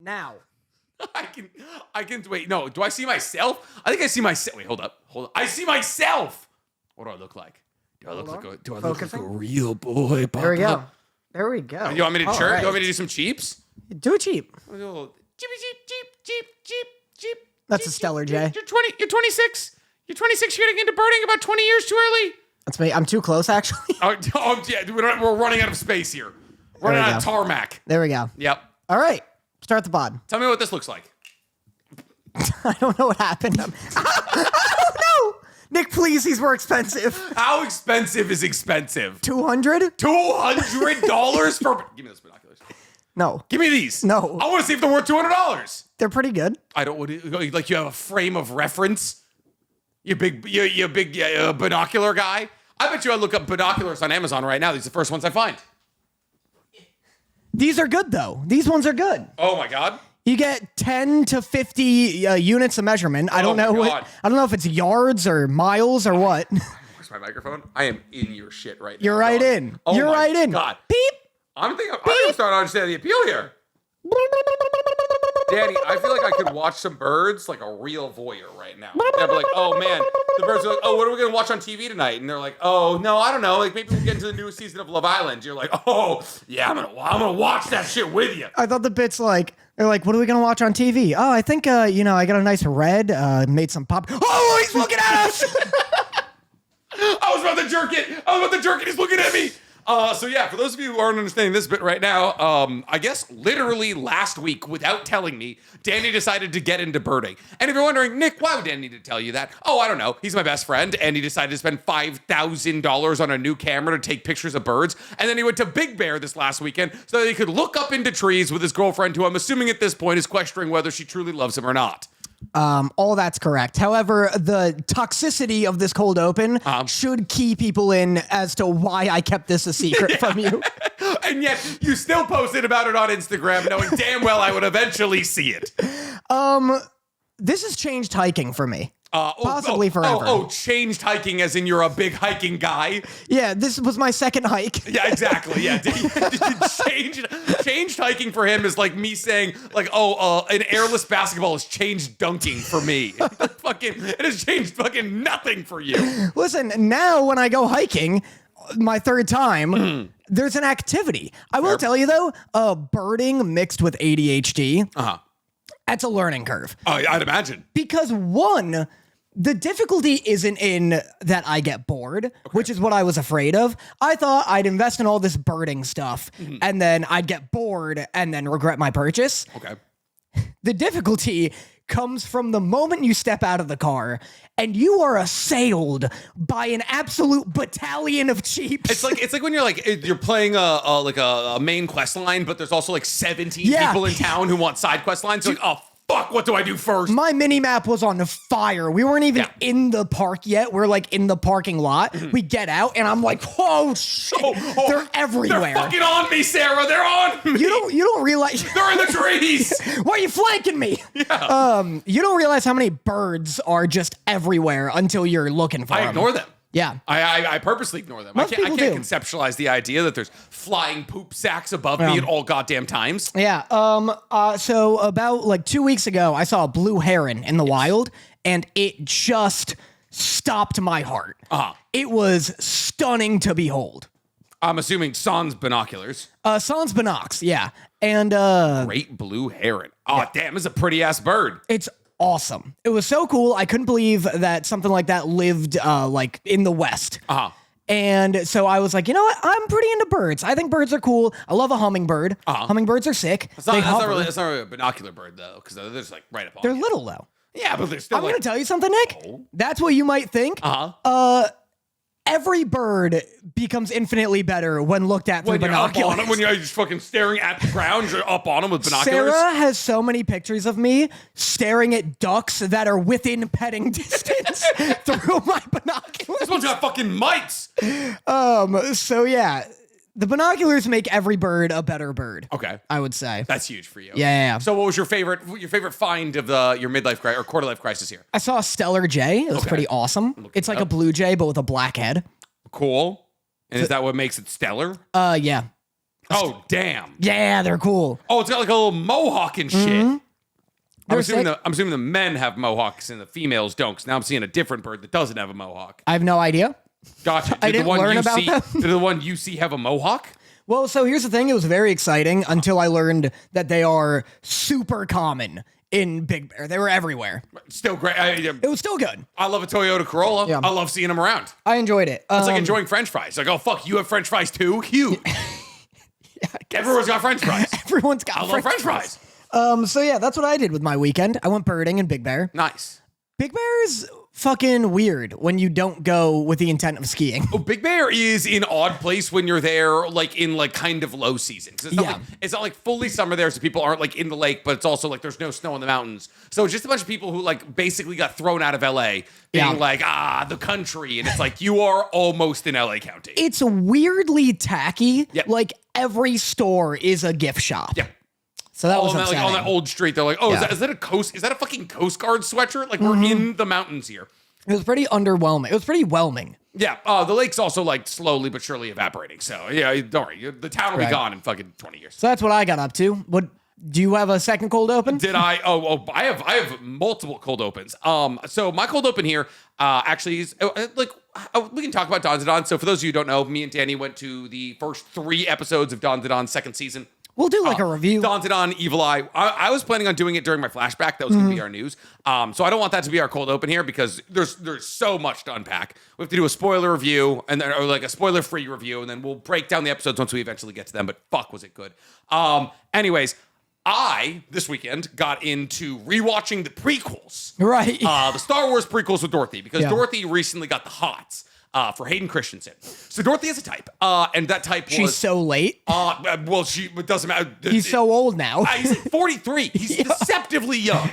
Now. I can wait. No, do I see myself? I think I see myself. Wait, hold up. I see myself. What do I look like? Do I look like a real boy? Papa? There we go. There we go. You want me to chirp? Right. You want me to do some cheeps? Do a cheap. Cheap. That's a stellar, Jay. You're 20. You're 26. You're 26. You're getting into birding about 20 years too early. That's me. I'm too close, actually. Yeah. We're running out of space here. Running out of tarmac. There we go. Yep. All right. Start the pod. Tell me what this looks like. I don't know what happened. I don't know. Nick, please. These were expensive. How expensive is expensive? $200? $200 for... Give me those binoculars. No. Give me these. No. I want to see if they're worth $200. They're pretty good. I don't... Like you have a frame of reference? You big binocular guy? I bet you I look up binoculars on Amazon right now. These are the first ones I find. These are good, though. These ones are good. Oh, my God. You get 10 to 50 units of measurement. I don't know. I don't know if it's yards or miles or what. Where's my microphone? I am in your shit right now. You're right in. Oh, You're right in. God. Beep. I'm starting to understand the appeal here. Danny, I feel like I could watch some birds like a real voyeur right now. They'll be like, oh man, the birds are like, oh, what are we gonna watch on TV tonight? And they're like, oh no, I don't know. Like maybe we'll get into the newest season of Love Island. You're like, oh yeah, I'm gonna watch that shit with you. I thought the bit's like, they're like, what are we gonna watch on TV? Oh, I think I got a nice red, made some pop. Oh, he's looking at us. I was about to jerk it. He's looking at me. So yeah, for those of you who aren't understanding this bit right now, I guess literally last week, without telling me, Danny decided to get into birding. And if you're wondering, Nick, why would Danny need to tell you that? Oh, I don't know. He's my best friend, and he decided to spend $5,000 on a new camera to take pictures of birds. And then he went to Big Bear this last weekend so that he could look up into trees with his girlfriend, who I'm assuming at this point is questioning whether she truly loves him or not. All that's correct. However, the toxicity of this cold open should key people in as to why I kept this a secret from you. And yet you still posted about it on Instagram knowing damn well I would eventually see it. This has changed hiking for me. Possibly forever. Changed hiking as in you're a big hiking guy. Yeah, this was my second hike. Yeah, exactly. Yeah, changed hiking for him is like me saying like, an airless basketball has changed dunking for me. It has changed fucking nothing for you. Listen, now when I go hiking, my third time, there's an activity. I will tell you though, birding mixed with ADHD. That's a learning curve. I'd imagine. Because one, the difficulty isn't in that I get bored, which is what I was afraid of. I thought I'd invest in all this birding stuff, and then I'd get bored and then regret my purchase. Okay. The difficulty comes from the moment you step out of the car and you are assailed by an absolute battalion of cheaps. It's like when you're playing a main quest line, but there's also like 17 people in town who want side quest lines. So like, oh fuck, what do I do first? My mini map was on fire. We weren't even in the park yet. We're like in the parking lot. We get out and I'm like, whoa, shit, they're everywhere. They're fucking on me, Sarah. They're on me. You don't realize they're in the trees. Why are you flanking me? Yeah. You don't realize how many birds are just everywhere until you're looking for them. I ignore them. Yeah. I purposely ignore them. I can't conceptualize the idea that there's flying poop sacks above me at all goddamn times. Yeah. So about like 2 weeks ago, I saw a blue heron in the wild, and it just stopped my heart. It was stunning to behold. I'm assuming sans binoculars. Sans binocs, yeah. And great blue heron. Oh, damn, it's a pretty ass bird. It's awesome. It was so cool. I couldn't believe that something like that lived like in the West. And so I was like, you know what? I'm pretty into birds. I think birds are cool. I love a hummingbird. Hummingbirds are sick. That's not really a binocular bird though, because they're just like right up on They're little though. Yeah, but they're still I'm going to tell you something, Nick. That's what you might think. Every bird becomes infinitely better when looked at through binoculars. When you're just fucking staring at the ground, you're up on them with binoculars. Sarah has so many pictures of me staring at ducks that are within petting distance through my binoculars. This one's got fucking mites. So yeah, the binoculars make every bird a better bird. Okay, I would say that's huge for you. Yeah. So, what was your favorite find of your midlife crisis or quarter life crisis here? I saw a stellar jay. It was pretty awesome. It's like a blue jay, but with a black head. Cool. And is that what makes it stellar? Yeah. Oh, damn. Yeah, they're cool. Oh, it's got like a little mohawk and shit. I'm They're assuming the men have mohawks and the females don't, because now I'm seeing a different bird that doesn't have a mohawk. I have no idea. Gotcha. I didn't learn about them. Did the one you see have a mohawk? Well, so here's the thing. It was very exciting until I learned that they are super common in Big Bear. They were everywhere. Still great. It was still good. I love a Toyota Corolla. Yeah. I love seeing them around. I enjoyed it. It's like enjoying French fries. Like, oh, fuck, you have French fries too? Cute. Everyone's got French fries. Everyone's got I love French fries. So yeah, that's what I did with my weekend. I went birding in Big Bear. Nice. Big Bear's fucking weird when you don't go with the intent of skiing. Oh, Big Bear is an odd place when you're there, like in like kind of low season. It's not like fully summer there, so people aren't like in the lake, but it's also like there's no snow in the mountains. So it's just a bunch of people who like basically got thrown out of LA, being like, the country, and it's like you are almost in LA County. It's weirdly tacky. Yep. Like every store is a gift shop. Yeah. So that was like on that old street. They're like, oh, is that a fucking Coast Guard sweatshirt? Like we're in the mountains here. It was pretty underwhelming. It was pretty whelming. Yeah, the lake's also like slowly but surely evaporating. So yeah, don't worry, the town will be gone in fucking 20 years. So that's what I got up to. What do you have a second cold open? Did I? I have multiple cold opens. So my cold open here actually is we can talk about Dawn to Dawn. So for those of you who don't know, me and Danny went to the first 3 episodes of Dawn to Dawn second season. We'll do like a review. Dawn to Dawn, Evil Eye. I was planning on doing it during my flashback. That was going to be our news. So I don't want that to be our cold open here because there's so much to unpack. We have to do a spoiler review and then or like a spoiler-free review, and then we'll break down the episodes once we eventually get to them. But fuck, was it good? Anyways, I this weekend got into rewatching the prequels. Right. The Star Wars prequels with Dorothy because Dorothy recently got the hots. For Hayden Christensen. So Dorothy has a type, and that type was... She's so late. Well, it doesn't matter. He's so old now. He's 43. He's deceptively young.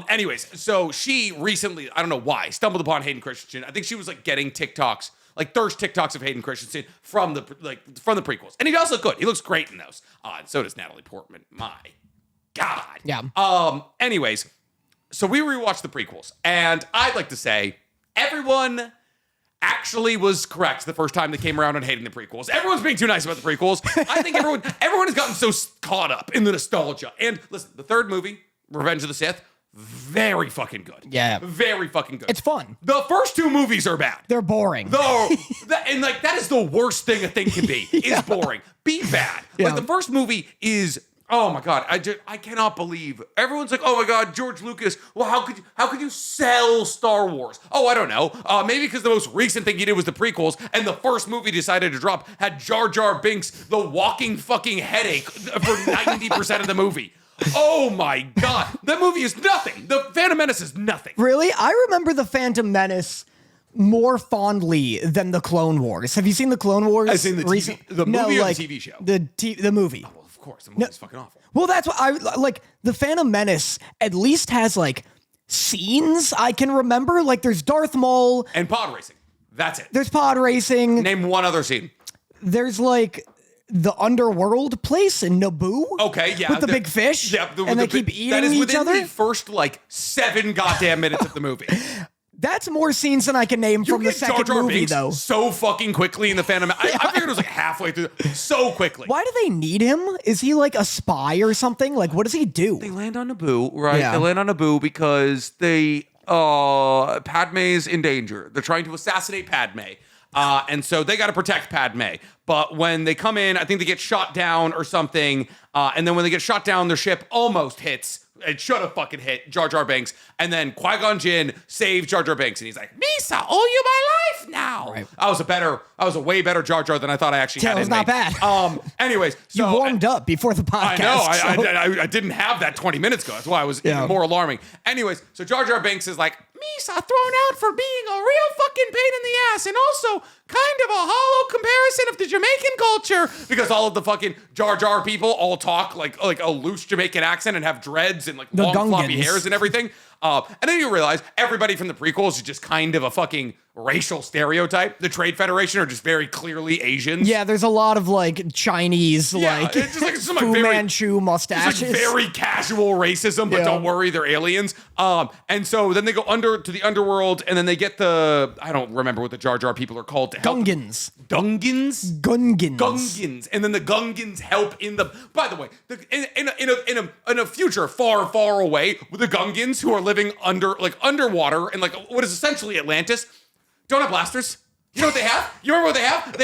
Anyways, so she recently, I don't know why, stumbled upon Hayden Christensen. I think she was like getting TikToks, like thirst TikToks of Hayden Christensen from the prequels. And he does look good. He looks great in those. And so does Natalie Portman. My God. Yeah. Anyways, so we rewatched the prequels, and I'd like to say everyone actually was correct the first time they came around on hating the prequels. Everyone's being too nice about the prequels. I think everyone has gotten so caught up in the nostalgia. And listen, the third movie, Revenge of the Sith, very fucking good. Yeah. Very fucking good. It's fun. The first 2 movies are bad. They're boring. That is the worst thing a thing can be, is boring. Be bad. Yeah. Like the first movie is... Oh my God! I cannot believe everyone's like, oh my God, George Lucas. Well, how could you sell Star Wars? Oh, I don't know. Maybe because the most recent thing he did was the prequels, and the first movie decided to drop had Jar Jar Binks the walking fucking headache for 90% of the movie. Oh my God, that movie is nothing. The Phantom Menace is nothing. Really, I remember the Phantom Menace more fondly than the Clone Wars. Have you seen the Clone Wars? I've seen the movie or the TV show. The movie. Of course, the movie's fucking awful. Well, that's what I like. The Phantom Menace at least has like scenes I can remember. Like there's Darth Maul and pod racing. That's it. There's pod racing. Name one other scene. There's like the underworld place in Naboo. Okay, yeah, with the big fish. Yeah, and they keep eating that is each other. The first like 7 goddamn minutes of the movie. That's more scenes than I can name from the second Jar Jar movie, Binks though. So fucking quickly in the Phantom. I figured it was like halfway through. So quickly. Why do they need him? Is he like a spy or something? Like, what does he do? They land on Naboo, right? Yeah. They land on Naboo because Padme's in danger. They're trying to assassinate Padme. And so they got to protect Padme. But when they come in, I think they get shot down or something. And then when they get shot down, their ship almost hits. It should have fucking hit Jar Jar Binks. And then Qui-Gon Jinn saves Jar Jar Binks. And he's like, Misa, owe you my life now. Right. I was a way better Jar Jar than I thought I actually had. It was not bad. Anyways. So, you warmed up before the podcast. I know. I didn't have that 20 minutes ago. That's why it was even more alarming. Anyways, so Jar Jar Binks is like, Misa thrown out for being a real fucking pain in the ass and also kind of a hollow comparison of the Jamaican culture because all of the fucking Jar Jar people all talk like a loose Jamaican accent and have dreads and like long floppy hairs and everything. And then you realize everybody from the prequels is just kind of a fucking racial stereotype. The Trade Federation are just very clearly Asians. Yeah, there's a lot of like Chinese, like, it's just like some Fu very, Manchu mustaches. It's like very casual racism, but don't worry, they're aliens. And so then they go to the underworld, and then they get I don't remember what the Jar Jar people are called to help. Gungans. Gungans. And then the Gungans help by the way, in a future far, far away, with the Gungans who are living underwater in like what is essentially Atlantis, don't have blasters. You know what they have? You remember what they have?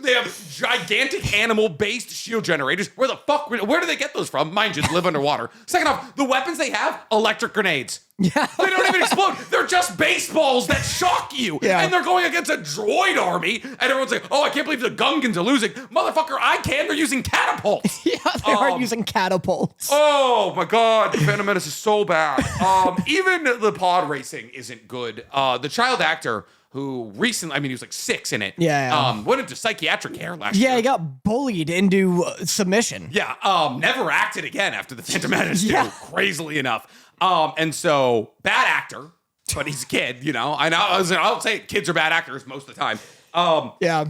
They have gigantic animal-based shield generators. Where do they get those from? Mind you, they live underwater. Second off, the weapons they have, electric grenades. Yeah. They don't even explode. They're just baseballs that shock you. Yeah. And they're going against a droid army. And everyone's like, oh, I can't believe the Gungans are losing. Motherfucker, I can. They're using catapults. Yeah, they are using catapults. Oh, my God. The Phantom Menace is so bad. Even the pod racing isn't good. The child actor who recently, he was like 6 in it. Yeah. Went into psychiatric care last year. Yeah, he got bullied into submission. Yeah. Never acted again after the Phantom Menace, too, Yeah. crazily enough. And so, bad actor, but he's a kid, you know. I'll say kids are bad actors most of the time. Yeah.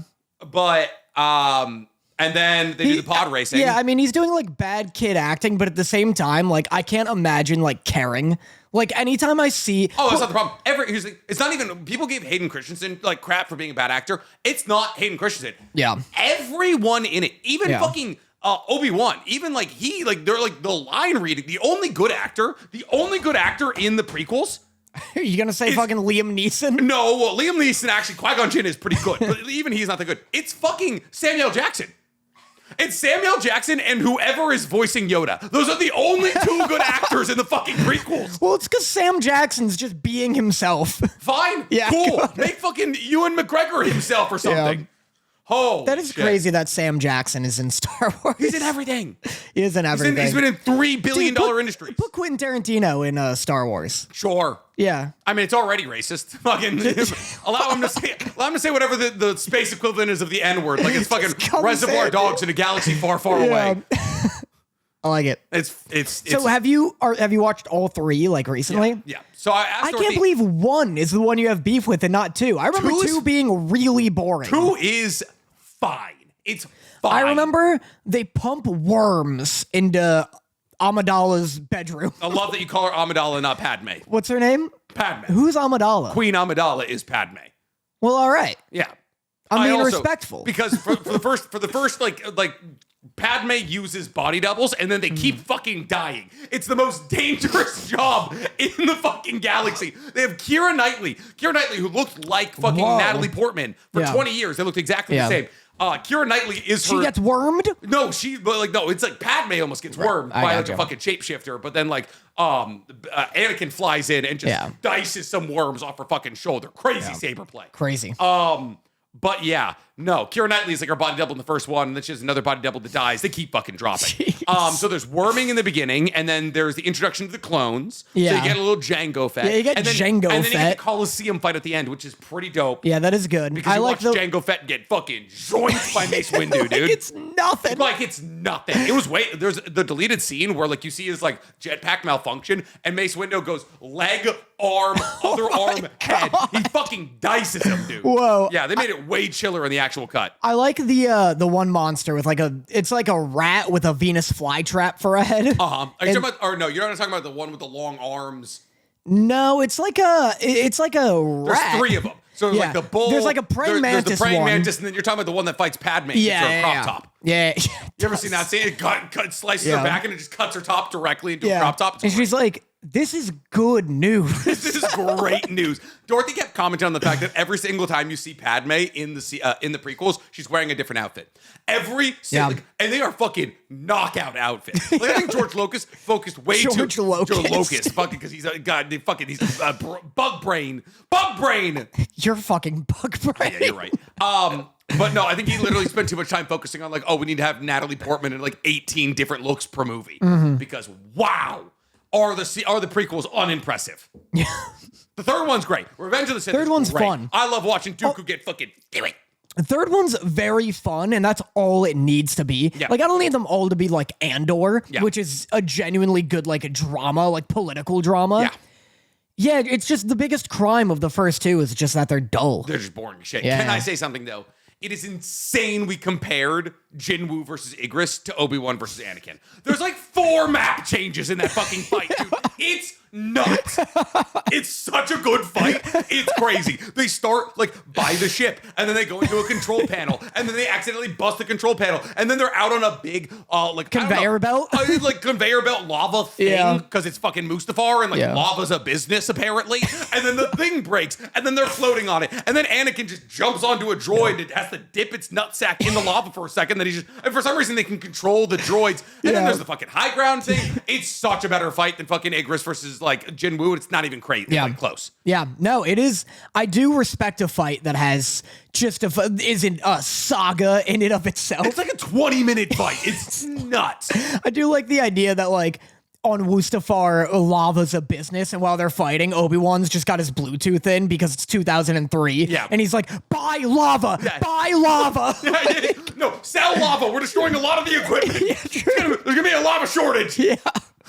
But, and then they do the pod racing. Yeah, he's doing like bad kid acting, but at the same time, like I can't imagine like caring. Like anytime I see, that's not the problem. It's not even, people gave Hayden Christensen like crap for being a bad actor. It's not Hayden Christensen. Yeah. Everyone in it, even fucking Obi-Wan, even like they're like the line reading, the only good actor in the prequels. Are you gonna say fucking Liam Neeson? No, well, Liam Neeson actually, Qui-Gon Jinn is pretty good, but even he's not that good. It's fucking Samuel Jackson. It's Samuel Jackson and whoever is voicing Yoda. Those are the only 2 good actors in the fucking prequels. Well, it's because Sam Jackson's just being himself. Fine. Yeah. Cool. Make fucking Ewan McGregor himself or something. Yeah. Oh, that is crazy that Sam Jackson is in Star Wars. He's in everything. He is in everything. He's been in $3 billion industries. Put Quentin Tarantino in Star Wars. Sure. Yeah. It's already racist. Fucking allow him to say whatever the space equivalent is of the N-word. Like it's fucking Reservoir Dogs in a galaxy far, far away. I like it. So have you watched all 3 like recently? Yeah. So I can't believe 1 is the one you have beef with and not 2. I remember 2 being really boring. 2 is fine. It's fine. I remember they pump worms into Amidala's bedroom. I love that you call her Amidala, not Padme. What's her name? Padme. Who's Amidala? Queen Amidala is Padme. Well, all right. Yeah. I'm being respectful. Because for the first like Padme uses body doubles and then they keep fucking dying. It's the most dangerous job in the fucking galaxy. They have Keira Knightley, who looked like fucking Natalie Portman for 20 years. They looked exactly the same. Keira Knightley is She gets wormed? No, it's like Padme almost gets wormed by like a fucking shapeshifter, but then like Anakin flies in and just dices some worms off her fucking shoulder. Crazy saber play. Crazy. But yeah, no, Keira Knightley is like her body double in the first one, and then she has another body double that dies. They keep fucking dropping. So there's worming in the beginning, and then there's the introduction to the clones. Yeah. So you get a little Jango Fett. Yeah, you get Jango Fett. And then you get the Coliseum fight at the end, which is pretty dope. Yeah, that is good. Because Jango Fett get fucking joined by Mace Windu, dude. It's nothing. Like it's nothing. It was there's the deleted scene where like you see his like jetpack malfunction, and Mace Windu goes leg, arm, other arm, head. He fucking dices him, dude. Whoa. Yeah, they made it way chiller in the actual cut. I like the one monster with it's like a rat with a Venus flytrap for a head. Are you talking about, or no, you're not talking about the one with the long arms. No, it's like a rat. There's 3 of them. So like the bull. There's like a praying mantis. There's the praying one. mantis, and then you're talking about the one that fights Padme. Yeah, crop top. Yeah. You ever seen that scene? It slices her back and it just cuts her top directly into a crop top. And she's like, this is good news. This is great news. Dorothy kept commenting on the fact that every single time you see Padme in the prequels, she's wearing a different outfit. And they are fucking knockout outfits. Like, I think George Lucas focused way too. George Lucas, fucking because he's a bug brain. Bug brain. You're fucking bug brain. Yeah, you're right. But no, I think he literally spent too much time focusing on like, oh, we need to have Natalie Portman in like 18 different looks per movie because wow. Are the prequels unimpressive? Yeah. The third one's great. Revenge of the Sith. Third one's great. fun. I love watching Dooku get fucking do it. The third one's very fun, and that's all it needs to be. Yeah. Like, I don't need them all to be like Andor, which is a genuinely good like drama, like political drama. Yeah. Yeah, it's just the biggest crime of the first two is just that they're dull. They're just boring as shit. Yeah. Can I say something, though? It is insane we compared Jinwoo versus Igris to Obi-Wan versus Anakin. There's like 4 map changes in that fucking fight, dude. It's nuts. It's such a good fight. It's crazy. They start like by the ship, and then they go into a control panel, and then they accidentally bust the control panel, and then they're out on a big like conveyor belt, like conveyor belt lava thing, because it's fucking Mustafar and like lava's a business apparently, and then the thing breaks, and then they're floating on it, and then Anakin just jumps onto a droid and it has to dip its nutsack in the lava for a second. That he's just, and for some reason they can control the droids, and then there's the fucking high ground thing. It's such a better fight than fucking Igris versus like Jinwoo. It's not even crazy. It's like close. Yeah, no, it is. I do respect a fight that has just isn't a saga in and of itself. It's like a 20-minute fight. It's nuts. I do like the idea that like on Mustafar, lava's a business, and while they're fighting, Obi-Wan's just got his Bluetooth in because it's 2003. Yeah. And he's like, buy lava! Buy lava! No, sell lava. We're destroying a lot of the equipment. There's gonna be a lava shortage. Yeah.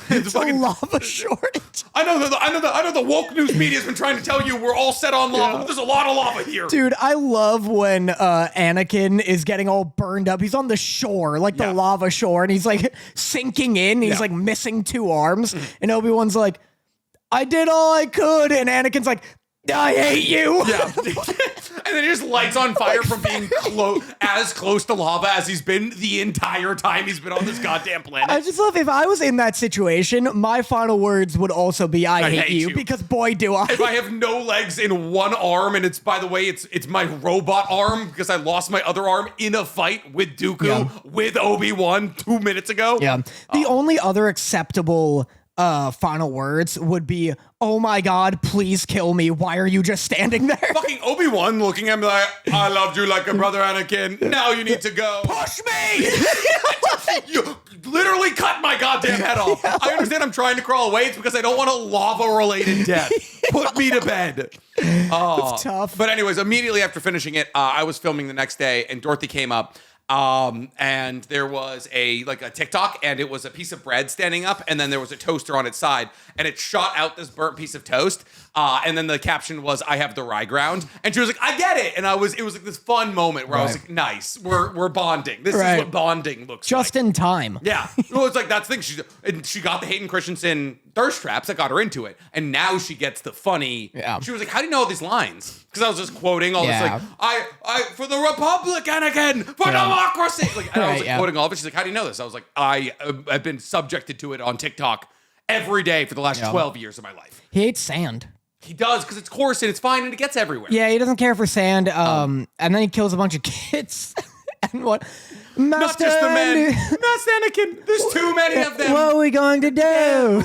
It's a lava shortage. I know the woke news media's been trying to tell you we're all set on lava, but there's a lot of lava here. Dude, I love when Anakin is getting all burned up. He's on the shore, like the lava shore, and he's like sinking in. He's like missing 2 arms. And Obi-Wan's like, I did all I could. And Anakin's like, I hate you. Yeah. And then he just lights on fire from being as close to lava as he's been the entire time he's been on this goddamn planet. I just love, if I was in that situation, my final words would also be, I hate you, because boy, do I. If I have no legs in one arm, and it's, by the way, it's my robot arm because I lost my other arm in a fight with Dooku with Obi-Wan 2 minutes ago. Yeah. The only other acceptable final words would be, oh my god, please kill me. Why are you just standing there? Fucking Obi-Wan looking at me like, I loved you like a brother, Anakin. Now you need to go. Push me! You literally cut my goddamn head off. Yeah. I understand I'm trying to crawl away. It's because I don't want a lava-related death. Put me to bed. Oh, it's tough. But anyways, immediately after finishing it, I was filming the next day, and Dorothy came up. And there was a TikTok, and it was a piece of bread standing up, and then there was a toaster on its side, and it shot out this burnt piece of toast. And then the caption was, I have the rye ground. And she was like, I get it. And it was like this fun moment where I was like, nice, we're bonding. This is what bonding looks like. Just in time. Yeah. Well, it's like, that's the thing. She got the Hayden Christensen thirst traps that got her into it. And now she gets the funny. Yeah. She was like, how do you know all these lines? Because I was just quoting all this, like, I for the Republic, Anakin, for democracy. Like, and I was like quoting all of it. She's like, how do you know this? I was like, I've been subjected to it on TikTok every day for the last 12 years of my life. He hates sand. He does, because it's coarse and it's fine and it gets everywhere. Yeah, he doesn't care for sand. And then he kills a bunch of kids. And what? Not just the men. Master Anakin. There's too many of them. What are we going to do?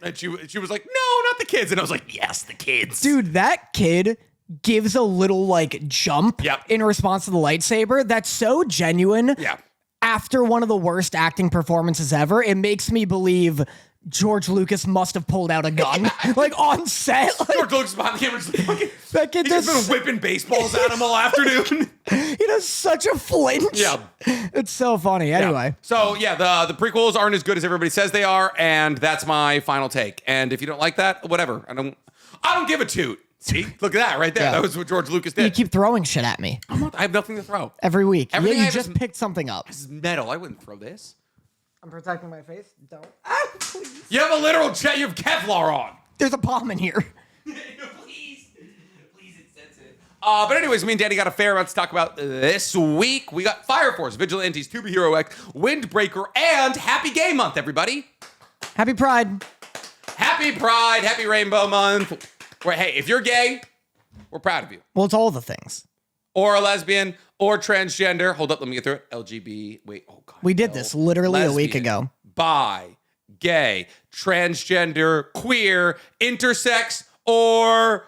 And she was like, no, not the kids. And I was like, yes, the kids. Dude, that kid gives a little like jump in response to the lightsaber. That's so genuine. Yeah. After one of the worst acting performances ever, it makes me believe George Lucas must have pulled out a gun, like on set. Like, George Lucas behind the camera, just fucking, that kid he's just been whipping baseballs at him all afternoon. He does such a flinch. Yeah, it's so funny. Anyway, so the prequels aren't as good as everybody says they are, and that's my final take. And if you don't like that, whatever. I don't give a toot. See, look at that right there. That was what George Lucas did. You keep throwing shit at me. I have nothing to throw every week. Everything you just picked something up. This is metal. I wouldn't throw this. I'm protecting my face. Don't. Please. You have a literal jet. You have Kevlar on. There's a bomb in here. Please, it's sensitive. But anyways, me and Danny got a fair amount to talk about this week. We got Fire Force, Vigilantes, To Be Hero X, Windbreaker, and Happy Gay Month, everybody. Happy Pride. Happy Pride. Happy Rainbow Month. Where, hey, if you're gay, we're proud of you. Well, it's all the things. Or a lesbian, or transgender. Hold up, let me get through it. LGB. Wait, oh God. We did this literally lesbian, a week ago. Bi, gay, transgender, queer, intersex, or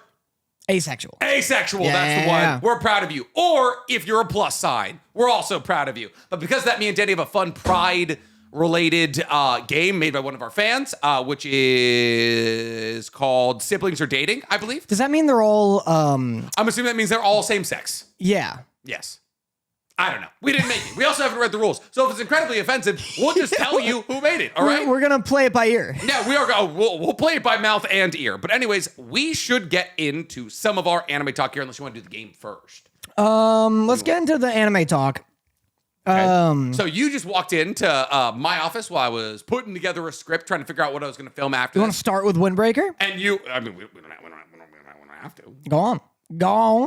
asexual. Asexual, that's the one. We're proud of you. Or if you're a plus sign, we're also proud of you. But because of that, me and Danny have a fun Pride related game made by one of our fans, which is called Siblings Are Dating, I believe. Does that mean they're all I'm assuming that means they're all same sex. Yeah. Yes. I don't know. We didn't make it. We also haven't read the rules. So if it's incredibly offensive, we'll just tell you who made it. All right? We're going to play it by ear. Yeah, we are. We'll play it by mouth and ear. But anyways, we should get into some of our anime talk here, unless you want to do the game first. Let's get into the anime talk. Okay. So you just walked into my office while I was putting together a script, trying to figure out what I was going to film after. You want to start with Windbreaker? And you, I mean, we don't have to. Go on.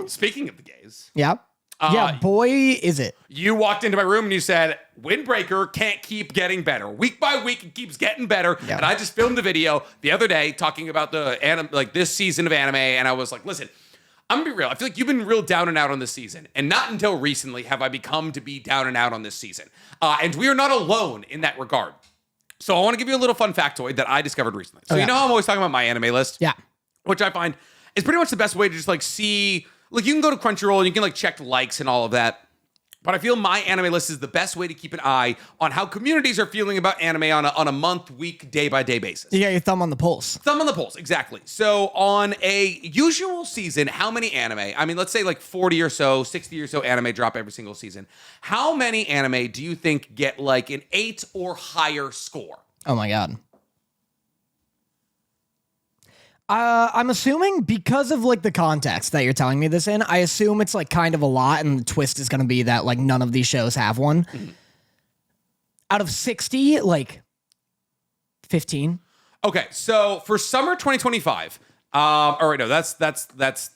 Speaking of the gays. Yeah. Yeah, boy, is it. You walked into my room and you said, Windbreaker can't keep getting better. Week by week, it keeps getting better. Yeah. And I just filmed a video the other day talking about this season of anime. And I was like, listen, I'm going to be real. I feel like you've been real down and out on this season. And not until recently have I become to be down and out on this season. And we are not alone in that regard. So I want to give you a little fun factoid that I discovered recently. So you know how I'm always talking about my anime list? Yeah. Which I find is pretty much the best way to just like see... Like, you can go to Crunchyroll and you can, like, check likes and all of that. But I feel my anime list is the best way to keep an eye on how communities are feeling about anime on a month, week, day-by-day basis. You got your thumb on the pulse. Thumb on the pulse, exactly. So on a usual season, how many anime, I mean, let's say like 40 or so, 60 or so anime drop every single season. How many anime do you think get, like, an 8 or higher score? Oh, my God. I'm assuming because of like the context that you're telling me this in, I assume it's like kind of a lot, and the twist is going to be that like none of these shows have one. Mm-hmm. Out of 60, like 15. Okay, so for summer 2025, all right, no, that's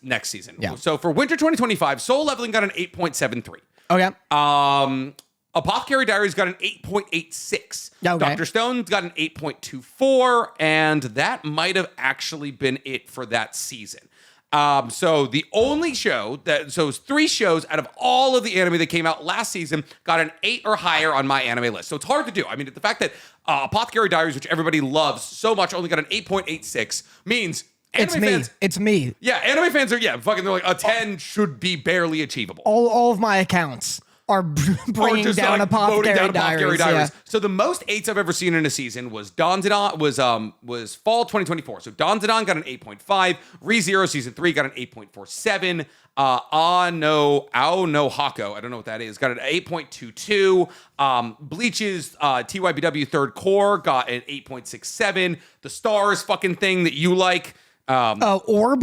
next season. Yeah. So for winter 2025, Soul Leveling got an 8.73. Okay. Apothecary Diaries got an 8.86. Okay. Dr. Stone's got an 8.24, and that might have actually been it for that season. So the only show so it's 3 shows out of all of the anime that came out last season got an 8 or higher on my anime list. So it's hard to do. I mean, the fact that Apothecary Diaries, which everybody loves so much, only got an 8.86 means anime fans. It's me. Yeah, anime fans are they're like a 10 should be barely achievable. All of my accounts are bringing down Apothecary Diaries. Yeah. So the most 8s I've ever seen in a season was Danzadon, was fall 2024. So Danzadon got an 8.5. ReZero season 3 got an 8.47. Ao no Hako, I don't know what that is, got an 8.22. Bleach's TYBW third core got an 8.67. The Stars fucking thing that you like. Orb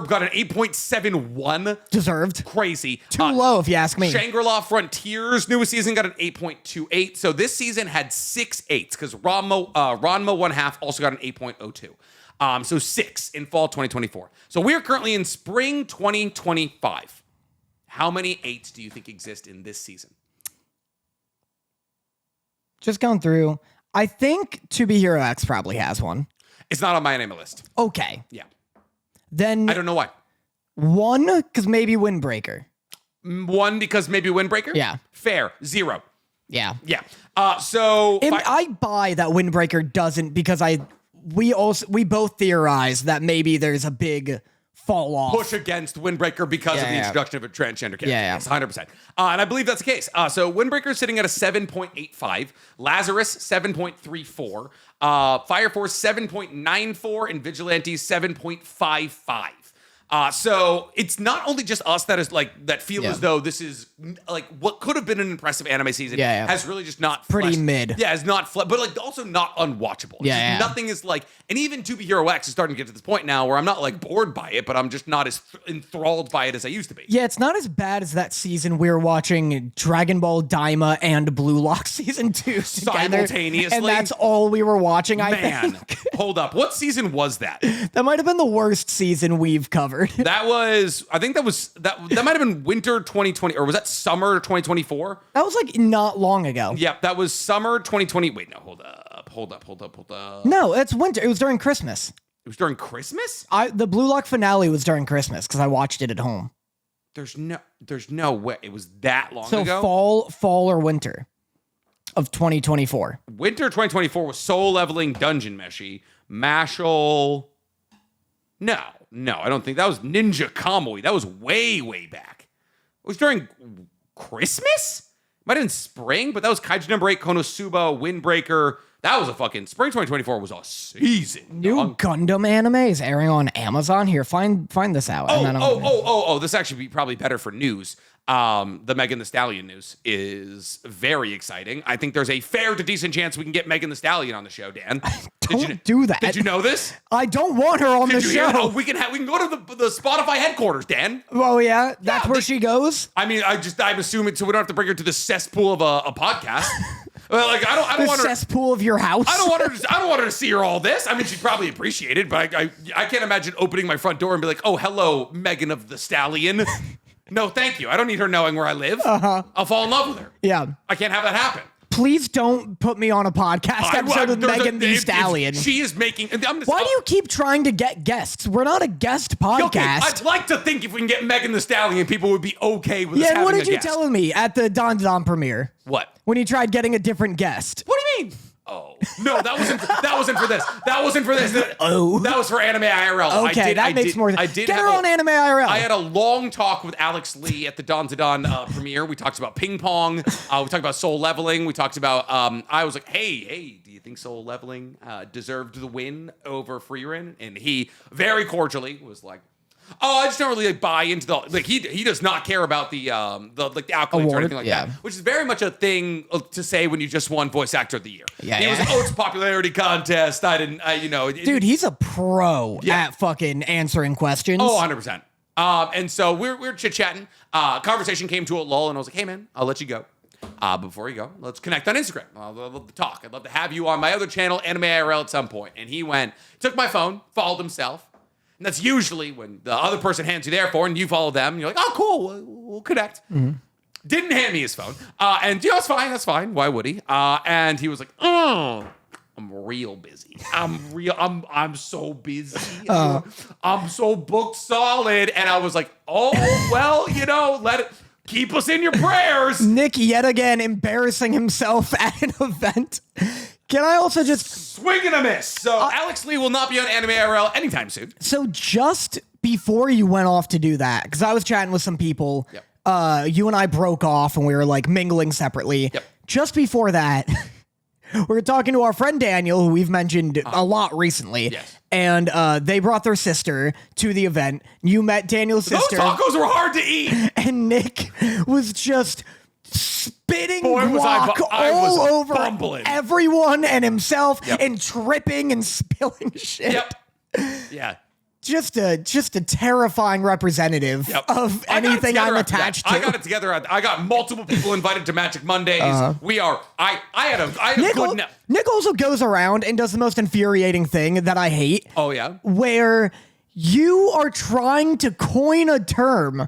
got an 8.71. Deserved. Crazy. Too low, if you ask me. Shangri-La Frontiers newest season got an 8.28. So this season had 6 8s because Ranma 1 half also got an 8.02. So 6 in fall 2024. So we are currently in spring 2025. How many 8s do you think exist in this season? Just going through. I think To Be Hero X probably has one. It's not on my anime list. Okay. Yeah. Then I don't know why. 1, because maybe Windbreaker. 1 because maybe Windbreaker? Yeah. Fair. 0. Yeah. Yeah. So I buy that Windbreaker doesn't, because we both theorize that maybe there's a big fall off. Push against Windbreaker because of the introduction of a transgender character. Yeah. Yes, 100%. And I believe that's the case. So Windbreaker is sitting at a 7.85. Lazarus, 7.34. Fire Force, 7.94. And Vigilantes, 7.55. So it's not only just us that feel as though this is like what could have been an impressive anime season has really just not pretty mid. Yeah, it's not but like also not unwatchable. Nothing is like, and even To Be Hero X is starting to get to this point now where I'm not like bored by it, but I'm just not as enthralled by it as I used to be. Yeah, it's not as bad as that season we were watching Dragon Ball Daima and Blue Lock season 2 simultaneously, and that's all we were watching. Man, hold up, what season was that? That might have been the worst season we've covered. That might have been winter 2020, or was that summer 2024? That was like not long ago. Yep, that was summer 2020. Wait, no, hold up. No, it's winter. It was during Christmas. It was during Christmas? The Blue Lock finale was during Christmas because I watched it at home. There's no way it was that long ago. So fall or winter of 2024. Winter 2024 was Soul Leveling Dungeon Meshi, Mashal. No, I don't think that was Ninja Kamui. That was way, way back. It was during Christmas? Might have been spring, but that was Kaiju number 8, Konosuba, Windbreaker, That was a fucking spring 2024 was a season. New Gundam anime is airing on Amazon. Here, find this out. This actually be probably better for news. The Megan Thee Stallion news is very exciting. I think there's a fair to decent chance we can get Megan Thee Stallion on the show, Dan. Don't do that. Did you know this? I don't want her on the show. We can go to the Spotify headquarters, Dan. Oh yeah, that's where she goes. I mean, I'm assuming so we don't have to bring her to the cesspool of a podcast. Like I don't want her cesspool of your house. I don't want her to see her all this. I mean, she'd probably appreciate it, but I can't imagine opening my front door and be like, "Oh, hello, Megan of the Stallion." No, thank you. I don't need her knowing where I live. I'll fall in love with her. Yeah. I can't have that happen. Please don't put me on a podcast episode with Megan Thee Stallion. She is making... Why do you keep trying to get guests? We're not a guest podcast. Okay, I'd like to think if we can get Megan Thee Stallion, people would be okay with us having a guest. Yeah, what did you tell me at the Don Don premiere? What? When you tried getting a different guest. What do you mean? Oh no, that wasn't for this. That wasn't for this. That was for Anime IRL. Okay, that makes more sense. Get her on Anime IRL. I had a long talk with Alex Lee at the Don to Don premiere. We talked about ping pong. We talked about Soul Leveling. We talked about. I was like, hey, do you think Soul Leveling deserved the win over Freerin? And he very cordially was like, oh, I just don't really buy into the he does not care about the accolades award, or anything like that, which is very much a thing to say when you just won Voice Actor of the Year. Yeah, he was like, it's a popularity contest. I didn't, dude, he's a pro at fucking answering questions. 100%. And so we're chit chatting. Conversation came to a lull, and I was like, hey man, I'll let you go. Before you go, let's connect on Instagram. I'd love to talk. I'd love to have you on my other channel, Anime IRL, at some point. And he took my phone, followed himself. And that's usually when the other person hands you their phone and you follow them. And you're like, oh, cool, we'll connect. Mm-hmm. Didn't hand me his phone. And that's fine. Why would he? And he was like, oh, I'm real busy. I'm so busy. I'm so booked solid. And I was like, oh, well, let it. Keep us in your prayers. Nick yet again embarrassing himself at an event. Can I also just... Swing and a miss. So Alex Lee will not be on Anime IRL anytime soon. So just before you went off to do that, because I was chatting with some people, you and I broke off and we were like mingling separately. Yep. Just before that, we were talking to our friend Daniel, who we've mentioned a lot recently. Yes. And they brought their sister to the event. You met Daniel's sister. Those tacos were hard to eat. And Nick was just... spitting guac all over bumbling. Everyone and himself and tripping and spilling shit. Yep. Yeah. Just a terrifying representative of anything I'm attached to. I got it together. I got multiple people invited to Magic Mondays. I had a good... Nick also goes around and does the most infuriating thing that I hate. Oh, yeah? Where you are trying to coin a term...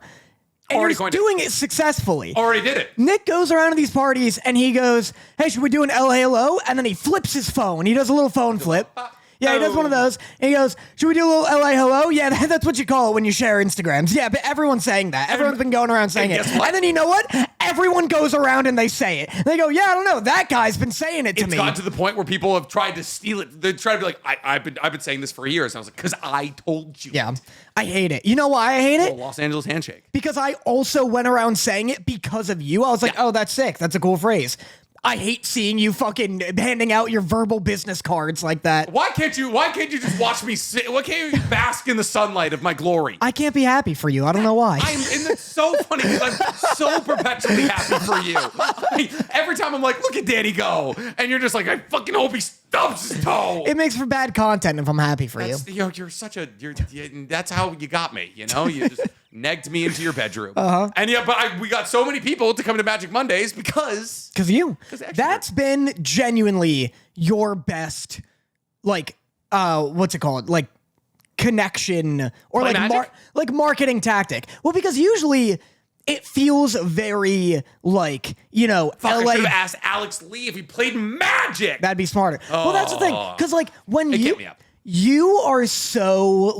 And you're doing it successfully. Already did it. Nick goes around to these parties and he goes, hey, should we do an LA hello? And then he flips his phone. He does a little phone flip. Yeah, he does one of those. And he goes, should we do a little LA hello? Yeah, that's what you call it when you share Instagrams. Yeah, but everyone's saying that. Everyone's been going around saying it. And then you know what? Everyone goes around and they say it. They go, yeah, I don't know. That guy's been saying it to me. It's gotten to the point where people have tried to steal it. They try to be like, I've been saying this for years. And I was like, because I told you. Yeah, I hate it. You know why I hate it? Los Angeles handshake. Because I also went around saying it because of you. I was like, oh, that's sick. That's a cool phrase. I hate seeing you fucking handing out your verbal business cards like that. Why can't you just watch me sit? Why can't you bask in the sunlight of my glory? I can't be happy for you. I don't know why. And it's so funny because I'm so perpetually happy for you. Every time I'm like, look at Danny go. And you're just like, I fucking hope he stubs his toe. It makes for bad content if I'm happy for you. You're such a, that's how you got me, You just negged me into your bedroom. And but we got so many people to come to Magic Mondays because of you. That's been genuinely your best, what's it called? Like connection or like marketing tactic. Well, because usually it feels very like, LA. I should have asked Alex Lee if he played Magic. That'd be smarter. Well, that's the thing. Because when you are so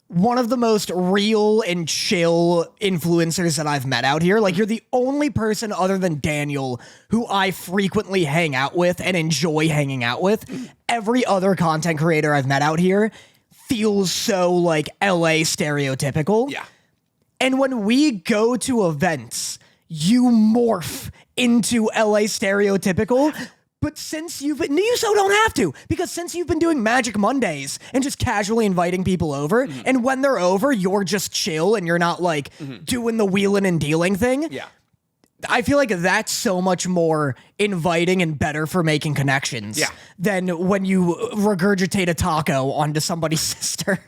one of the most real and chill influencers that I've met out here. You're the only person other than Daniel who I frequently hang out with and enjoy hanging out with. Every other content creator I've met out here feels so LA stereotypical. Yeah. And when we go to events, you morph into LA stereotypical. But since you so don't have to, because since you've been doing Magic Mondays and just casually inviting people over, and when they're over, you're just chill and you're not like doing the wheeling and dealing thing. Yeah. I feel like that's so much more inviting and better for making connections than when you regurgitate a taco onto somebody's sister.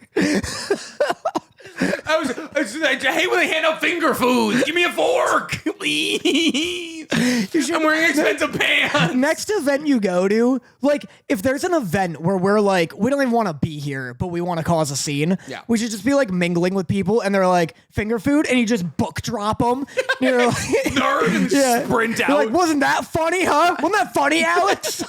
I hate when they hand out finger foods. Give me a fork, please. I'm wearing expensive pants. Next event you go to, like, if there's an event where we're like, we don't even want to be here, but we want to cause a scene, we should just be like mingling with people, and they're like, finger food, and you just book drop them. You're like, nerd and sprint out. You're like, wasn't that funny, huh? Wasn't that funny, Alex?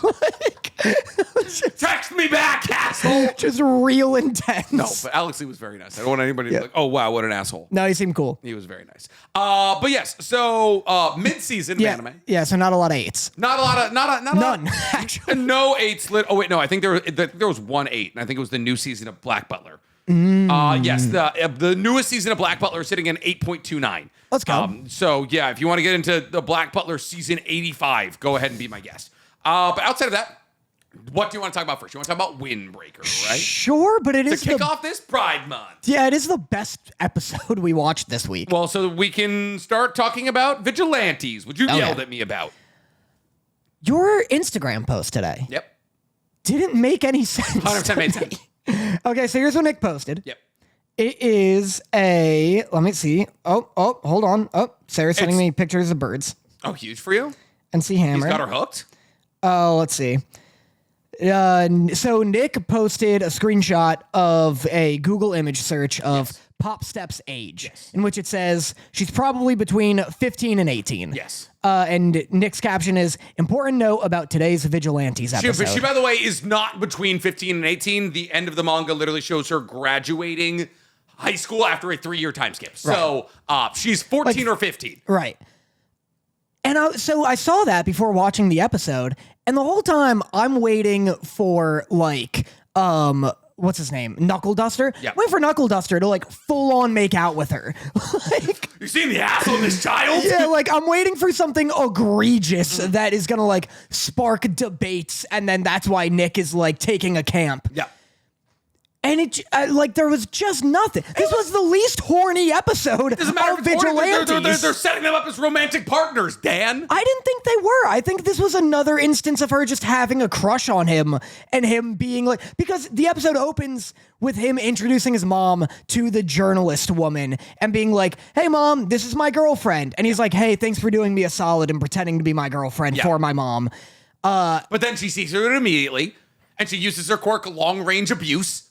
Text me back, asshole. Just real intense. No, but Alex, he was very nice. I don't want anybody to be like, oh, wow, what an asshole. No, he seemed cool. He was very nice. But yes, so mid-season anime. Yeah, so not a lot of 8s. Not a lot of, None, actually. No 8s lit. Oh, wait, no, I think there was one 8, and I think it was the new season of Black Butler. Yes, the newest season of Black Butler is sitting at 8.29. Let's go. So, yeah, if you want to get into the Black Butler season 85, go ahead and be my guest. But outside of that, what do you want to talk about first? You want to talk about Windbreaker, right? Sure, but it is to kick off this Pride Month. Yeah, it is the best episode we watched this week. Well, so we can start talking about Vigilantes, which you yelled at me about. Your Instagram post today. Yep. Didn't make any sense. 100% made sense. Okay, so here's what Nick posted. Yep. It is let me see. Oh, hold on. Oh, Sarah's sending me pictures of birds. Oh, huge for you? And see Hammer. He's got her hooked? Oh, let's see. So Nick posted a screenshot of a Google image search of Pop Step's age, in which it says she's probably between 15 and 18. Yes. And Nick's caption is, important note about today's Vigilantes episode. She, by the way, is not between 15 and 18. The end of the manga literally shows her graduating high school after a 3-year time skip. So she's 14 or 15. Right. And so I saw that before watching the episode, and the whole time I'm waiting for what's his name? Knuckle Duster? Yeah. Wait for Knuckle Duster to like full on make out with her. Like, you seen the ass on this child? Yeah, like I'm waiting for something egregious that is gonna like spark debates, and then that's why Nick is like taking a camp. Yeah. And it there was just nothing. This was the least horny episode of Vigilantes. They're setting them up as romantic partners, Dan. I didn't think they were. I think this was another instance of her just having a crush on him and him being like, because the episode opens with him introducing his mom to the journalist woman and being like, hey, Mom, this is my girlfriend. And he's like, hey, thanks for doing me a solid and pretending to be my girlfriend for my mom. But then she sees her immediately, and she uses her quirk long-range abuse.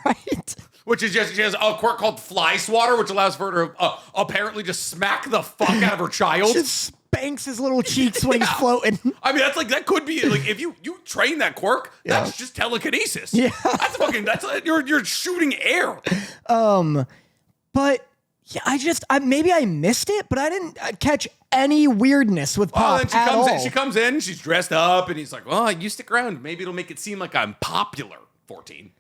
Right. Which is she has a quirk called Fly Swatter, which allows for her to apparently just smack the fuck out of her child. Just spanks his little cheeks when he's floating. I mean, that's that could be like if you train that quirk, that's just telekinesis. Yeah. You're shooting air. But yeah, maybe I missed it, but I didn't catch any weirdness with Pop at all. She comes in, she's dressed up, and he's like, well, you stick around. Maybe it'll make it seem like I'm popular. 14.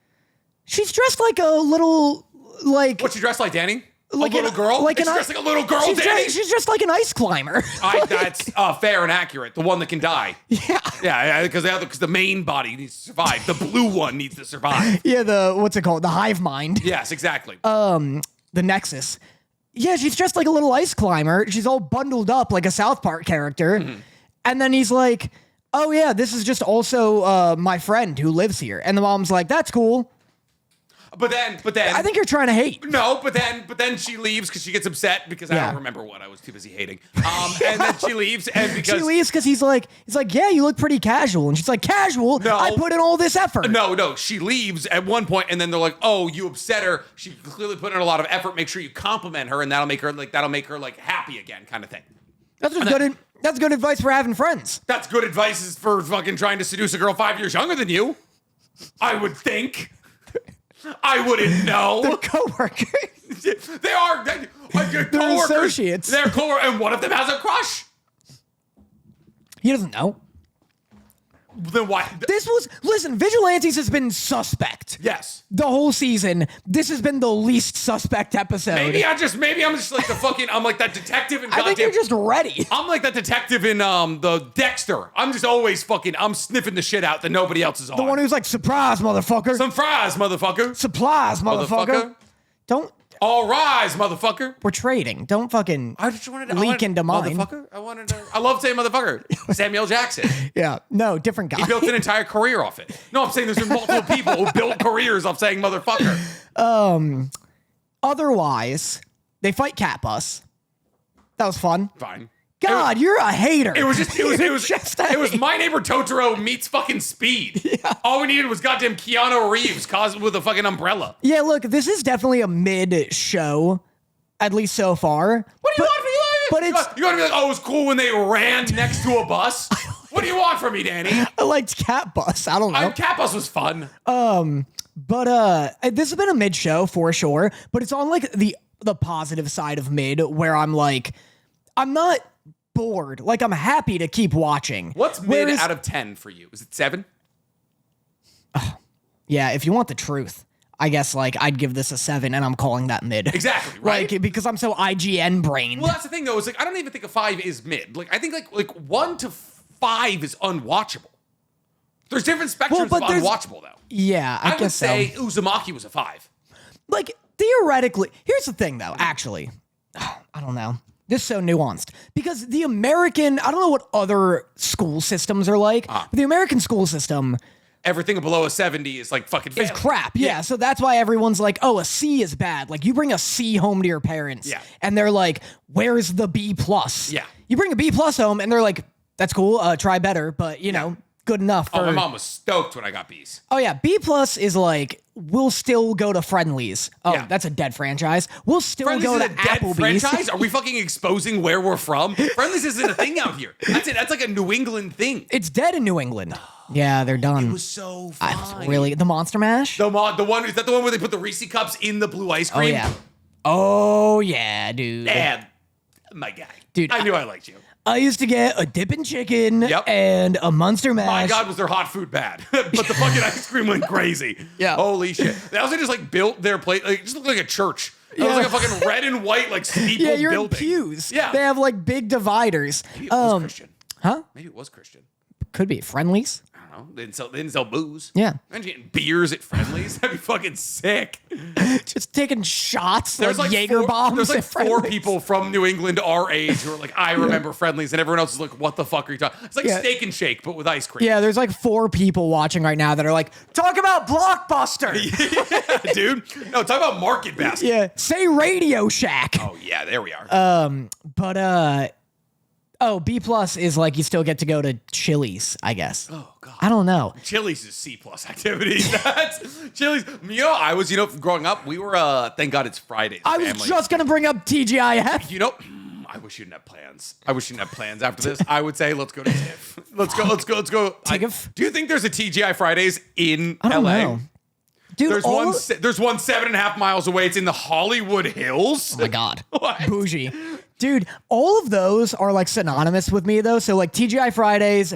She's dressed like a little, like... What's she dressed like, Danny? Like a little girl? She's dressed like a little girl, Danny? She's dressed like an ice climber. That's fair and accurate. The one that can die. Yeah. Yeah, because the main body needs to survive. The blue one needs to survive. Yeah, what's it called? The hive mind. Yes, exactly. The Nexus. Yeah, she's dressed like a little ice climber. She's all bundled up like a South Park character. Mm-hmm. And then he's like... oh yeah, this is just also my friend who lives here. And the mom's like, that's cool. But then I think you're trying to hate. No, but then she leaves because she gets upset because I don't remember what I was too busy hating. And then she leaves because he's like, yeah, you look pretty casual. And she's like, casual? No, I put in all this effort. No, she leaves at one point and then they're like, oh, you upset her. She clearly put in a lot of effort. Make sure you compliment her and that'll make her happy again, kind of thing. That's good advice for having friends. That's good advice for fucking trying to seduce a girl 5 years younger than you. I would think. I wouldn't know. They're coworkers. They are. They're coworkers. Associates. They're coworkers, and one of them has a crush. He doesn't know. Then why? Listen, Vigilantes has been suspect. Yes. The whole season. This has been the least suspect episode. Maybe I'm just like I'm like that detective in I think you're just ready. I'm like that detective in the Dexter. I'm just always I'm sniffing the shit out that nobody else is on. The one who's like, surprise, motherfucker. Some fries, motherfucker. Supplies, motherfucker. Don't. All rise, motherfucker. We're trading. Don't fucking leak into mine. Motherfucker. I love saying motherfucker. Samuel Jackson. Yeah. No, different guy. He built an entire career off it. No, I'm saying there's been multiple people who built careers off saying motherfucker. Otherwise, they fight Cat Bus. That was fun. Fine. God, you're a hater. It was My Neighbor Totoro meets fucking Speed. Yeah. All we needed was goddamn Keanu Reeves caused with a fucking umbrella. Yeah, look, this is definitely a mid show, at least so far. What do you want from me? But it's you want to be like, oh, it was cool when they ran next to a bus. What do you want from me, Danny? I liked Cat Bus. I don't know. Cat Bus was fun. But this has been a mid show for sure. But it's on like the positive side of mid, where I'm like, I'm not bored. Like, I'm happy to keep watching. What's mid out of 10 for you? Is it 7? Yeah, if you want the truth, I guess like I'd give this a 7, and I'm calling that mid. Exactly, right? Like, because I'm so IGN brained. Well, that's the thing though. Is like I don't even think a 5 is mid. Like I think like 1 to 5 is unwatchable. There's different spectrums of unwatchable though. Yeah, I guess would say Uzumaki was a 5. Like theoretically, here's the thing though. Actually, I don't know. This is so nuanced because the American, I don't know what other school systems are like, but the American school system, everything below a 70 is like fucking failing. It's crap. Yeah. So that's why everyone's like, oh, a C is bad. Like you bring a C home to your parents and they're like, where's the B plus? Yeah. You bring a B plus home and they're like, that's cool. Try better. But you know, good enough. My mom was stoked when I got B's. Oh yeah. B plus is like, we'll still go to Friendlies. Oh, that's a dead franchise. We'll still Friendlies go to is a dead Applebee's. Franchise? Are we fucking exposing where we're from? Friendlies isn't a thing out here. That's it. That's like a New England thing. It's dead in New England. Yeah, they're done. It was so fun. I was really the Monster Mash. The one is that the one where they put the Reese cups in the blue ice cream? Oh yeah, dude. Man, my guy, dude. I knew I liked you. I used to get a dipping chicken and a Monster Mash. My God, was their hot food bad? But the fucking ice cream went crazy. Yeah. Holy shit. They also just like built their plate. Like, it just looked like a church. It was like a fucking red and white like steepled building. Yeah, you're in pews. Yeah. They have like big dividers. Maybe it was Christian. Huh? Maybe it was Christian. Could be Friendlies. I don't know. They didn't sell booze. Yeah. Imagine getting beers at Friendlies. That'd be fucking sick. Just taking shots. There's like Jaeger bombs. There's like 4 people from New England our age who are like, I remember Friendlies, and everyone else is like, what the fuck are you talking? It's like Steak and Shake, but with ice cream. Yeah, there's like 4 people watching right now that are like, talk about Blockbuster. Yeah, dude. No, talk about Market Basket. Yeah. Say Radio Shack. Oh yeah, there we are. B plus is like you still get to go to Chili's, I guess. Oh god. I don't know. Chili's is C plus activities. That's Chili's. I was, growing up, we were thank God it's Fridays. I was just gonna bring up TGIF. I wish you didn't have plans. I wish you didn't have plans after this. I would say let's go to TIFF. Let's go. TIFF? Do you think there's a TGI Fridays in I don't LA? know. Dude, there's one 7.5 miles away. It's in the Hollywood Hills. Oh my God. What? Bougie. Dude, all of those are like synonymous with me though. So like TGI Fridays,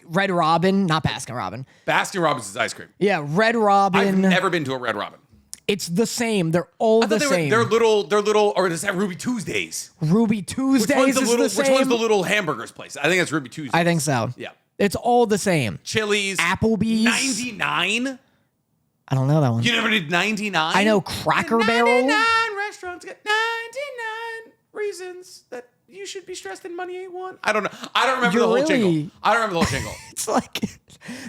Red Robin, not Baskin Robin. Baskin Robbins is ice cream. Yeah, Red Robin. I've never been to a Red Robin. It's the same. They're all the same. They're little, or does that Ruby Tuesdays? Ruby Tuesdays is the same. Which one's the little hamburgers place? I think it's Ruby Tuesdays. I think so. Yeah. It's all the same. Chili's. Applebee's. 99? I don't know that one. You never did 99? I know Cracker Barrel. 99 restaurants get 99 reasons that you should be stressed and money ain't one. I don't know. I don't remember the whole jingle. It's like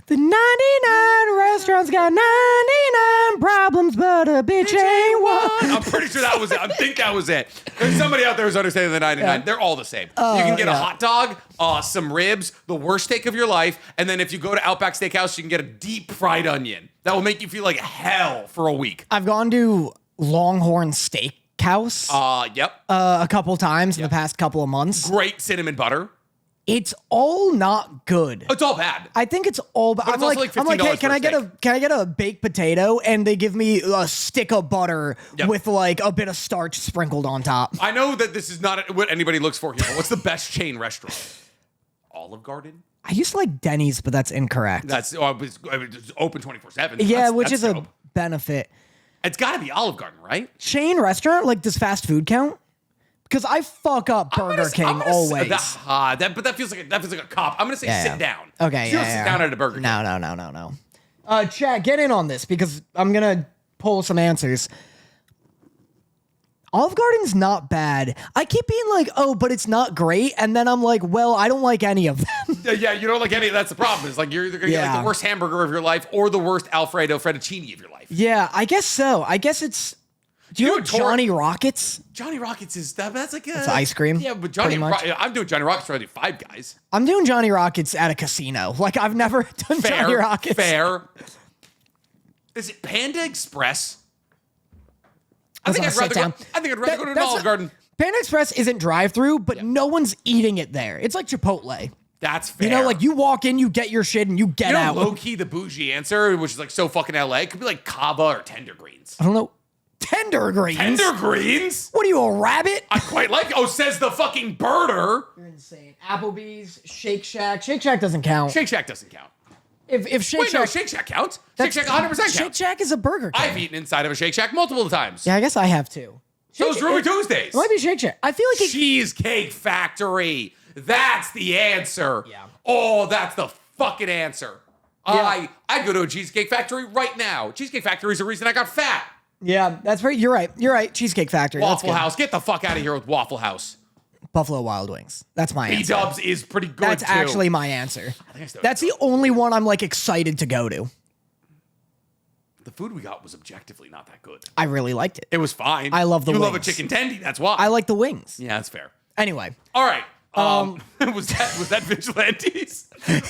the 99 restaurants got 99 problems, but a bitch ain't one. I'm pretty sure that was it. I think that was it. There's somebody out there who's understanding the 99. Yeah. They're all the same. You can get a hot dog, some ribs, the worst steak of your life, and then if you go to Outback Steakhouse, you can get a deep fried onion. That will make you feel like hell for a week. I've gone to Longhorn Steakhouse. Yep. A couple times in the past couple of months. Great cinnamon butter. It's all not good. It's all bad. I think it's all bad. I'm like, hey, can I get a baked potato? And they give me a stick of butter with like a bit of starch sprinkled on top. I know that this is not what anybody looks for here, but what's the best chain restaurant? Olive Garden? I used to like Denny's, but that's incorrect. It's open 24/7. Yeah, which is dope. a benefit. It's got to be Olive Garden, right? Chain restaurant, like, does fast food count? Because I fuck up Burger King always. But that feels like a cop. I'm gonna say sit down. Okay, you don't sit down at a Burger King. No. Chat, get in on this because I'm gonna pull some answers. Olive Garden's not bad. I keep being like, oh, but it's not great, and then I'm like, well, I don't like any of them. Yeah, you don't like any. That's the problem. It's like you're either gonna get like the worst hamburger of your life or the worst Alfredo fettuccine of your life. Yeah, I guess so. I guess it's. Do you know Johnny Rockets? Johnny Rockets is that's like it's ice cream. Yeah, but I'm doing Johnny Rockets for the Five Guys. I'm doing Johnny Rockets at a casino. Like I've never done Johnny Rockets. Fair. Is it Panda Express? I think I'd rather go to an Olive Garden. Panda Express isn't drive-through, but no one's eating it there. It's like Chipotle. That's fair. You know, like you walk in, you get your shit, and you get out. Low-key, the bougie answer, which is like so fucking LA, could be like Cava or Tender Greens. I don't know. Tender Greens? Tender Greens? What are you, a rabbit? I quite like it. Oh, says the fucking birder. You're insane. Applebee's, Shake Shack. Shake Shack doesn't count. Shake Shack doesn't count. If Shake Shack... No, Shake Shack counts. Shake Shack 100% counts. Shake Shack is a burger king. I've eaten inside of a Shake Shack multiple times. Yeah, I guess I have too. So's Ruby Tuesdays. It might be Shake Shack. I feel like Cheesecake Factory. That's the answer. Yeah. Oh, that's the fucking answer. Yeah. I'd go to a Cheesecake Factory right now. Cheesecake Factory is the reason I got fat. Yeah, that's right. You're right. Cheesecake Factory. Waffle House. Get the fuck out of here with Waffle House. Buffalo Wild Wings. That's my answer. B-Dubs is pretty good, That's actually my answer. That's the only one I'm like excited to go to. The food we got was objectively not that good. I really liked it. It was fine. I love the wings. You love a chicken tendy, that's why. I like the wings. Yeah, that's fair. Anyway. All right. Was that Vigilantes? And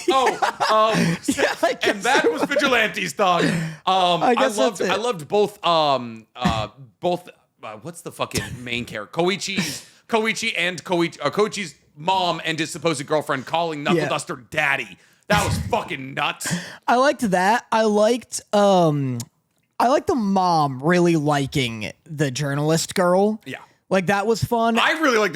that was Vigilantes, dog. I loved both what's the fucking main character? Koichi's mom and his supposed girlfriend calling Knuckle Duster daddy. That was fucking nuts. I liked that. I liked the mom really liking the journalist girl. Yeah. Like that was fun. I really like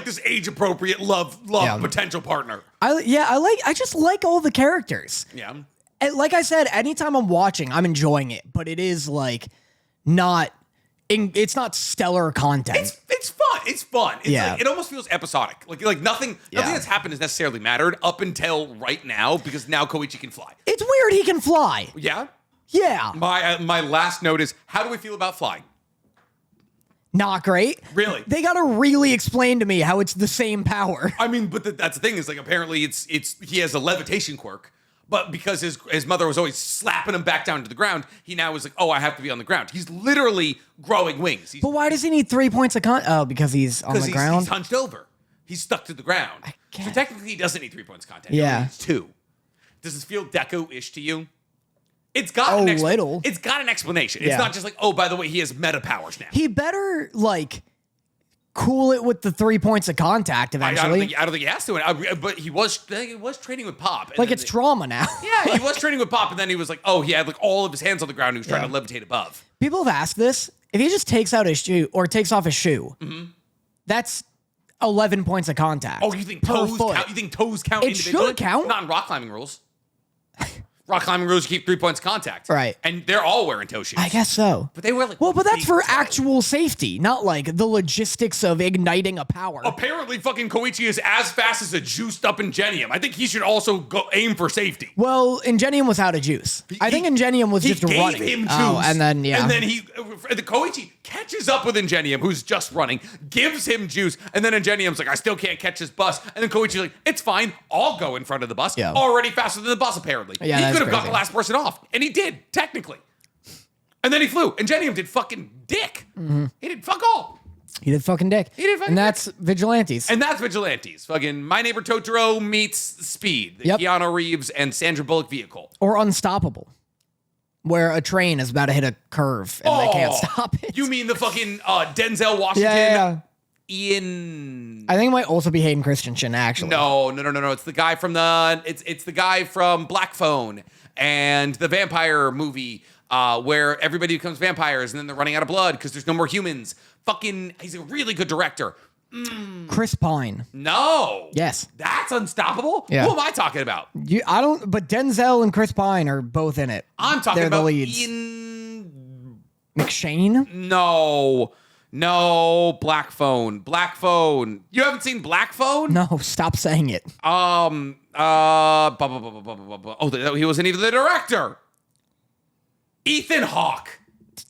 this age appropriate love potential partner. I just like all the characters. Yeah. And like I said, anytime I'm watching, I'm enjoying it, but it is like it's not stellar content. It's fun. It's fun. It's like, it almost feels episodic. Like nothing that's happened has necessarily mattered up until right now because now Koichi can fly. It's weird he can fly. Yeah. Yeah. My last note is, how do we feel about flying? Not great. Really? They gotta really explain to me how it's the same power. I mean, but that's the thing is like apparently it's he has a levitation quirk, but because his mother was always slapping him back down to the ground, he now is like, oh, I have to be on the ground. He's literally growing wings. But why does he need 3 points of Oh, because he's on the ground? He's hunched over. He's stuck to the ground. So technically he doesn't need 3 points of content. Yeah. He needs 2. Does this feel Deku-ish to you? It's got little. It's got an explanation. It's not just like, oh, by the way, he has meta powers now. He better like cool it with the 3 points of contact eventually. I don't think he has to. But he was training with Pop. Like it's trauma now. Yeah, he was training with Pop, and then he was like, oh, he had like all of his hands on the ground. And he was trying to levitate above. People have asked this. If he just takes out his shoe or takes off his shoe, that's 11 points of contact. Oh, you think toes count? You think toes count? It should count. Not in rock climbing rules. Rock climbing rules, you keep 3 points of contact. Right. And they're all wearing toe shoes. I guess so. But they wear like... Well, but that's for actual safety, not like the logistics of igniting a power. Apparently fucking Koichi is as fast as a juiced up Ingenium. I think he should also go aim for safety. Well, Ingenium was out of juice. I think Ingenium was just running. He gave him juice. Oh, and then, And then the Koichi catches up with Ingenium, who's just running, gives him juice, and then Ingenium's like, I still can't catch this bus. And then Koichi's like, it's fine. I'll go in front of the bus. Yeah. Already faster than the bus, apparently. Yeah, he could have got the last person off. And he did, technically. And then he flew. Ingenium did fucking dick. He did fuck all. He did fucking dick. And that's Vigilantes. And that's Vigilantes. Fucking My Neighbor Totoro meets Speed, the Keanu Reeves and Sandra Bullock vehicle. Or Unstoppable, where a train is about to hit a curve and they can't stop it. You mean the fucking Denzel Washington? Ian. I think it might also be Hayden Christensen, actually. No. It's the guy from it's the guy from Black Phone and the vampire movie where everybody becomes vampires and then they're running out of blood because there's no more humans. Fucking, he's a really good director. Chris Pine. No. Yes. That's Unstoppable? Yeah. Who am I talking about? But Denzel and Chris Pine are both in it. I'm talking They're about the leads. Ian... McShane? No, Black Phone. You haven't seen Black Phone? No, stop saying it. He wasn't even the director. Ethan Hawke.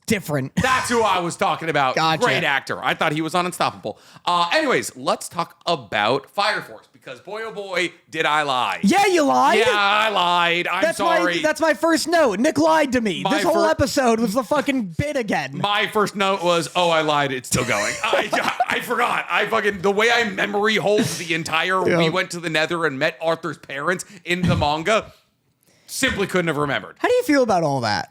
Different. That's who I was talking about. Gotcha. Great actor. I thought he was on Unstoppable. Anyways, let's talk about Fire Force because boy, oh boy, did I lie. Yeah, you lied. Yeah, I lied. I'm sorry. That's my first note. Nick lied to me. My This whole episode was the fucking bit again. My first note was, oh, I lied. It's still going. I forgot. The way I memory holds the entire we went to the Nether and met Arthur's parents in the manga, simply couldn't have remembered. How do you feel about all that?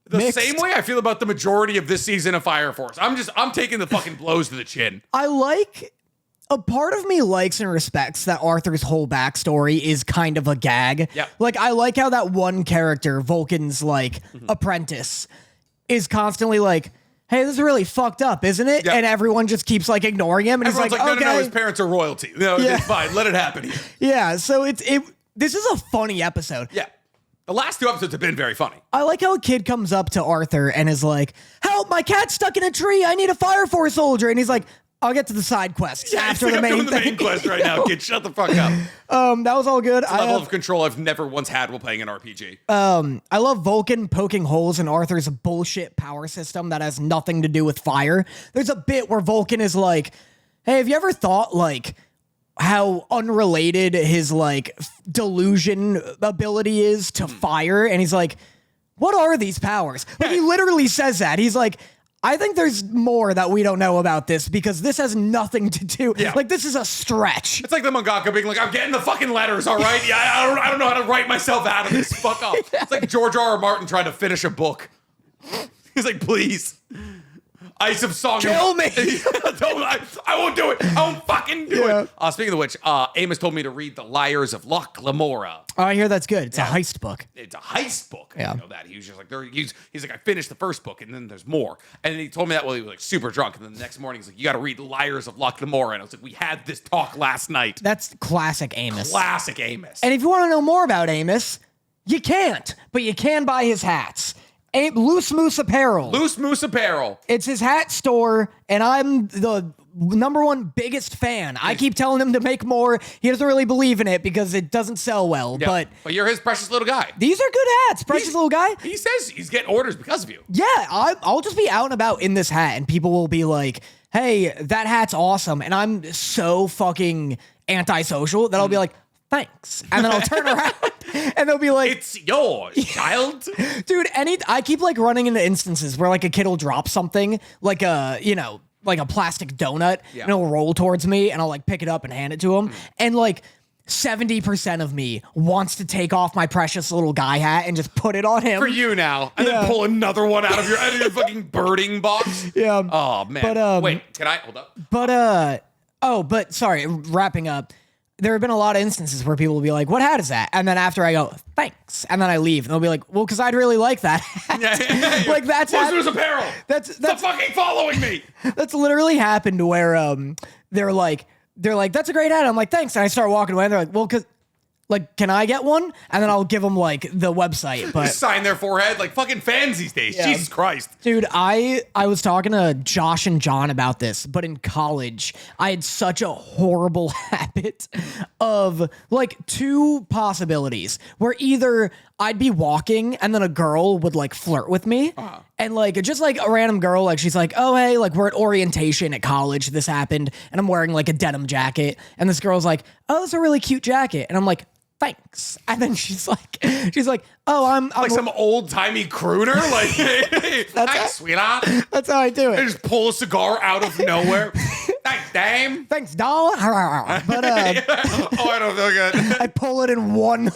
The same way I feel about the majority of this season of Fire Force. I'm taking the fucking blows to the chin. A part of me likes and respects that Arthur's whole backstory is kind of a gag. Yep. Like, I like how that one character, Vulcan's, apprentice, is constantly like, hey, this is really fucked up, isn't it? Yep. And everyone just keeps, ignoring him. And Everyone's he's like, no, okay. his parents are royalty. No, it's fine. Let it happen. Yeah, so this is a funny episode. Yeah. The last 2 episodes have been very funny. I like how a kid comes up to Arthur and is like, help, my cat's stuck in a tree. I need a Fire Force soldier. And he's like, I'll get to the side quests after the main I'm doing thing. the main quest right now, kid. Shut the fuck up. That was all good. It's a level of control I've never once had while playing an RPG. I love Vulcan poking holes in Arthur's bullshit power system that has nothing to do with fire. There's a bit where Vulcan is like, hey, have you ever thought, how unrelated his delusion ability is to fire? And he's like, what are these powers? He literally says that. He's like, I think there's more that we don't know about this because this has nothing to do. Yeah. This is a stretch. It's like the mangaka being like, I'm getting the fucking letters, all right? Yeah, I don't know how to write myself out of this. Fuck off. It's like George R. R. Martin trying to finish a book. He's like, please. Ice of Song. Kill me. I won't do it. I won't fucking do it. Speaking of which, Amos told me to read The Liars of Loch Lamora. Oh, I hear that's good. It's a heist book. It's a heist book. Yeah. I know that. He was just like, he's like, I finished the first book and then there's more. And he told me that while he was super drunk. And then the next morning he's like, you got to read Liars of Loch Lamora. And I was like, we had this talk last night. That's classic Amos. Classic Amos. And if you want to know more about Amos, you can't, but you can buy his hats. Loose Moose Apparel. Loose Moose Apparel. It's his hat store, and I'm the number one biggest fan. I keep telling him to make more. He doesn't really believe in it because it doesn't sell well, but you're his precious little guy. These are good hats, precious little guy. He says he's getting orders because of you. Yeah, I'll just be out and about in this hat, and people will be like, hey, that hat's awesome. And I'm so fucking antisocial that I'll be like, thanks. And then I'll turn around and they'll be like, it's yours, child. Dude, I keep running into instances where a kid will drop something like a plastic donut and it'll roll towards me and I'll pick it up and hand it to him. And 70% of me wants to take off my precious little guy hat and just put it on him. For you now. And then pull another one out of your fucking birding box. Yeah. Oh, man. But, wait, can I hold up? But sorry, wrapping up. There have been a lot of instances where people will be like, what hat is that? And then after I go, thanks. And then I leave. And they'll be like, well, because I'd really like that hat. Yeah. That's Loose Moose Apparel. That's fucking following me. That's literally happened where they're like, that's a great hat. I'm like, thanks. And I start walking away and they're like, well, because can I get one? And then I'll give them the website. But sign their forehead like fucking fans these days. Yeah. Jesus Christ. Dude, I was talking to Josh and John about this, but in college, I had such a horrible habit of 2 possibilities where either I'd be walking and then a girl would flirt with me and just a random girl, she's like, oh, hey, we're at orientation at college. This happened. And I'm wearing a denim jacket. And this girl's like, oh, that's a really cute jacket. And I'm like, thanks. And then she's like, oh, I'm like some old timey crooner. Hey, thanks, sweetheart. That's how I do it. I just pull a cigar out of nowhere. Thanks, dame. Thanks, doll. But I don't feel good. I pull it in one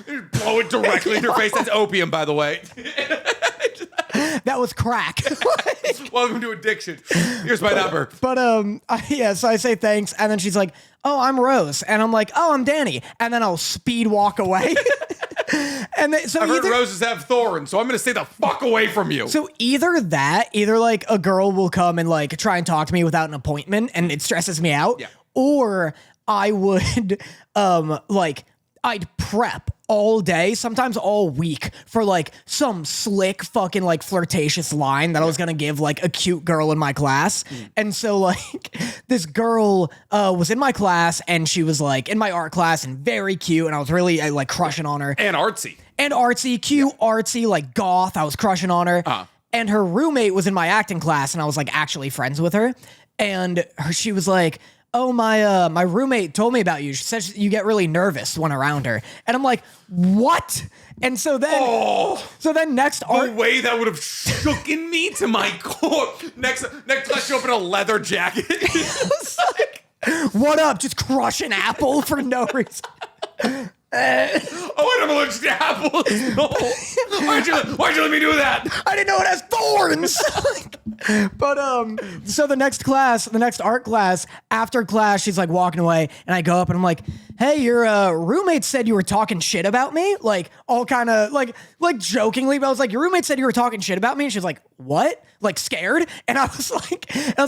You blow it directly in your face. That's opium, by the way. That was crack. Welcome to addiction. Here's my number. But so I say thanks, and then she's like, "Oh, I'm Rose," and I'm like, "Oh, I'm Danny," and then I'll speed walk away. And so I've heard roses have thorns, so I'm going to stay the fuck away from you. So either like a girl will come and like try and talk to me without an appointment and it stresses me out, or I would like I'd prep all day, sometimes all week, for like some slick fucking like flirtatious line that I was gonna give like a cute girl in my class. And so like this girl was in my class and she was like in my art class and very cute, and I was really like crushing on her. And artsy, cute, artsy, like goth. I was crushing on her. And her roommate was in my acting class, and I was like actually friends with her. And she was like, oh, my roommate told me about you. She says you get really nervous when around her. And I'm like, what? And so then next art. The way that would have shooken me to my core. Next class, you open a leather jacket. It's like, what up? Just crushing apple for no reason. Oh, I'm allergic to apples. No. Why'd you let me do that? I didn't know it has thorns. But so the next art class, after class, she's like walking away, and I go up and I'm like, hey, your roommate said you were talking shit about me, like all kind of like jokingly, but I was like, your roommate said you were talking shit about me, and she's like, what? Like scared? And I was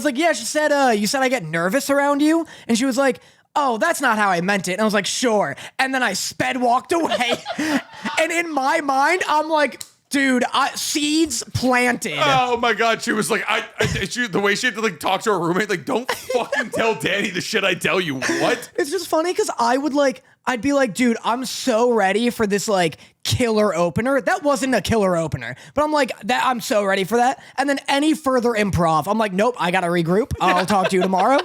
like, yeah, she said you said I get nervous around you, and she was like, oh, that's not how I meant it. And I was like, sure. And then I walked away. And in my mind, I'm like, dude, seeds planted. Oh my God. She was like, the way she had to like talk to her roommate, like, don't fucking tell Danny the shit I tell you. What? It's just funny because I'd be like, dude, I'm so ready for this like killer opener. That wasn't a killer opener, but I'm like, I'm so ready for that. And then any further improv, I'm like, nope, I gotta regroup. I'll talk to you tomorrow.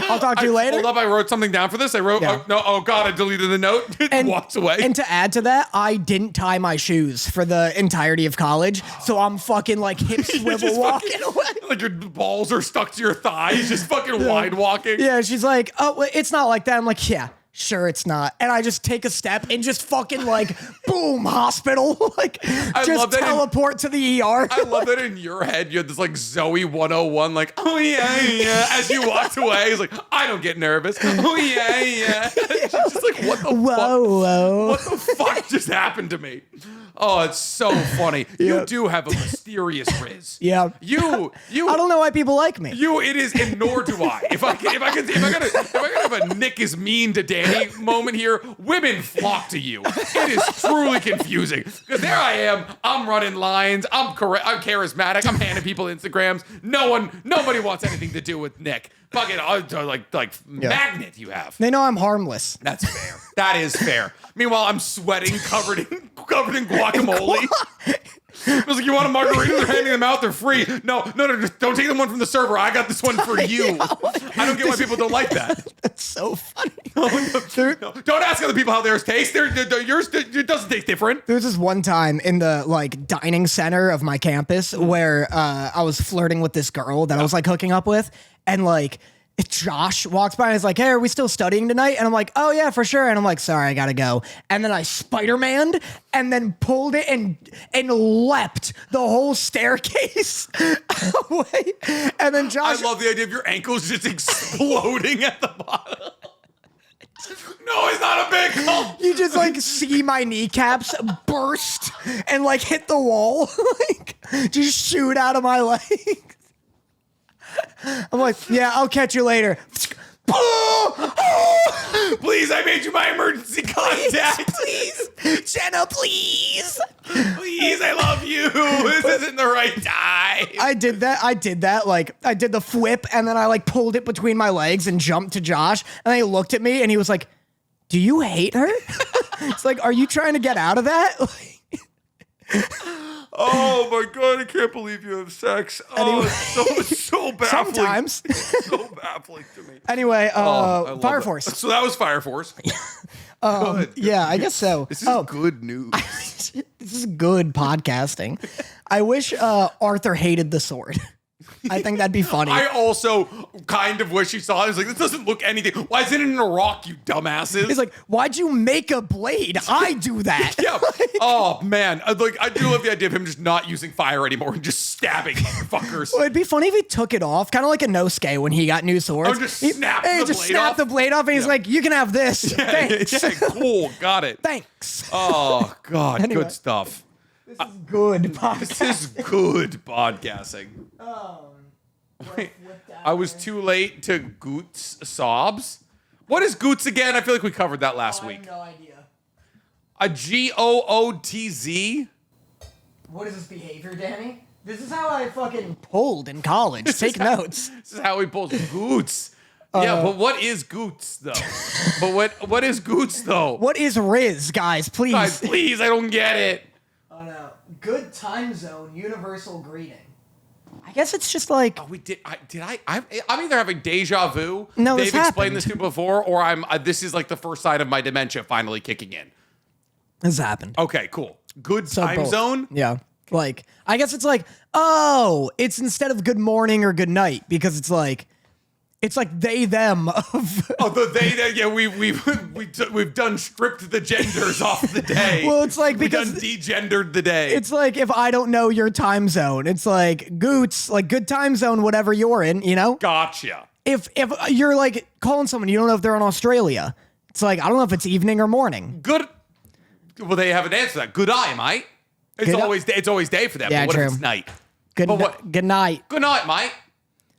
I'll talk to you later. Hold up, I wrote something down for this. I wrote, oh God, I deleted the note. And walks away. And to add to that, I didn't tie my shoes for the entirety of college, so I'm fucking like hip swivel walking away. Like your balls are stuck to your thighs, just fucking wide walking. Yeah, she's like, oh, it's not like that. I'm like, yeah. Sure, it's not. And I just take a step and just fucking like, boom, hospital. Like, just teleport to the ER. I love that in your head, you had this like Zoe 101, like, oh yeah. As you walked away, he's like, I don't get nervous. Oh yeah. She's just like, what the fuck? What the fuck just happened to me? Oh, it's so funny. You do have a mysterious riz. Yeah. You. I don't know why people like me. It is, and nor do I. If I gotta have a Nick is mean to Danny moment here, women flock to you. It is truly confusing because there I am. I'm running lines. I'm charismatic. I'm handing people Instagrams. Nobody wants anything to do with Nick. Fucking magnet you have. They know I'm harmless. That's fair. That is fair. Meanwhile, I'm sweating, covered in guacamole. I was like, you want a margarita? They're handing them out. They're free. No, just don't take the one from the server. I got this one for you. I don't get why people don't like that. That's so funny. No, don't ask other people how theirs taste. Yours it doesn't taste different. There was this one time in the like dining center of my campus where I was flirting with this girl that I was like hooking up with, and like Josh walks by and is like, hey, are we still studying tonight? And I'm like, oh yeah, for sure. And I'm like, sorry, I gotta go. And then I Spider-Man'd and then pulled it and leapt the whole staircase away. And then Josh... I love the idea of your ankles just exploding at the bottom. No, it's not a big hole. You just like see my kneecaps burst and like hit the wall. Like just shoot out of my legs. I'm like, yeah, I'll catch you later. Please, I made you my emergency contact. Please. Jenna, please. Please, I love you. This isn't the right time. I did that. Like, I did the flip, and then I like pulled it between my legs and jumped to Josh. And then he looked at me, and he was like, do you hate her? It's like, are you trying to get out of that? Oh my God, I can't believe you have sex. Oh, anyway, it's so baffling. Sometimes. It's so baffling to me. Anyway, Fire Force. So that was Fire Force. Good. Yeah, I guess so. This is good news. This is good podcasting. I wish Arthur hated the sword. I think that'd be funny. I also kind of wish he saw it. He's like, this doesn't look anything. Why isn't it in a rock, you dumbasses? He's like, why'd you make a blade? I do that. Yeah. Oh, man. I do love the idea of him just not using fire anymore and just stabbing motherfuckers. Well, it'd be funny if he took it off, kind of like a Inosuke when he got new swords. Oh, just snapped the blade off, and he's like, you can have this. Thanks. Yeah, cool. Got it. Thanks. Oh, God. Anyway. Good stuff. This is good podcasting. This is good podcasting. Wait, I was too late to Goots Sobs. What is Goots again? I feel like we covered that last week. I have no idea. A GOOTZ? What is this behavior, Danny? This is how I fucking pulled in college. Take notes. This is how we pulled Goots. Yeah, but what is Goots though? what is Goots though? What is Riz, guys? Please. Guys, please, I don't get it. Oh no. Good time zone, universal greeting. I guess it's just like. Oh, I'm either having deja vu. No, They've this explained happened. this to me before, or this is like the first sign of my dementia finally kicking in. This happened. Okay, cool. Good So time both. zone. Yeah. Like, I guess it's like, oh, it's instead of good morning or good night because it's like they, them of. Oh, the they that yeah we've done stripped the genders off the day. Well, it's like we've because done degendered the day. it's like if I don't know your time zone, it's like Goots, like good time zone, whatever you're in, you know? Gotcha. If you're like calling someone, you don't know if they're in Australia. It's like, I don't know if it's evening or morning. Good. Well, they haven't answered that. Good eye, mate. It's Good always day for them. Yeah, but what true. if it's night? Good night. Good night, mate.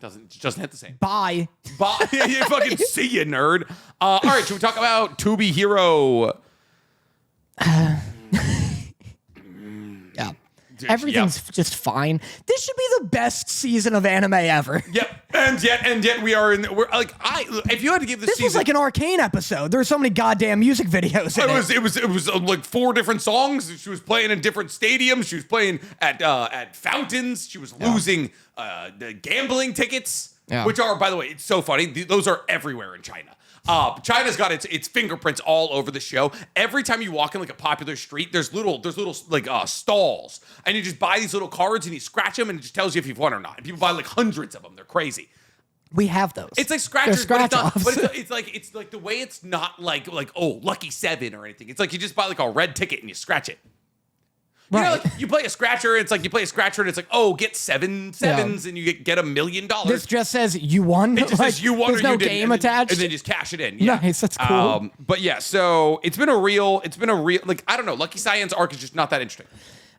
Doesn't hit the same. Bye. Bye. You fucking see you, nerd. All right, should we talk about To Be Hero? Yeah. Everything's just fine. This should be the best season of anime ever. Yep. And yet we're like if you had to give This season, was like an Arcane episode. There were so many goddamn music videos in it was like 4 different songs. She was playing in different stadiums. She was playing at fountains. She was losing the gambling tickets, which are, by the way, it's so funny. Those are everywhere in China. China's got its fingerprints all over the show. Every time you walk in like a popular street, there's little like stalls, and you just buy these little cards and you scratch them, and it just tells you if you've won or not. And people buy like hundreds of them. They're crazy. We have those. It's like scratchers, They're but scratch-offs. it's like the way it's not like oh, lucky 7 or anything. It's like you just buy like a red ticket and you scratch it. You know, like you play a scratcher, it's like you play a scratcher and it's like, oh, get 7 sevens and you get $1 million. This just says you won. It just says you won there's or no you didn't, game attached. and then just cash it in. Yeah. Nice, that's cool. But yeah, so it's been a real like I don't know, Lucky Cyan's arc is just not that interesting.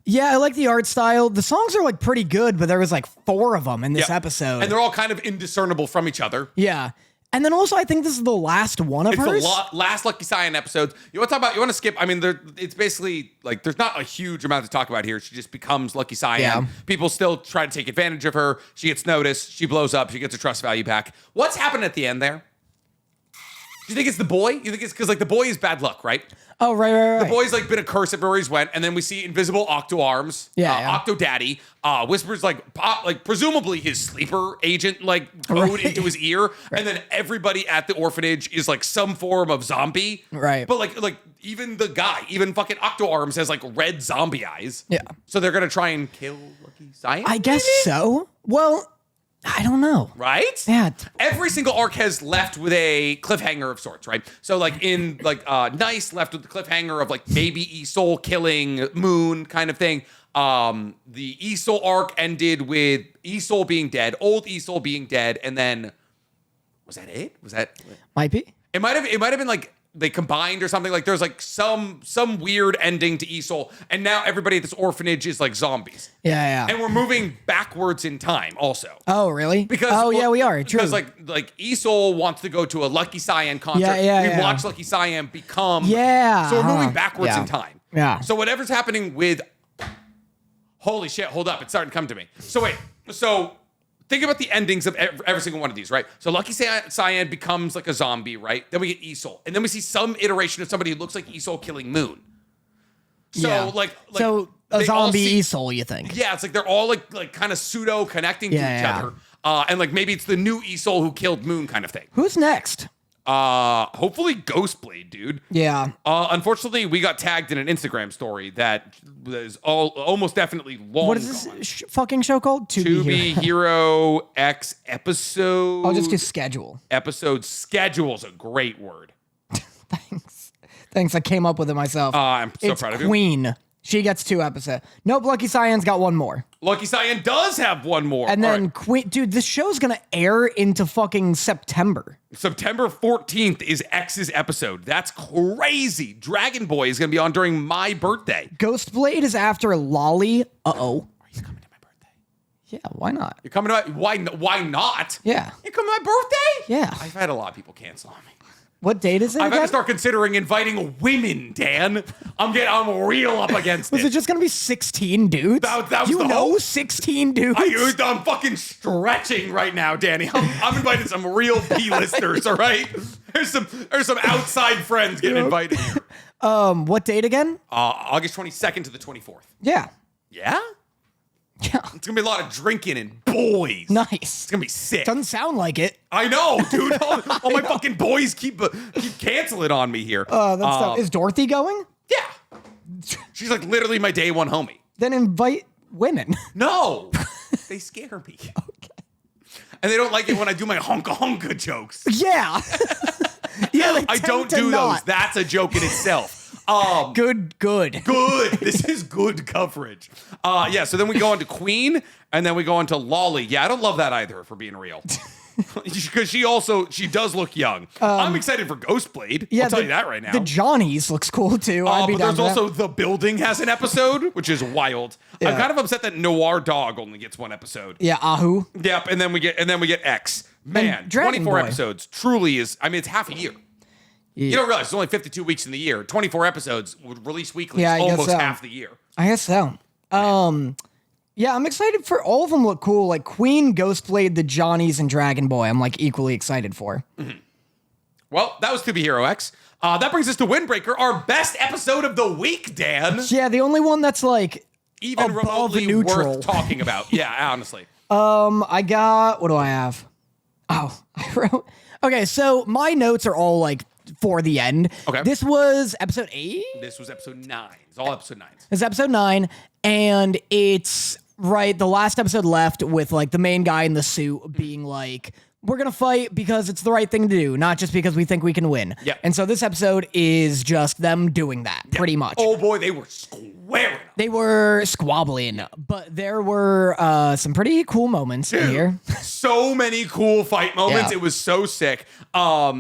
Yeah, I like the art style. The songs are like pretty good, but there was like 4 of them in this episode. And they're all kind of indiscernible from each other. Yeah. And then also, I think this is the last one of hers. It's the last Lucky Cyan episodes. You want to talk about? You want to skip? I mean, it's basically like there's not a huge amount to talk about here. She just becomes Lucky Cyan. Yeah. People still try to take advantage of her. She gets noticed. She blows up. She gets her trust value back. What's happened at the end there? Do you think it's the boy? You think it's because like the boy is bad luck, right? Oh, right. The boy's like been a curse everywhere he's went, and then we see invisible Octo Arms, Octo Daddy, whispers like presumably his sleeper agent like code into his ear, and then everybody at the orphanage is like some form of zombie, right? But like even the guy, even fucking Octo Arms has like red zombie eyes, So they're gonna try and kill Lucky Cyan. I guess so. Well, I don't know. Right? Yeah. Every single arc has left with a cliffhanger of sorts, right? So like in like Nice left with the cliffhanger of like maybe Isol killing Moon kind of thing. The Isol arc ended with Isol being dead, old Isol being dead, and then was that it? Was that might be? It might have been like they combined or something. Like there's like some weird ending to Isol, and now everybody at this orphanage is like zombies. Yeah. And we're moving backwards in time also. Oh, really? Because yeah, we are. True. Because like Isol wants to go to a Lucky Cyan concert. We watched Lucky Cyan become. Yeah. So we're moving backwards in time. Yeah. So whatever's happening with. Holy shit! Hold up, it's starting to come to me. So wait. So. Think about the endings of every single one of these, right? So Lucky Cyan becomes like a zombie, right? Then we get Isol. And then we see some iteration of somebody who looks like Isol killing Moon. So like so a zombie Isol, you think? Yeah, it's like they're all like kind of pseudo connecting to each other. And like maybe it's the new Isol who killed Moon kind of thing. Who's next? Hopefully Ghostblade, dude. Yeah. Unfortunately, we got tagged in an Instagram story that is almost definitely long. What is this fucking show called? To Be Hero X episode. I'll just do schedule. Episode schedule is a great word. Thanks. I came up with it myself. I'm so proud of you. Queen. She gets 2 episodes. Nope, Lucky Cyan's got 1 more. Lucky Cyan does have 1 more. And then Queen, dude, this show's gonna air into fucking September. September 14th is X's episode. That's crazy. Dragon Boy is gonna be on during my birthday. Ghostblade is after Lolly. Uh-oh. Are you coming to my birthday? Yeah, why not? You're coming to my, why not? Yeah. You coming to my birthday? Yeah. I've had a lot of people cancel on me. What date is it I've again? had to start considering inviting women, Dan. I'm real up against Was it just gonna be 16 dudes? That was you the know hope. 16 dudes? I'm fucking stretching right now, Danny. I'm inviting some real B-listers, all right? There's some outside friends getting invited here. What date again? August 22nd to the 24th. Yeah. Yeah? Yeah. It's gonna be a lot of drinking and boys. Nice. It's gonna be sick. Doesn't sound like it. I know, dude. all my fucking boys keep canceling on me here. That's tough. Is Dorothy going? Yeah. She's like literally my day one homie. Then invite women. No. They scare me. Okay. And they don't like it when I do my honka jokes. Yeah. Yeah, they I tend don't to do not. those. That's a joke in itself. Good. Good. This is good coverage. Yeah, so then we go on to Queen, and then we go on to Lolly. Yeah, I don't love that either, for being real. Because she does look young. I'm excited for Ghostblade. Yeah, I'll tell you that right now. The Johnnies looks cool too. I'd be but down there's for also that. The Building has an episode, which is wild. Yeah. I'm kind of upset that Noir Dog only gets 1 episode. Yeah, Ahu. Yep, and then we get X. Man, Dragon 24 Boy. episodes truly is. I mean, it's half a year. Yeah. You don't realize there's only 52 weeks in the year. 24 episodes would release weekly. Yeah, It's I guess almost so. half the year. I guess so. Yeah, I'm excited for all of them. Look cool. Like Queen, Ghostblade, the Johnnies, and Dragon Boy. I'm like equally excited for. Mm-hmm. Well, that was To Be Hero X. That brings us to Windbreaker, our best episode of the week, Dan. Yeah, the only one that's like Even above remotely neutral. worth talking about. Yeah, honestly. I got, what do I have? Oh, I wrote. Okay, so my notes are all like for the end. Okay. This was episode 8? This was episode 9. It's all episode 9. It's episode 9, and it's right, the last episode left with like the main guy in the suit being like, we're gonna fight because it's the right thing to do, not just because we think we can win. Yep. And so this episode is just them doing that, pretty much. Oh boy, they were squaring up. They were squabbling, but there were some pretty cool moments in here. So many cool fight moments. Yeah. It was so sick. Before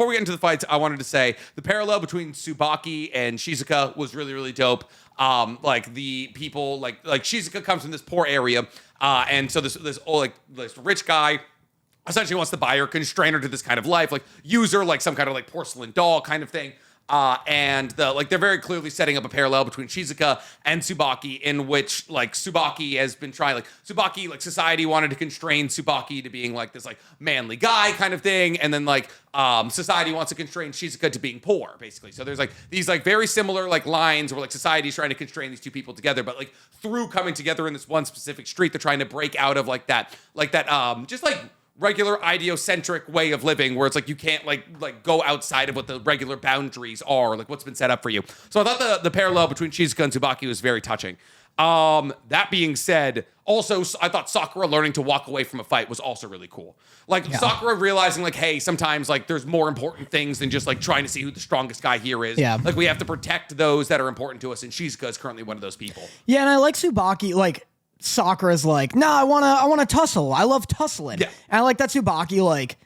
we get into the fights, I wanted to say the parallel between Tsubaki and Shizuka was really, really dope. Like the people, like Shizuka comes from this poor area, and so this rich guy essentially wants to buy her, constrain her to this kind of life, like use her like some kind of like porcelain doll kind of thing. And they're very clearly setting up a parallel between Shizuka and Tsubaki, in which like Tsubaki has been trying, like Tsubaki, like society wanted to constrain Tsubaki to being like this like manly guy kind of thing, and then like society wants to constrain Shizuka to being poor, basically. So there's like these like very similar like lines where like society's trying to constrain these two people together, but like through coming together in this one specific street, they're trying to break out of like that just like regular idiocentric way of living where it's like you can't like go outside of what the regular boundaries are, like what's been set up for you. So I thought the parallel between Shizuka and Tsubaki was very touching. That being said, also I thought Sakura learning to walk away from a fight was also really cool. Like Sakura realizing like, hey, sometimes like there's more important things than just like trying to see who the strongest guy here is. Yeah. Like we have to protect those that are important to us, and Shizuka is currently one of those people. Yeah, and I like Tsubaki, like Sakura's like, nah, I wanna tussle. I love tussling. Yeah. And I like that Tsubaki like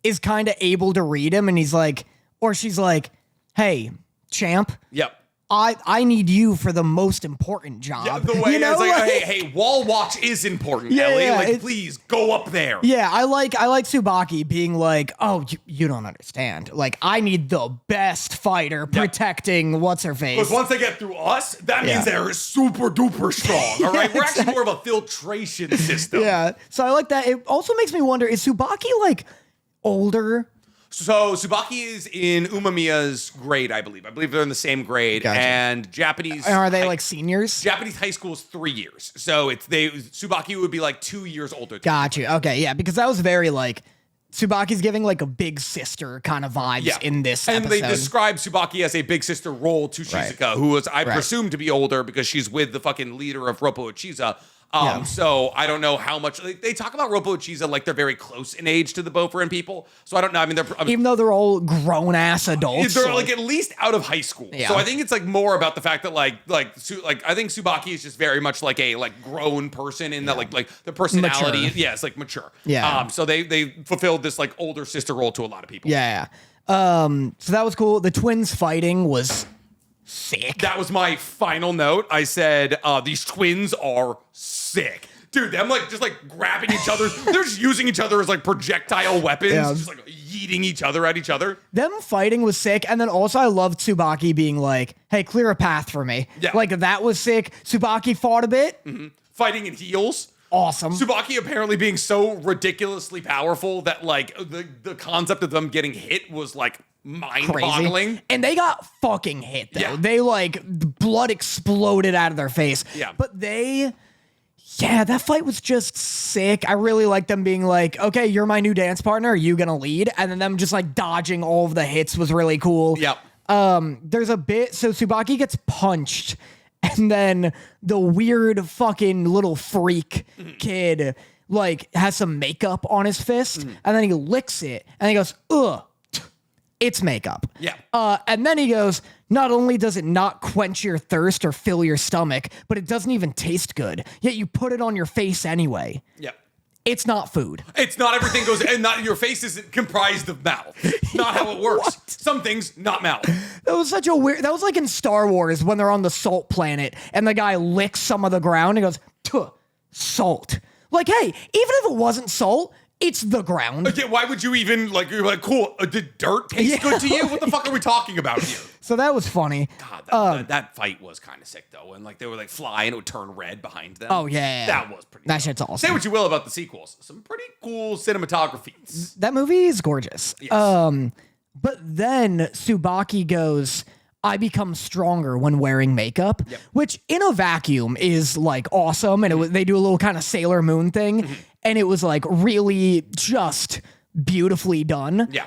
is kind of able to read him, and he's like, or she's like, hey, champ. Yep. I need you for the most important job. Yeah, the way you know? it's like, hey, wall watch is important, Ellie. yeah, Like, please go up there. Yeah, I like Tsubaki being like, oh, you don't understand. Like, I need the best fighter protecting what's her face. Because once they get through us, that means they're super duper strong. All right, we're actually more of a filtration system. Yeah, so I like that. It also makes me wonder: is Tsubaki like older? So Tsubaki is in Umamiya's grade, I believe. I believe they're in the same grade. Gotcha. And Japanese. Are they like seniors? Japanese high school is 3 years. So Tsubaki would be like 2 years older. Got you. Okay, yeah, because that was very like Tsubaki's giving like a big sister kind of vibes in this and episode. they describe Tsubaki as a big sister role to Shizuka, who is, I presume, to be older because she's with the fucking leader of Roppo Uchiza. So I don't know how much they talk about Roppo Uchiza like they're very close in age to the Bofurent people. So I don't know. I mean, even though they're all grown ass adults, they're like at least out of high school. Yeah. So I think it's like more about the fact that like I think Tsubaki is just very much like a grown person in that like the personality. Mature. Yeah, it's like mature. Yeah. So they fulfilled this like older sister role to a lot of people. Yeah. So that was cool. The twins fighting was sick. That was my final note. I said these twins are sick. Dude, them just grabbing each other. They're just using each other as like projectile weapons. Yeah. Just like yeeting each other at each other. Them fighting was sick. And then also I loved Tsubaki being like, hey, clear a path for me. Yeah. Like that was sick. Tsubaki fought a bit. Mm-hmm. Fighting in heels. Awesome. Tsubaki apparently being so ridiculously powerful that like the concept of them getting hit was like mind-boggling. Crazy. And they got fucking hit though. Yeah. They like blood exploded out of their face. Yeah. But that fight was just sick. I really like them being like, okay, you're my new dance partner. Are you gonna lead? And then them just like dodging all of the hits was really cool. Yep. There's a bit, so Tsubaki gets punched, and then the weird fucking little freak kid like has some makeup on his fist, and then he licks it, and he goes, ugh, it's makeup. Yeah. And then he goes, not only does it not quench your thirst or fill your stomach, but it doesn't even taste good, yet you put it on your face anyway. Yep. It's not food. It's not everything goes, and not your face isn't comprised of mouth. Not how it works. What? Some things, not mouth. That was such a weird. That was like in Star Wars when they're on the salt planet and the guy licks some of the ground and goes, "Tuh, salt." Like, hey, even if it wasn't salt, it's the ground. Okay, why would you even you're like, cool? Did dirt taste good to you? What the fuck are we talking about here? So that was funny. God, that fight was kind of sick though, and like they were like fly and it would turn red behind them. Oh yeah, that was pretty. That cool. shit's awesome. Say what you will about the sequels, some pretty cool cinematography. That movie is gorgeous. Yes. But then Tsubaki goes, I become stronger when wearing makeup, which in a vacuum is like awesome. And they do a little kind of Sailor Moon thing. And it was like really just beautifully done. Yeah.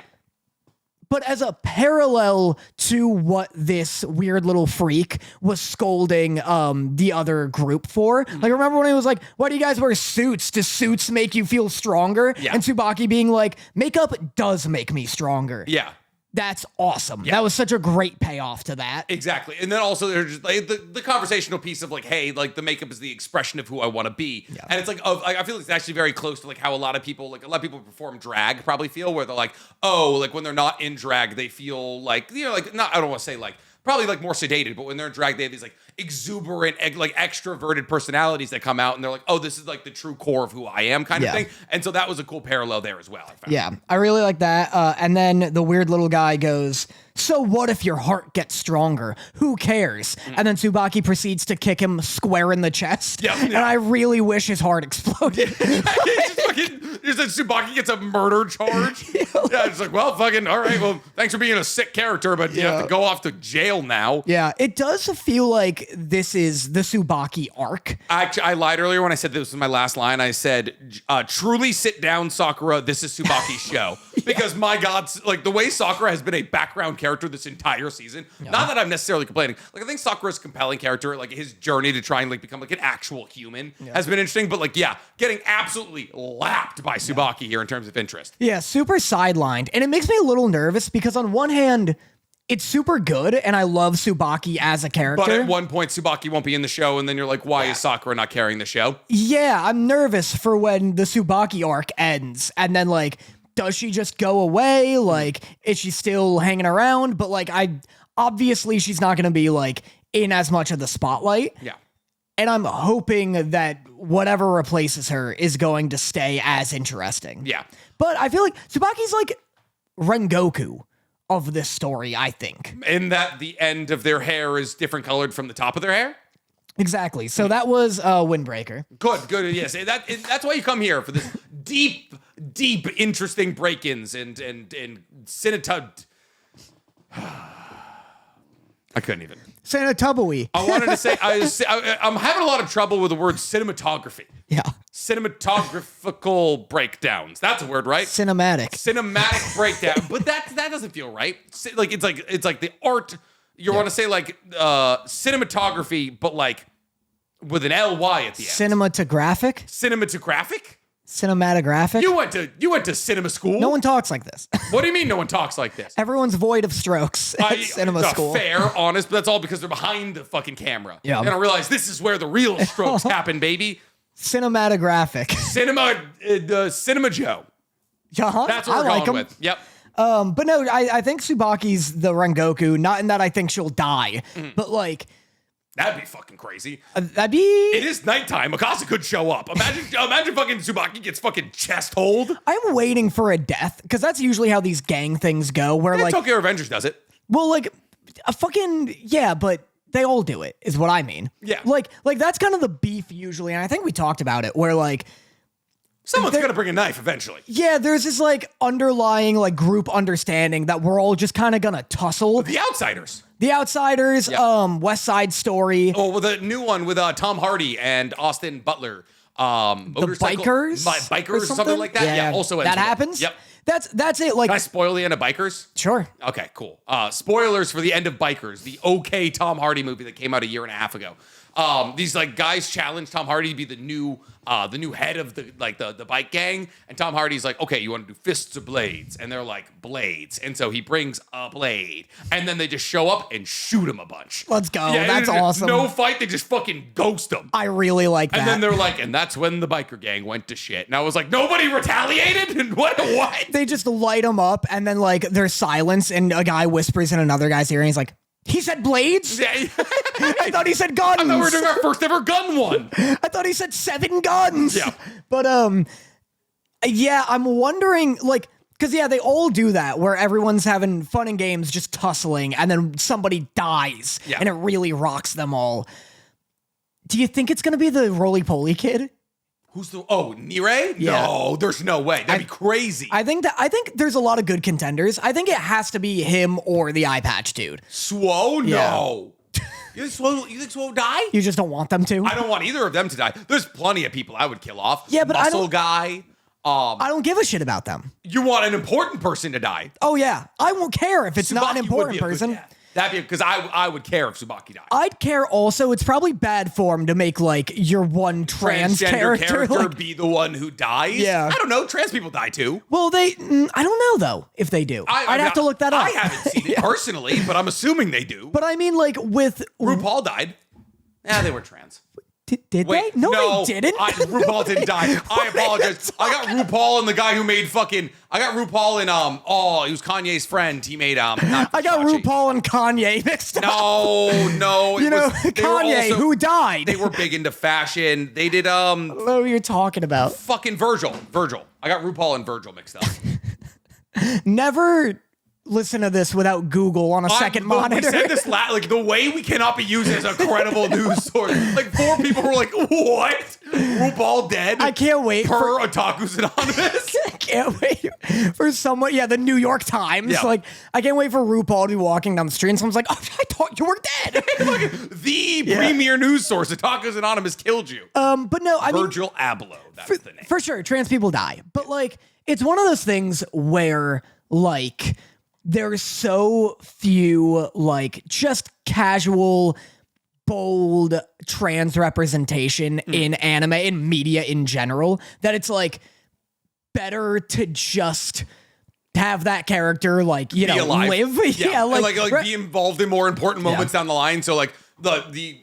But as a parallel to what this weird little freak was scolding the other group for, like remember when he was like, why do you guys wear suits? Do suits make you feel stronger? Yeah. And Tsubaki being like, makeup does make me stronger. Yeah. That's awesome. Yeah. That was such a great payoff to that. Exactly. And then also there's just like the conversational piece of like, hey, like the makeup is the expression of who I want to be. Yeah. And it's like, I feel like it's actually very close to like how a lot of people who perform drag probably feel, where they're like, oh, like when they're not in drag, they feel like, you know, like not, I don't want to say like, probably like more sedated, but when they're in drag, they have these like exuberant, like extroverted personalities that come out and they're like, oh, this is like the true core of who I am kind of thing. And so that was a cool parallel there as well, I found. Yeah, I really like that. And then the weird little guy goes, so what if your heart gets stronger? Who cares? And then Tsubaki proceeds to kick him square in the chest. Yeah. And I really wish his heart exploded. Just that Tsubaki gets a murder charge. Yeah, it's like, well, fucking, all right, well, thanks for being a sick character, but you have to go off to jail now. Yeah, it does feel like this is the Tsubaki arc. Actually, I lied earlier when I said this was my last line. I said, truly sit down, Sakura. This is Tsubaki's show. Because my God, like the way Sakura has been a background character this entire season, not that I'm necessarily complaining. Like I think Sakura's a compelling character, like his journey to try and like become like an actual human has been interesting. But like, getting absolutely lapped by Tsubaki here in terms of interest. Yeah, super sidelined. And it makes me a little nervous because on one hand, it's super good, and I love Tsubaki as a character. But at one point, Tsubaki won't be in the show, and then you're like, why is Sakura not carrying the show? Yeah, I'm nervous for when the Tsubaki arc ends, and then, like, does she just go away? Like, is she still hanging around? But, like, obviously she's not going to be, like, in as much of the spotlight. Yeah. And I'm hoping that whatever replaces her is going to stay as interesting. Yeah. But I feel like Tsubaki's, like, Rengoku of this story, I think. In that the end of their hair is different colored from the top of their hair? Exactly. So that was Windbreaker. Good. Yes. That's why you come here, for this deep, interesting break-ins and cinetub. I couldn't even. Sanatubui. I wanted to say, I'm having a lot of trouble with the word cinematography. Yeah. cinematographical breakdowns. That's a word, right? Cinematic breakdown. But that doesn't feel right. Like it's like the art. You want to say like cinematography, but like with an ly at the end. Cinematographic. Cinematographic. You went to cinema school. No one talks like this. What do you mean no one talks like this? Everyone's void of strokes at cinema school. Fair, honest, but that's all because they're behind the fucking camera. Yeah. They don't realize this is where the real strokes happen, baby. Cinematographic. Cinema Joe. Yeah, That's what we're going with. Yep. But no, I think Tsubaki's the Rengoku, not in that I think she'll die, but like... That'd be fucking crazy. That'd be... It is nighttime. Mikasa could show up. Imagine fucking Tsubaki gets fucking chest hold. I'm waiting for a death, because that's usually how these gang things go, where like... Tokyo Revengers does it. Well, like, a fucking... Yeah, but they all do it, is what I mean. Yeah. Like that's kind of the beef usually, and I think we talked about it, where like... Someone's gonna bring a knife eventually. Yeah, there's this like underlying like group understanding that we're all just kind of gonna tussle. The Outsiders. Yep. West Side Story. Oh, well, the new one with Tom Hardy and Austin Butler. The Bikers? Bikers or something like that. Yeah, also that happens. Yep. That's it. Like, can I spoil the end of Bikers? Sure. Okay, cool. Spoilers for the end of Bikers, the okay Tom Hardy movie that came out a year and a half ago. These like guys challenge Tom Hardy to be the new head of the bike gang, and Tom Hardy's like, okay, you want to do fists or blades? And they're like, blades. And so he brings a blade, and then they just show up and shoot him a bunch. Let's go. That's awesome. No fight, they just fucking ghost him. I really like that. And then they're like, and that's when the biker gang went to shit. And I was like, nobody retaliated? And what? They just light him up, and then like there's silence, and a guy whispers in another guy's ear, and he's like, he said blades? Yeah. I thought he said guns. I thought we were doing our first ever gun one. I thought he said 7 guns. Yeah. But yeah, I'm wondering, like, because yeah, they all do that where everyone's having fun and games, just tussling, and then somebody dies, and it really rocks them all. Do you think it's gonna be the roly-poly kid? Who's Nirei? Yeah. No, there's no way. That'd be crazy. I think there's a lot of good contenders. I think it has to be him or the eye patch dude. Swo? No. You think Swo die? You just don't want them to? I don't want either of them to die. There's plenty of people I would kill off. Yeah, but Muscle guy. I don't give a shit about them. You want an important person to die. Oh yeah. I won't care if it's not an important person. That'd be because I would care if Tsubaki died. I'd care also. It's probably bad form to make like your one trans character like, be the one who dies. Yeah, I don't know. Trans people die too. Well, I don't know though if they do. I'd have to look that up. I haven't seen it personally, but I'm assuming they do. But I mean, like with RuPaul died. Yeah, they were trans. Did they? No, they didn't. RuPaul didn't die. I apologize. I got RuPaul and the guy who made fucking. I got RuPaul and he was Kanye's friend. He made I got RuPaul and Kanye mixed up. No. Kanye who died. They were big into fashion. They did I don't know what you're talking about. Fucking Virgil. I got RuPaul and Virgil mixed up. Never listen to this without Google on a second monitor. We said this like the way we cannot be used as a credible news source. Like 4 people were like, "What? RuPaul dead?" I can't wait for Otakus Anonymous. I can't wait for someone. Yeah, the New York Times. Yeah. Like, I can't wait for RuPaul to be walking down the street and someone's like, "Oh, I thought you were dead." The premier news source, Otakus Anonymous, killed you. But no, I mean, Virgil Abloh. That's the name for sure. Trans people die, but like, it's one of those things where like. There's so few, like, just casual, bold trans representation in anime, in media in general, that it's, like, better to just have that character, like, you know, live. Yeah, like be involved in more important moments down the line. So, like, the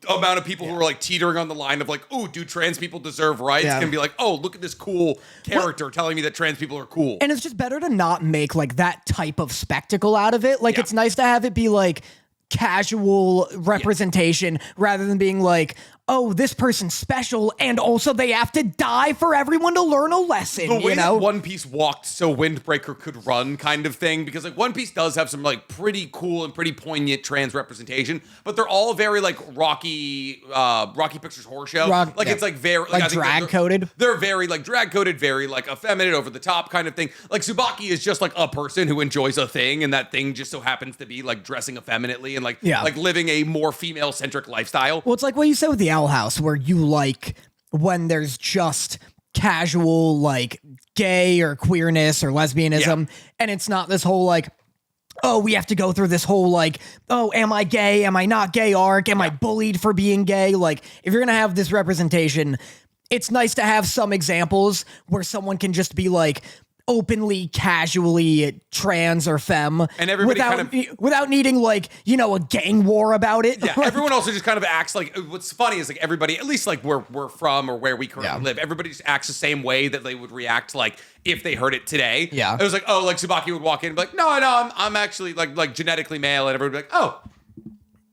amount of people who are like teetering on the line of like, oh, do trans people deserve rights? Can be like, oh, look at this cool character telling me that trans people are cool. And it's just better to not make like that type of spectacle out of it. Like it's nice to have it be like casual representation rather than being like, oh, this person's special and also they have to die for everyone to learn a lesson. The way that One Piece walked so Windbreaker could run kind of thing, because like One Piece does have some like pretty cool and pretty poignant trans representation, but they're all very like Rocky Pictures Horror Show. It's like very like drag coded. They're very like drag coded, very like effeminate, over the top kind of thing. Like Tsubaki is just like a person who enjoys a thing, and that thing just so happens to be like dressing effeminately and like living a more female centric lifestyle. Well, it's like what you said with the Owl House, where you like when there's just casual like gay or queerness or lesbianism, and it's not this whole like, oh, we have to go through this whole like, oh, am I gay? Am I not gay arc? Am I bullied for being gay? Like, if you're gonna have this representation, it's nice to have some examples where someone can just be like openly, casually trans or femme, and everybody without needing like, you know, a gang war about it. Yeah, everyone also just kind of acts like, what's funny is like everybody, at least like where we're from or where we currently live, everybody just acts the same way that they would react like if they heard it today. Yeah, it was like, oh, like Tsubaki would walk in and be like, no, I'm actually like genetically male, and everybody would be like, oh.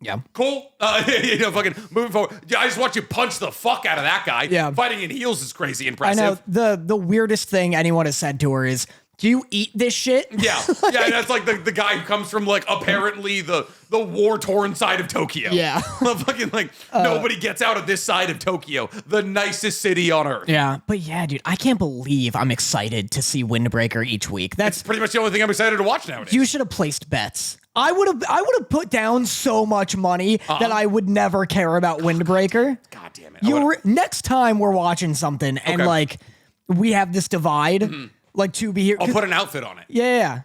Yeah. Cool. You know, fucking moving forward. Yeah, I just watched you punch the fuck out of that guy. Yeah. Fighting in heels is crazy impressive. I know. The weirdest thing anyone has said to her is, do you eat this shit? Yeah. Yeah, that's like the guy who comes from like apparently the war-torn side of Tokyo. Yeah. Fucking like nobody gets out of this side of Tokyo, the nicest city on earth. Yeah. But yeah, dude, I can't believe I'm excited to see Windbreaker each week. That's pretty much the only thing I'm excited to watch nowadays. You should have placed bets. I would have put down so much money that I would never care about Windbreaker. God damn it. Next time we're watching something and like we have this divide, like to be here. I'll put an outfit on it. Yeah.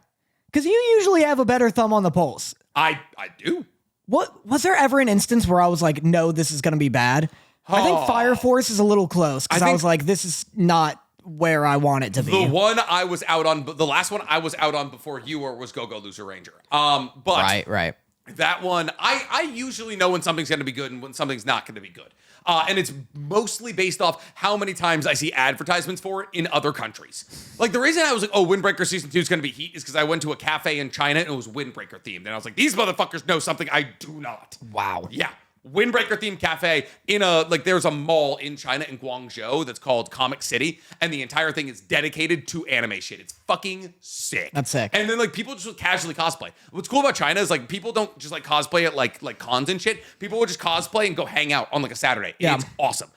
Because you usually have a better thumb on the pulse. I do. What was there ever an instance where I was like, no, this is going to be bad? I think Fire Force is a little close because I was like, this is not where I want it to be. The one I was out on, the last one I was out on before you were was Go Go Loser Ranger. But right. That one, I usually know when something's going to be good and when something's not going to be good. And it's mostly based off how many times I see advertisements for it in other countries. Like the reason I was like, oh, Windbreaker Season 2 is going to be heat is because I went to a cafe in China and it was Windbreaker themed. And I was like, these motherfuckers know something I do not. Wow. Yeah. Windbreaker themed cafe in there's a mall in China in Guangzhou that's called Comic City, and the entire thing is dedicated to anime shit. It's fucking sick. That's sick. And then like people just casually cosplay. What's cool about China is like people don't just like cosplay at like cons and shit. People will just cosplay and go hang out on like a Saturday. Yeah. It's awesome.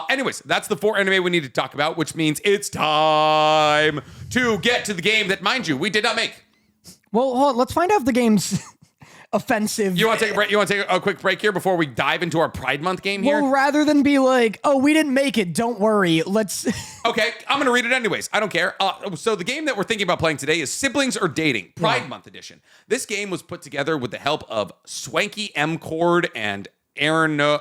Anyways, that's the 4 anime we need to talk about, which means it's time to get to the game that, mind you, we did not make. Well, hold on, let's find out if the game's offensive. You want to take a break? You want to take a quick break here before we dive into our Pride Month game here? Well, rather than be like, oh, we didn't make it, don't worry, let's... Okay, I'm going to read it anyways. I don't care. So the game that we're thinking about playing today is Siblings or Dating, Pride Month edition. This game was put together with the help of Swanky M. Cord and Angel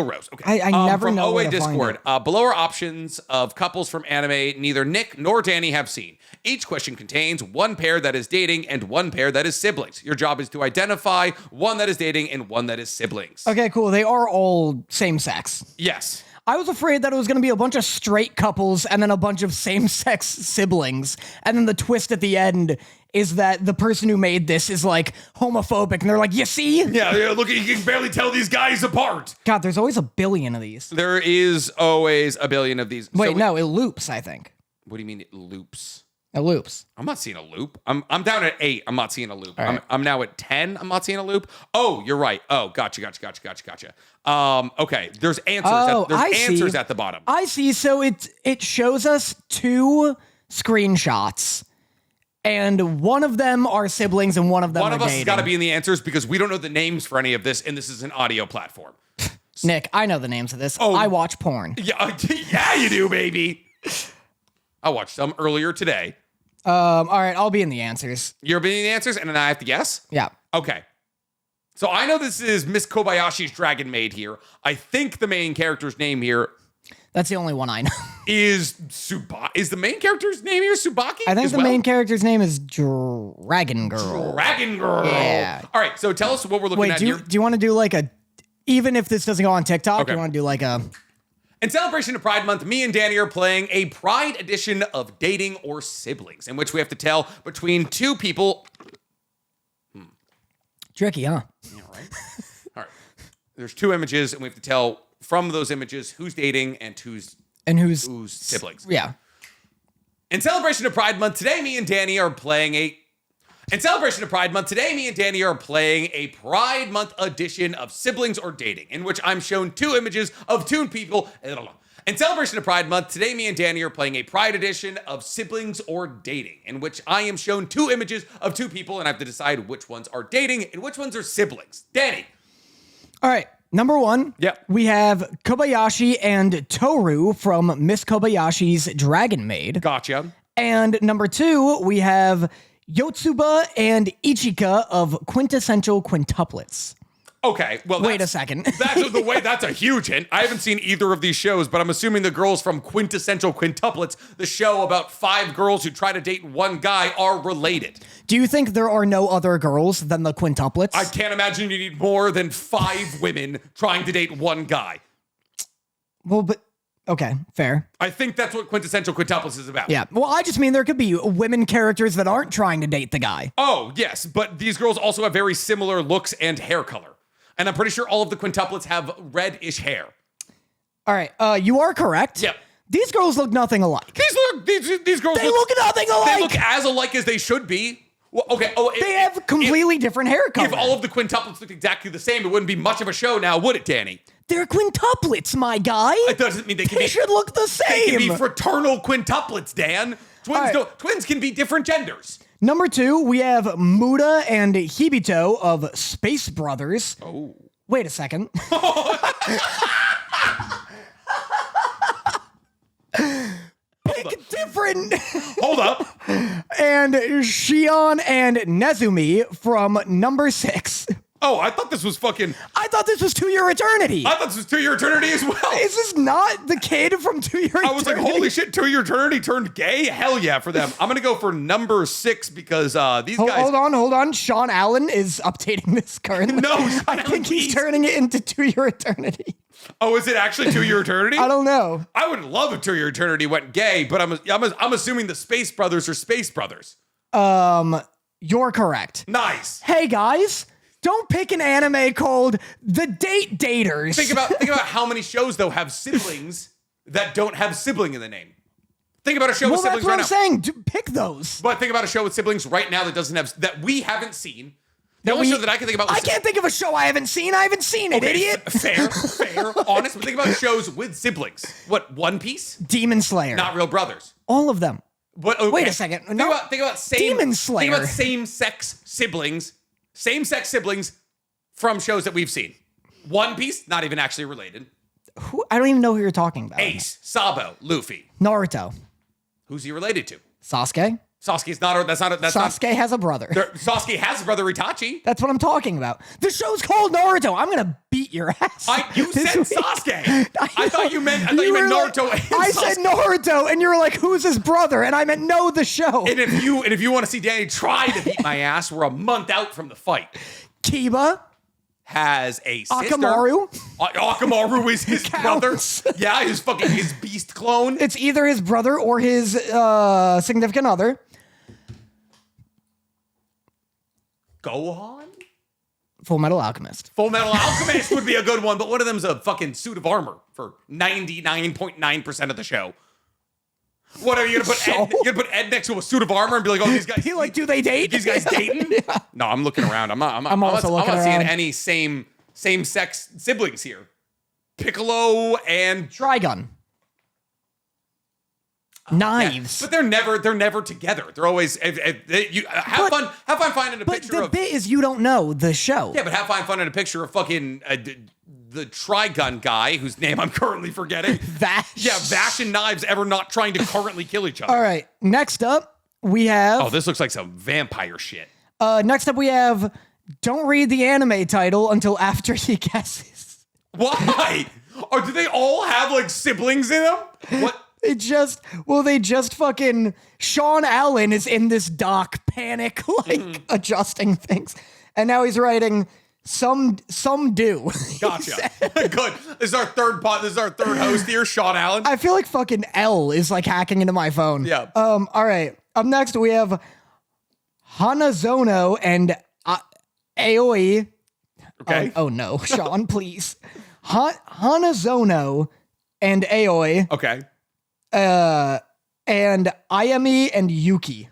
Rose. Okay. I never from know OA where to Discord. find it. Below are options of couples from anime neither Nick nor Danny have seen. Each question contains one pair that is dating and one pair that is siblings. Your job is to identify one that is dating and one that is siblings. Okay, cool. They are all same sex. Yes. I was afraid that it was going to be a bunch of straight couples and then a bunch of same-sex siblings. And then the twist at the end is that the person who made this is like homophobic. And they're like, you see? Yeah, look, you can barely tell these guys apart. God, there's always a billion of these. There is always a billion of these. Wait, no, it loops, I think. What do you mean it loops? It loops. I'm not seeing a loop. I'm down at 8. I'm not seeing a loop. Right. I'm now at 10. I'm not seeing a loop. Oh, you're right. Oh, gotcha. Okay. There's answers. There's answers at the bottom. I see. So it shows us 2 screenshots, and one of them are siblings, and one of them. One of us dating. has got to be in the answers because we don't know the names for any of this, and this is an audio platform. Nick, I know the names of this. Oh. I watch porn. Yeah, you do, baby. I watched some earlier today. All right, I'll be in the answers. You're being the answers, and then I have to guess? Yeah. Okay. So I know this is Miss Kobayashi's Dragon Maid here. I think the main character's name here That's the only one I know. is Subaki. Is the main character's name here Subaki? I think the main character's name is Dragon Girl. Dragon Girl. Yeah. All right, so tell us what we're looking at here. Do you want to do like a, even if this doesn't go on TikTok, Okay. you want to do like a... In celebration of Pride Month, me and Danny are playing a Pride edition of Dating or Siblings, in which we have to tell between 2 people. Tricky, huh? Yeah, right. All right. There's 2 images, and we have to tell from those images who's dating and who's siblings. Yeah. In celebration of Pride Month, today me and Danny are playing a Pride Month edition of Siblings or Dating, in which I'm shown 2 images of 2 people. In celebration of Pride Month, today me and Danny are playing a Pride edition of Siblings or Dating, in which I am shown 2 images of 2 people, and I have to decide which ones are dating and which ones are siblings. Danny. All right. Number 1, we have Kobayashi and Toru from Miss Kobayashi's Dragon Maid. Gotcha. And number 2, we have Yotsuba and Ichika of Quintessential Quintuplets. Okay, well, wait a second. That's a huge hint. I haven't seen either of these shows, but I'm assuming the girls from Quintessential Quintuplets, the show about 5 girls who try to date one guy, are related. Do you think there are no other girls than the quintuplets? I can't imagine you need more than 5 women trying to date one guy. Well, but okay, fair. I think that's what Quintessential Quintuplets is about. Yeah. Well, I just mean there could be women characters that aren't trying to date the guy. Oh, yes, but these girls also have very similar looks and hair color. And I'm pretty sure all of the quintuplets have reddish hair. All right, you are correct. Yep. These girls look nothing alike. These girls look nothing alike. They look as alike as they should be. Well, okay. Oh, they have completely different hair color. If all of the quintuplets looked exactly the same, it wouldn't be much of a show now, would it, Danny? They're quintuplets, my guy. It doesn't mean they should look the same. They can be fraternal quintuplets, Dan. Twins can be different genders. Number 2, we have Motta and Hibito of Space Brothers. Oh. Wait a second. Pick different. Hold up. And Shion and Nezumi from number 6. Oh, I thought this was fucking... I thought this was To Your Eternity. I thought this was To Your Eternity as well. Is this not the kid from To Your Eternity? I was like, holy shit, To Your Eternity turned gay? Hell yeah for them. I'm going to go for number 6 because these guys... Hold on. Sean Allen is updating this currently. No, I think he's turning it into To Your Eternity. Oh, is it actually To Your Eternity? I don't know. I would love if To Your Eternity went gay, but I'm assuming the Space Brothers are Space Brothers. You're correct. Nice. Hey, guys. Don't pick an anime called The Date Daters. Think about how many shows, though, have siblings that don't have sibling in the name. Think about a show with siblings right now. Well, that's what I'm saying. Pick those. But think about a show with siblings right now that doesn't have... that we haven't seen. The only show that I can think about... I can't think of a show I haven't seen. I haven't seen it, idiot. Fair, honest. But think about shows with siblings. What, One Piece? Demon Slayer. Not Real Brothers. All of them. But, okay. Wait a second. Think about Demon Slayer. Think about same-sex siblings from shows that we've seen. One Piece, not even actually related. I don't even know who you're talking about. Ace, Sabo, Luffy. Naruto. Who's he related to? Sasuke. Sasuke's not. Sasuke has a brother. Sasuke has a brother, Itachi. That's what I'm talking about. The show's called Naruto. I'm gonna beat your ass. You said Sasuke. I thought you meant Naruto. I said Naruto, and you were like, "Who's his brother?" And I meant, "No, the show." And if you want to see Danny try to beat my ass, we're a month out from the fight. Kiba has a sister. Akamaru. Akamaru is his brother. Yeah, his beast clone. It's either his brother or his significant other. Gohan? Full Metal Alchemist. Full Metal Alchemist would be a good one, but one of them's a fucking suit of armor for 99.9% of the show. What are you gonna put Ed next to a suit of armor and be like, oh, these guys? Do they date? These guys dating? Yeah. No, I'm looking around. I'm not seeing any same-sex siblings here. Piccolo and Trigun. Knives. Yeah, but they're never together. They're always have fun finding a picture of. But the bit is you don't know the show. Yeah, but have fun finding a picture of fucking the Trigun guy whose name I'm currently forgetting. Vash. Yeah, Vash and Knives ever not trying to currently kill each other. All right. Next up, we have. Oh, this looks like some vampire shit. Next up, we have. Don't read the anime title until after he guesses. Why? Or do they all have like siblings in them? What? They just fucking Sean Allen is in this doc panic, adjusting things. And now he's writing some do. Gotcha. Good. This is our third host here, Sean Allen. I feel like fucking L is like hacking into my phone. Yeah. All right. Up next we have Hanazono and Aoi. Okay. Oh no, Sean, please. Hanazono and Aoi. Okay. And Ayami and Yuki.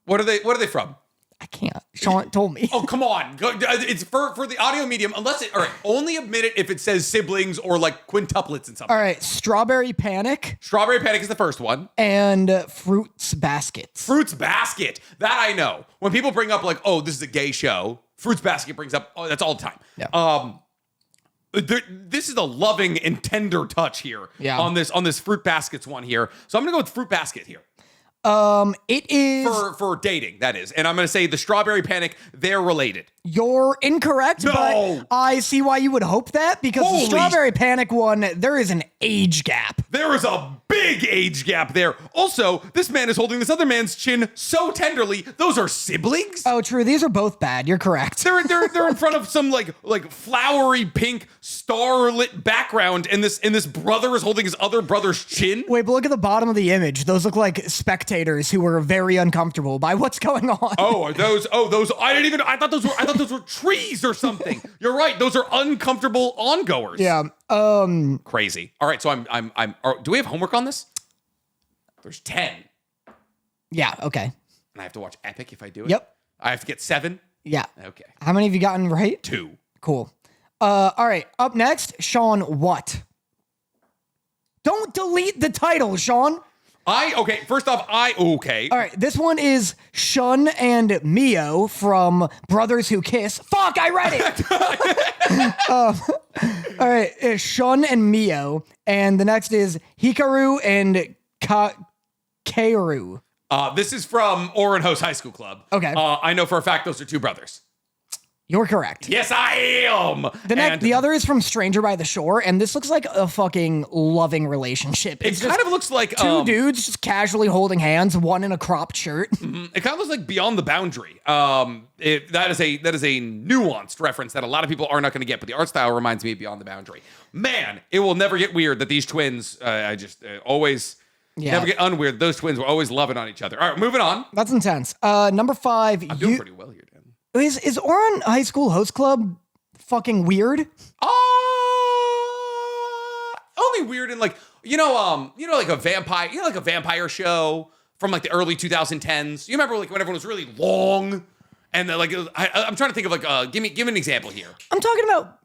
What are they from? I can't. Sean told me. Oh, come on. It's for the audio medium, all right, only admit it if it says siblings or like quintuplets and something. All right, Strawberry Panic. Strawberry Panic is the first one. And Fruits Basket. Fruits Basket. That I know. When people bring up like, oh, this is a gay show, Fruits Basket brings up, oh, that's all the time. Yeah. this is a loving and tender touch here on this Fruit Baskets one here. So I'm gonna go with Fruit Basket here. It is for dating, that is. And I'm gonna say the Strawberry Panic, they're related. You're incorrect, but I see why you would hope that, because the Strawberry Panic one, there is an age gap. There is a big age gap there. Also, this man is holding this other man's chin so tenderly. Those are siblings? Oh, true. These are both bad. You're correct. They're in front of some like flowery pink starlit background, and this brother is holding his other brother's chin. Wait, but look at the bottom of the image. Those look like spectators who were very uncomfortable by what's going on. Oh, those I thought those were trees or something. You're right. Those are uncomfortable ongoers. Yeah. Crazy. All right, so I'm do we have homework on this? There's 10. Yeah, okay. And I have to watch Epic if I do it? Yep. I have to get 7? Yeah. Okay. How many have you gotten right? 2. Cool. All right. Up next, Sean What? Don't delete the title, Sean. Okay, first off, okay. All right, this one is Shun and Mio from Brothers Who Kiss. Fuck, I read it! All right, Shun and Mio, and the next is Hikaru and Kaoru. This is from Orenho's High School Club. Okay. I know for a fact those are 2 brothers. You're correct. Yes, I am. The other is from Stranger by the Shore, and this looks like a fucking loving relationship. It kind of looks like 2 dudes just casually holding hands, one in a cropped shirt. It kind of looks like Beyond the Boundary. That is a nuanced reference that a lot of people are not going to get, but the art style reminds me of Beyond the Boundary. Man, it will never get weird that these twins. Always. Yeah. Never get unweird. Those twins were always loving on each other. All right, moving on. That's intense. Number 5. I'm doing pretty well here, Dan. Is Oren High School Host Club fucking weird? Only weird in like like a vampire show from like the early 2010s. You remember like when everyone was really long and like I'm trying to think of like give me an example here. I'm talking about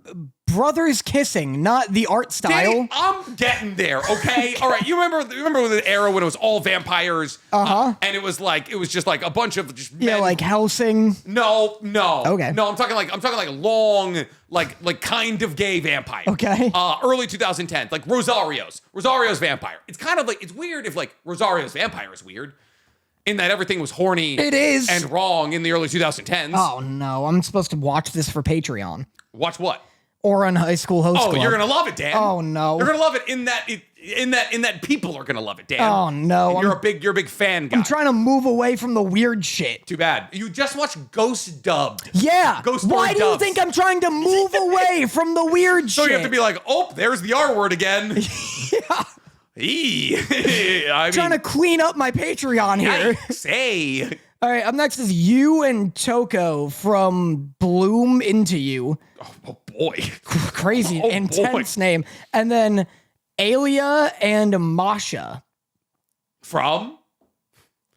brothers kissing, not the art style. Danny, I'm getting there, okay? All right, you remember the era when it was all vampires? And it was just like a bunch of just men. Yeah, like Helsing. No. Okay. No, I'm talking like long, like kind of gay vampire. Okay. Early 2010s, like Rosario's vampire. It's kind of like, it's weird if like Rosario's vampire is weird in that everything was horny. It is. And wrong in the early 2010s. Oh no, I'm supposed to watch this for Patreon. Watch what? Oren High School Host Club. You're gonna love it, Dan. Oh no, you're gonna love it in that people are gonna love it, Dan. Oh no, you're a big fan guy. I'm trying to move away from the weird shit. Too bad. You just watched Ghost dubbed. Yeah. Ghost. Why do you think I'm trying to move away from the weird shit? So you have to be like, oh, there's the R word again. Yeah. Trying to clean up my Patreon here. Say. All right, up next is you and Toko from Bloom Into You. Oh boy. Crazy, intense name. And then Alia and Masha. From?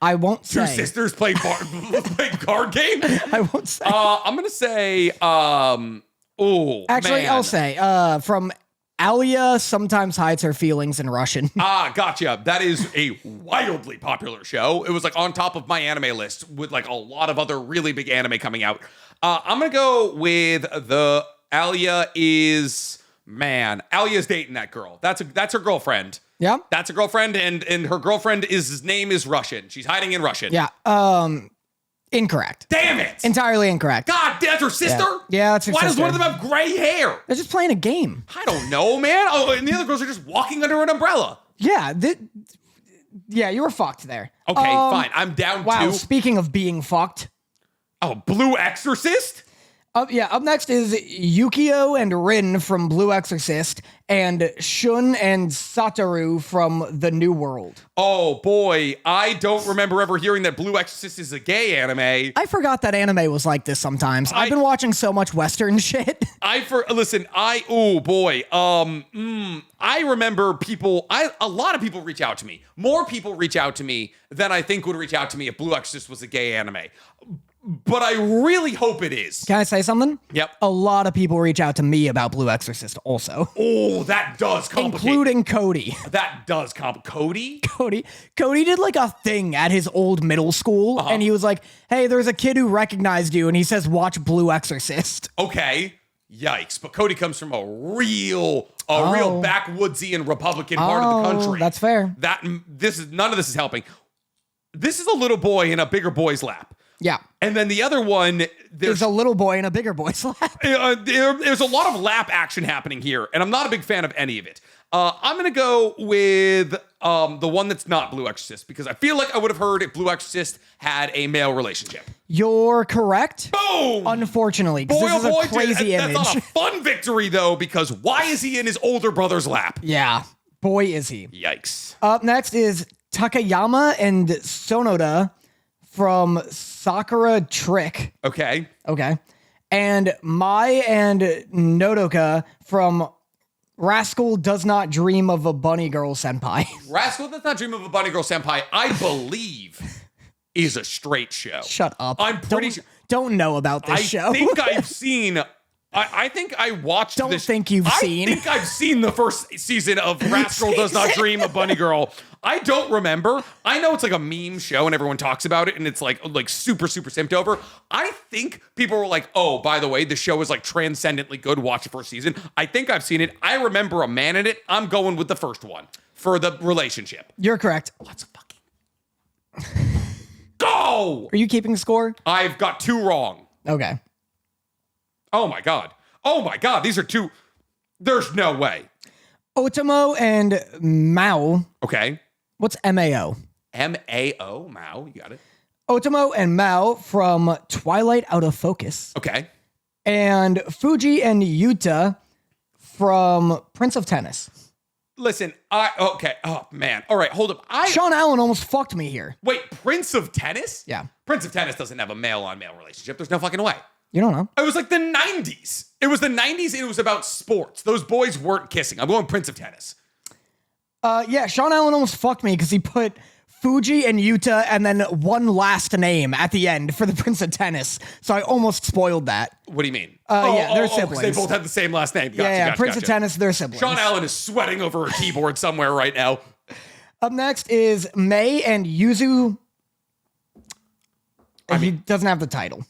I won't say. 2 sisters play card game? I won't say. I'm going to say, Actually, I'll say, from Alia sometimes hides her feelings in Russian. Gotcha. That is a wildly popular show. It was like on top of my anime list with like a lot of other really big anime coming out. I'm going to go with Alia's dating that girl. That's her girlfriend. Yeah. That's her girlfriend, and her girlfriend's name is Russian. She's hiding in Russian. Yeah. Incorrect. Damn it! Entirely incorrect. God, that's her sister? Yeah, that's her sister. Why does one of them have gray hair? They're just playing a game. I don't know, man. Oh, and the other girls are just walking under an umbrella. Yeah. Yeah, you were fucked there. Okay, fine. I'm down to... Wow, speaking of being fucked. Oh, Blue Exorcist? Up next is Yukio and Rin from Blue Exorcist, and Shun and Satoru from The New World. Oh boy, I don't remember ever hearing that Blue Exorcist is a gay anime. I forgot that anime was like this sometimes. I've been watching so much Western shit. I remember a lot of people reach out to me. More people reach out to me than I think would reach out to me if Blue Exorcist was a gay anime. But I really hope it is. Can I say something? Yep. A lot of people reach out to me about Blue Exorcist also. Oh, that does complicate. Including Cody. That does Cody? Cody did like a thing at his old middle school, and he was like, hey, there's a kid who recognized you, and he says, watch Blue Exorcist. Okay. Yikes. But Cody comes from a real backwoodsian Republican part of the country. That's fair. None of this is helping. This is a little boy in a bigger boy's lap. Yeah. And then the other one, there's a little boy in a bigger boy's lap. There's a lot of lap action happening here, and I'm not a big fan of any of it. I'm going to go with the one that's not Blue Exorcist, because I feel like I would have heard if Blue Exorcist had a male relationship. You're correct. Boom! Unfortunately, because this is a crazy image. That's not a fun victory, though, because why is he in his older brother's lap? Yeah. Boy, is he. Yikes. Up next is Takayama and Sonoda from Sakura Trick. Okay. And Mai and Nodoka from Rascal Does Not Dream of a Bunny Girl Senpai. Rascal Does Not Dream of a Bunny Girl Senpai, I believe, is a straight show. Shut up. I'm pretty sure. Don't know about this show. I think I've seen... I think I watched Don't this. think you've seen. I think I've seen the first season of Rascal Does Not Dream of Bunny Girl. I don't remember. I know it's like a meme show and everyone talks about it and it's like super, super simped over. I think people were like, oh, by the way, the show is like transcendently good. Watch the first season. I think I've seen it. I remember a man in it. I'm going with the first one for the relationship. You're correct. Let's fucking go. Are you keeping score? I've got 2 wrong. Okay. Oh my God. These are 2. There's no way. Otomo and Mao. Okay. What's MAO? MAO, Mao, you got it. Otomo and Mao from Twilight Out of Focus. Okay. And Fuji and Yuta from Prince of Tennis. Listen, okay. Oh, man. All right, hold up. Sean Allen almost fucked me here. Wait, Prince of Tennis? Yeah. Prince of Tennis doesn't have a male-on-male relationship. There's no fucking way. You don't know. It was like the 90s. It was the 90s and it was about sports. Those boys weren't kissing. I'm going Prince of Tennis. Yeah, Sean Allen almost fucked me because he put Fuji and Yuta and then one last name at the end for the Prince of Tennis. So I almost spoiled that. What do you mean? They're siblings. They both have the same last name. Gotcha, Prince of Tennis, they're siblings. Sean Allen is sweating over a keyboard somewhere right now. Up next is Mei and Yuzu. He doesn't have the title.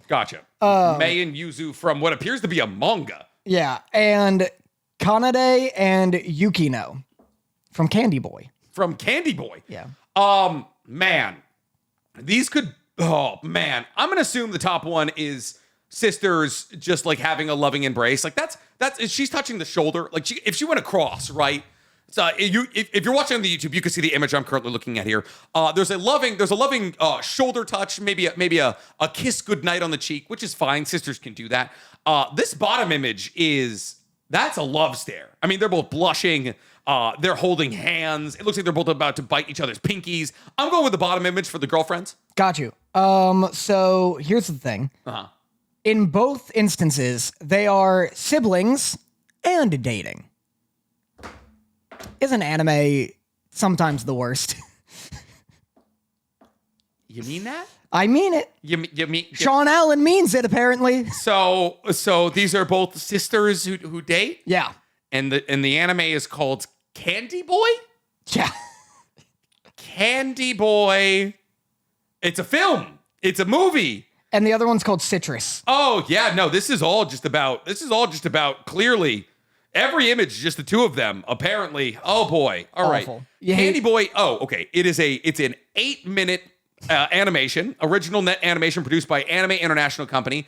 Gotcha. Mei and Yuzu from what appears to be a manga. Yeah, and Kanade and Yukino from Candy Boy. From Candy Boy? Yeah. Man. These could... Oh, man. I'm going to assume the top one is sisters just, like, having a loving embrace. Like, that's she's touching the shoulder. Like, if she went across, right? So if you're watching on the YouTube, you can see the image I'm currently looking at here. There's a loving shoulder touch, maybe a kiss goodnight on the cheek, which is fine. Sisters can do that. This bottom image that's a love stare. I mean, they're both blushing. They're holding hands. It looks like they're both about to bite each other's pinkies. I'm going with the bottom image for the girlfriends. Got you. So here's the thing. In both instances, they are siblings and dating. Isn't anime sometimes the worst? You mean that? I mean it. You mean Sean Allen means it, apparently. So these are both sisters who date? Yeah. And the anime is called Candy Boy? Yeah. Candy Boy. It's a film. It's a movie. And the other one's called Citrus. Oh, yeah. No, this is all just about clearly every image is just the two of them, apparently. Oh boy. All Awful. right. Candy Boy. Oh, okay. It's an 8-minute animation, original net animation produced by Anime International Company,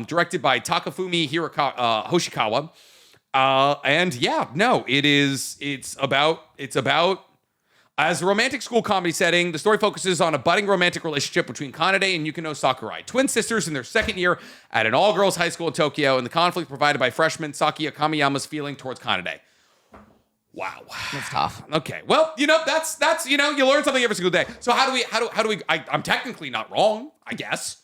directed by Takafumi Hoshikawa. And yeah, no, it's about as a romantic school comedy setting, the story focuses on a budding romantic relationship between Kanade and Yukino Sakurai, twin sisters in their second year at an all-girls high school in Tokyo, and the conflict provided by freshman Sakia Kamiyama's feeling towards Kanade. Wow. That's tough. Okay. Well, that's you learn something every single day. So how do we I'm technically not wrong, I guess.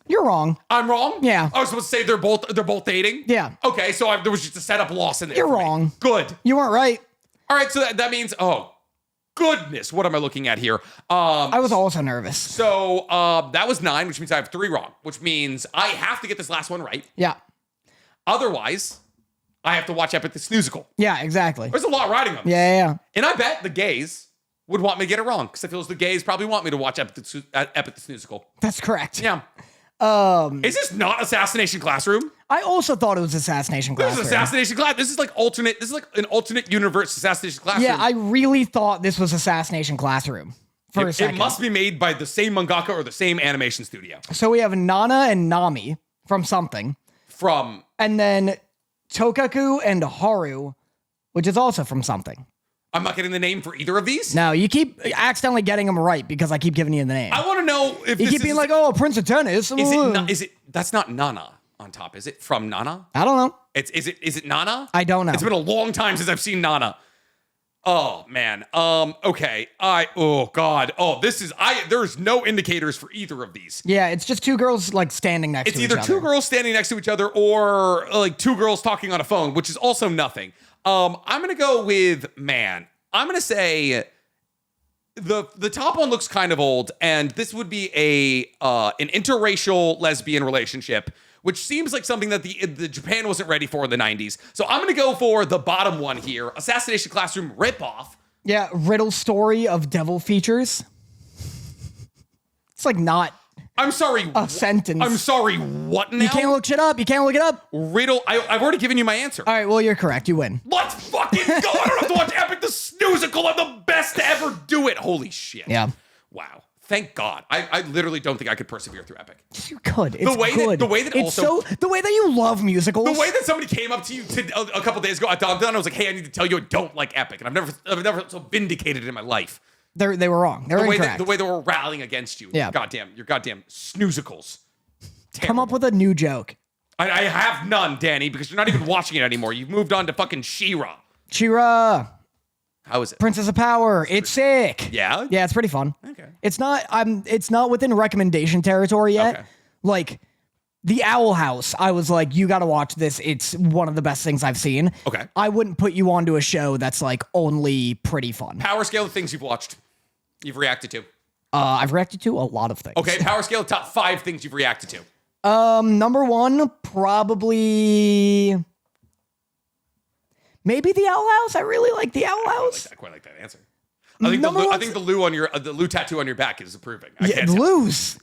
You're wrong. I'm wrong? Yeah. I was supposed to say they're both dating? Yeah. Okay, so there was just a setup loss in there. You're wrong. Good. You weren't right. All right, so that means, oh, goodness, what am I looking at here? I was also nervous. So that was 9, which means I have 3 wrong, which means I have to get this last one right. Yeah. Otherwise, I have to watch Epic the Snoozicle. Yeah, exactly. There's a lot riding on this. Yeah. And I bet the gays would want me to get it wrong, because I feel as the gays probably want me to watch Epic the Snoozicle. That's correct. Yeah. Is this not Assassination Classroom? I also thought it was Assassination Classroom. This is Assassination Classroom. This is like an alternate universe Assassination Classroom. Yeah, I really thought this was Assassination Classroom for a second. It must be made by the same mangaka or the same animation studio. So we have Nana and Nami from something. And then Tokaku and Haru, which is also from something. I'm not getting the name for either of these? No, you keep accidentally getting them right because I keep giving you the name. I want to know if you keep being like, oh, Prince of Tennis. Is it that's not Nana on top, is it? From Nana? I don't know. Is it Nana? I don't know. It's been a long time since I've seen Nana. Oh man. Okay. Oh god. Oh, there's no indicators for either of these. Yeah, it's just two girls like standing next to each other. It's either two girls standing next to each other or like two girls talking on a phone, which is also nothing. I'm gonna go with I'm gonna say the top one looks kind of old, and this would be an interracial lesbian relationship, which seems like something that the Japan wasn't ready for in the 90s. So I'm gonna go for the bottom one here, Assassination Classroom ripoff. Yeah, Riddle Story of Devil Features. It's like not. I'm sorry. A sentence. I'm sorry. What now? You can't look shit up. You can't look it up. Riddle. I've already given you my answer. All right. Well, you're correct. You win. Let's fucking go. I don't have to watch Epic the Snoozicle. I'm the best to ever do it. Holy shit. Yeah. Wow. Thank God. I literally don't think I could persevere through Epic. You could. It's the way good. That it's the way that you love musicals. The way that somebody came up to you a couple days ago at Dawn, I was like, hey, I need to tell you I don't like Epic. And I've never so vindicated in my life. They were wrong. They were incorrect. The way they were rallying against you. Yeah. Your goddamn snoozicles. Terrible. Come up with a new joke. I have none, Danny, because you're not even watching it anymore. You've moved on to fucking She-Ra. She-Ra. How is it? Princess of Power. It's sick. Yeah? Yeah, it's pretty fun. Okay. It's not within recommendation territory yet. Okay. Like The Owl House, I was like, you got to watch this. It's one of the best things I've seen. Okay. I wouldn't put you onto a show that's like only pretty fun. Power scale of things you've watched. You've reacted to. I've reacted to a lot of things. Okay, power scale of top 5 things you've reacted to. Number one, probably maybe The Owl House. I really like The Owl House. I quite like that answer. I think the Lou tattoo on your back is approving. Lou's.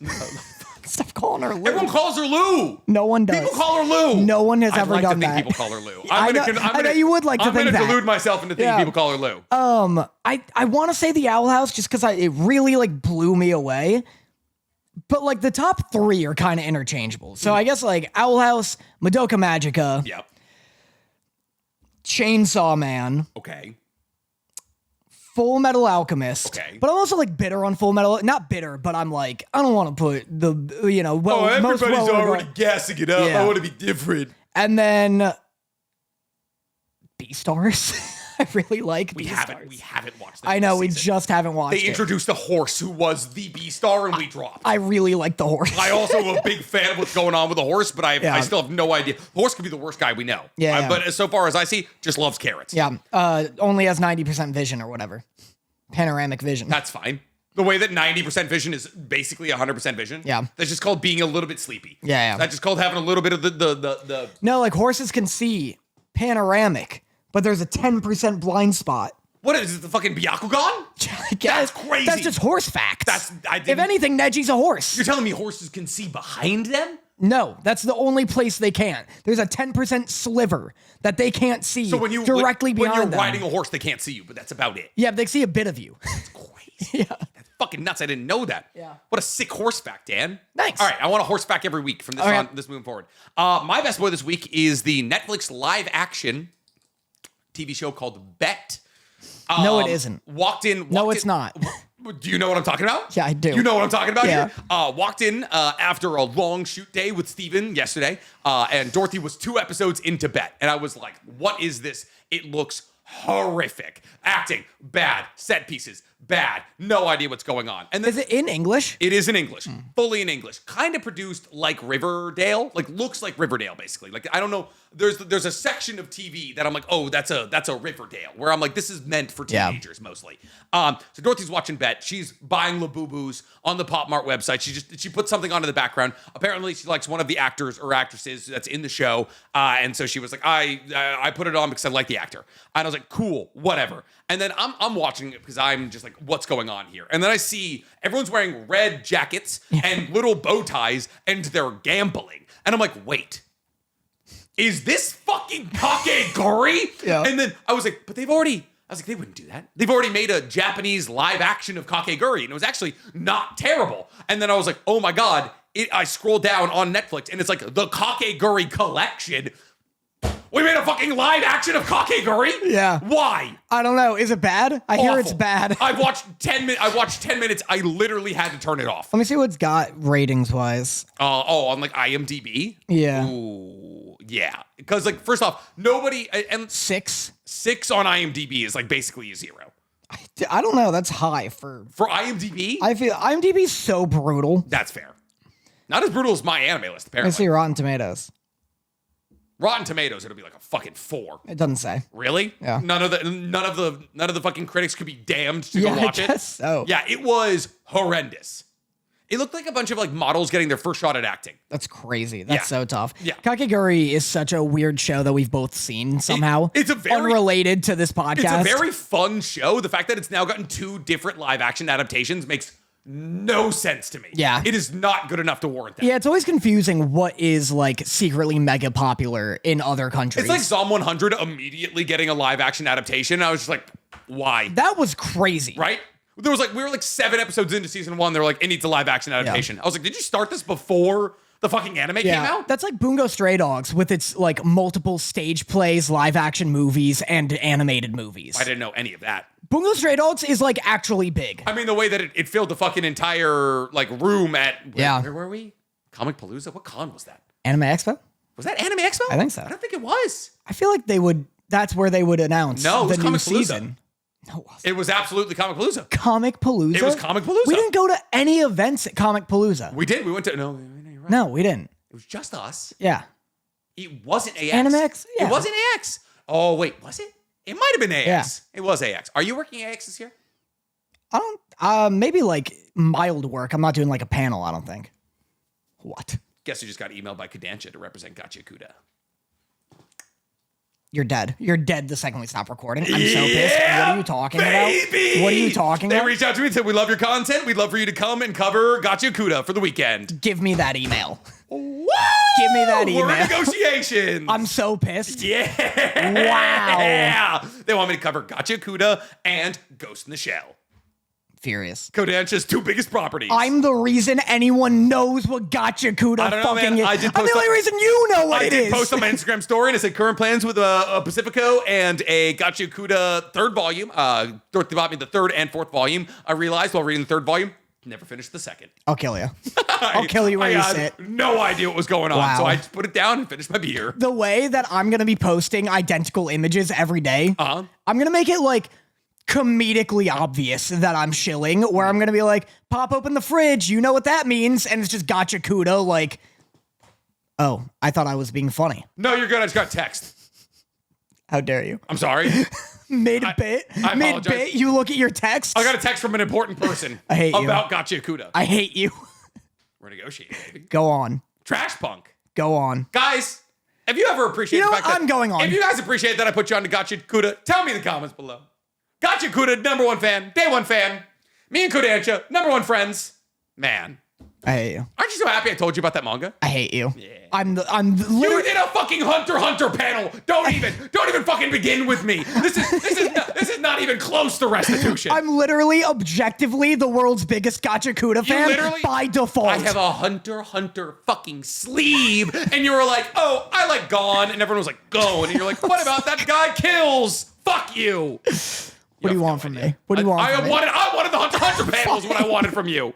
Stop calling her Lou. Everyone calls her Lou. No one does. People call her Lou. No one has ever done that. I think people call her Lou. I know you would like to think that. I'm going to delude myself into thinking people call her Lou. I want to say The Owl House just because it really like blew me away. But like the top 3 are kind of interchangeable. So I guess like Owl House, Madoka Magica. Yep. Chainsaw Man. Okay. Full Metal Alchemist. Okay. But I'm also like bitter on Full Metal. Not bitter, but I'm like, I don't want to put everybody's already gassing it up. Yeah. I want to be different. And then Beastars. I really like We Beastars. haven't watched that. I know, we season. just haven't watched They it. introduced a horse who was the Beastar and we dropped. I really like the horse. I also am a big fan of what's going on with the horse, but I still have no idea. The horse could be the worst guy we know. Yeah. But so far as I see, just loves carrots. Yeah. Only has 90% vision or whatever. Panoramic vision. That's fine. The way that 90% vision is basically 100% vision. Yeah. That's just called being a little bit sleepy. Yeah. That's just called having a little bit of the No, like horses can see panoramic, but there's a 10% blind spot. What is it, the fucking Byakugan? I guess. That's crazy. That's just horse facts. If If anything, Neji's a horse. You're telling me horses can see behind them? No, that's the only place they can't. There's a 10% sliver that they can't see directly behind them. When you're riding a horse, they can't see you, but that's about it. Yeah, they see a bit of you. That's crazy. Yeah. That's fucking nuts. I didn't know that. Yeah. What a sick horse fact, Dan. Thanks. All right, I want a horse fact every week from this moving forward. My best boy this week is the Netflix live action TV show called Bet. No, it isn't. It's not. Do you know what I'm talking about? Yeah, I do. You know what I'm talking about Yeah. here? Walked in after a long shoot day with Steven yesterday, and Dorothy was 2 episodes into Bet. And I was like, what is this? It looks horrific. Acting, bad. Set pieces, bad. No idea what's going on. And then, Is it in English? it is in English, fully in English. Kind of produced like Riverdale, like looks like Riverdale basically. Like I don't know, there's a section of TV that I'm like, oh, that's a Riverdale, where I'm like, this is meant for teenagers mostly. So Dorothy's watching Bet. She's buying Labubus on the Pop Mart website. She put something onto the background. Apparently, she likes one of the actors or actresses that's in the show, and so she was like, I put it on because I like the actor. And I was like, cool, whatever. And then I'm watching it because I'm just like, what's going on here? And then I see everyone's wearing red jackets and little bow ties, and they're gambling. And I'm like, wait, is this fucking Kakegurui? Yeah. And then I was like, but they wouldn't do that. They've already made a Japanese live action of Kakegurui, and it was actually not terrible. And then I was like, oh my God, I scrolled down on Netflix, and it's like the Kakegurui collection. We made a fucking live action of Kakegurui? Yeah. Why? I don't know. Is it bad? I hear it's bad. I watched 10 minutes. I literally had to turn it off. Let me see what it's got ratings-wise. On like IMDb? Yeah. Ooh, yeah. Because like, first off, nobody... and 6? 6 on IMDb is like basically a 0. I don't know. That's high for IMDb? I feel IMDb's so brutal. That's fair. Not as brutal as my anime list, apparently. Let's see Rotten Tomatoes. Rotten Tomatoes, it'll be like a fucking 4. It doesn't say. Really? Yeah. None of the fucking critics could be damned to go watch I guess it. so. Yeah, it was horrendous. It looked like a bunch of like models getting their first shot at acting. That's crazy. That's so tough. Yeah. Kakegurui is such a weird show that we've both seen somehow. It's a very unrelated to this podcast. It's a very fun show. The fact that it's now gotten 2 different live action adaptations makes no sense to me. Yeah. It is not good enough to warrant that. Yeah, it's always confusing what is like secretly mega popular in other countries. It's like Zom 100 immediately getting a live action adaptation. I was just like, why? That was crazy. Right? There was like, we were like 7 episodes into season 1. They were like, it needs a live action adaptation. I was like, did you start this before the fucking anime came out? That's like Bungo Stray Dogs with its like multiple stage plays, live action movies, and animated movies. I didn't know any of that. Bungo Stray Dogs is like actually big. I mean, the way that it filled the fucking entire like room at where were we? Comic Palooza? What con was that? Anime Expo? Was that Anime Expo? I think so. I don't think it was. I feel like that's where they would announce No, it was the new Comic Palooza. season. No, it wasn't. It was absolutely Comic Palooza. Comic Palooza? It was Comic Palooza. We didn't go to any events at Comic Palooza. We did. We went to you're right. No, we didn't. It was just us. Yeah. It wasn't AX. Animex? Yeah. It wasn't AX. Oh wait, was it? It might have been AX. Yeah. It was AX. Are you working AX this year? I don't. Maybe like mild work. I'm not doing like a panel. I don't think. What? Guess you just got emailed by Kodansha to represent Gotcha Kuda. You're dead. You're dead the second we stop recording. I'm so pissed. What are you talking about? What are you talking about? They reached out to me and said, we love your content. We'd love for you to come and cover Gotcha Kuda for the weekend. Give me that email. Woo! Give me that email. We're in negotiations. I'm so pissed. Yeah. Wow. They want me to cover Gotcha Kuda and Ghost in the Shell. Furious. Kodansha's 2 biggest properties. I'm the reason anyone knows what Gotcha Kuda fucking is. I'm the only reason you know what it is. I did post on my Instagram story and it said current plans with a Pacifico and a Gotcha Kuda 3rd volume. Dorothy bought me the 3rd and 4th volume. I realized while reading the 3rd volume, never finished the 2nd. I'll kill you. I'll kill you where you sit. No idea what was going on. Wow. So I just put it down and finished my beer. The way that I'm going to be posting identical images every day, I'm going to make it like comedically obvious that I'm shilling, where I'm going to be like, pop open the fridge, you know what that means, and it's just Gotcha Kuda, like, oh, I thought I was being funny. No, you're good. I just got text. How dare you? I'm sorry. Mid-bit, you look at your text. I got a text from an important person I hate you. about Gotcha Kuda. I hate you. We're negotiating, baby. Go on. Trash punk. Go on. Guys, have you ever appreciated You know the fact what? that... I'm going on. If you guys appreciate that I put you on to Gotcha Kuda, tell me in the comments below. Gotcha Kuda, #1 fan, day 1 fan. Me and Kodansha, #1 friends. Man. I hate you. Aren't you so happy I told you about that manga? I hate you. Yeah. I'm You literally... did a fucking Hunter x Hunter panel. Don't even fucking begin with me. This is not even close to restitution. I'm literally objectively the world's biggest Gotcha Kuda fan by default. I have a Hunter x Hunter fucking sleeve, and you were like, oh, I like Gone, and everyone was like, Gone, and you're like, what about that guy kills? Fuck you. What do you want from me? What do you want from me? I wanted the Hunter x Hunter panel is what I wanted from you.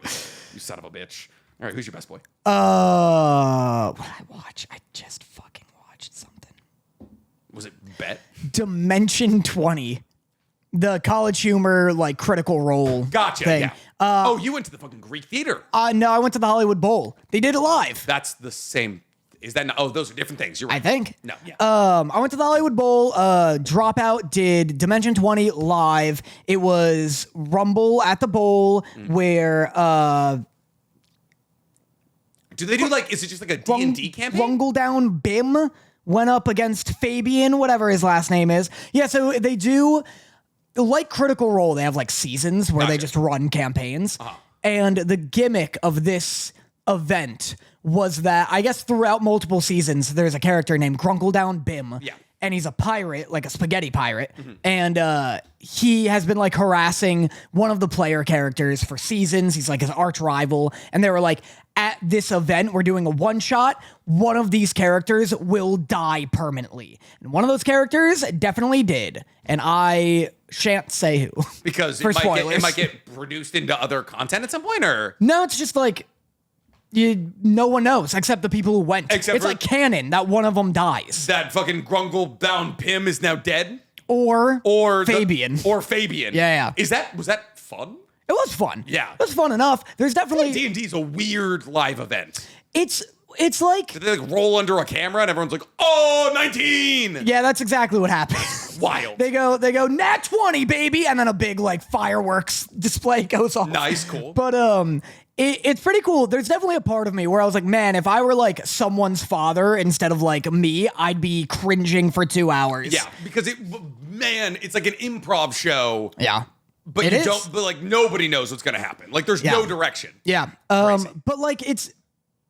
You son of a bitch. All right, who's your best boy? What did I watch? I just fucking watched something. Was it Bet? Dimension 20. The College Humor, like, Critical Role Gotcha, thing. yeah. You went to the fucking Greek theater. No, I went to the Hollywood Bowl. They did it live. That's the same. Is that not? Oh, those are different things. You're right. I think. No, yeah. I went to the Hollywood Bowl. Dropout did Dimension 20 live. It was Rumble at the Bowl where... Do they do like, is it just like a D&D campaign? Rungle Down Bim went up against Fabian, whatever his last name is. Yeah, so they do, like Critical Role, they have like seasons where they just run campaigns. And the gimmick of this event was that I guess throughout multiple seasons, there's a character named Grunkle Down Bim. Yeah. And he's a pirate, like a spaghetti pirate. And he has been like harassing one of the player characters for seasons. He's like his arch rival. And they were like, at this event, we're doing a one shot. One of these characters will die permanently. And one of those characters definitely did. And I shan't say who. Because for it might get produced into other content at some point, or? No, it's just like, no one knows except the people who went. It's like canon that one of them dies. That fucking Grungle Down Pim is now dead? Or Fabian. Or Fabian. Yeah. Was that fun? It was fun. Yeah. It was fun enough. There's definitely... D&D is a weird live event. It's like... Did they like roll under a camera and everyone's like, oh, 19? Yeah, that's exactly what happened. Wild. They go, nat 20, baby! And then a big like fireworks display goes off. Nice, cool. But it's pretty cool. There's definitely a part of me where I was like, man, if I were like someone's father instead of like me, I'd be cringing for 2 hours. Yeah, because it's like an improv show. Yeah. But but like nobody knows what's gonna happen. Like there's no direction. Yeah. But like it's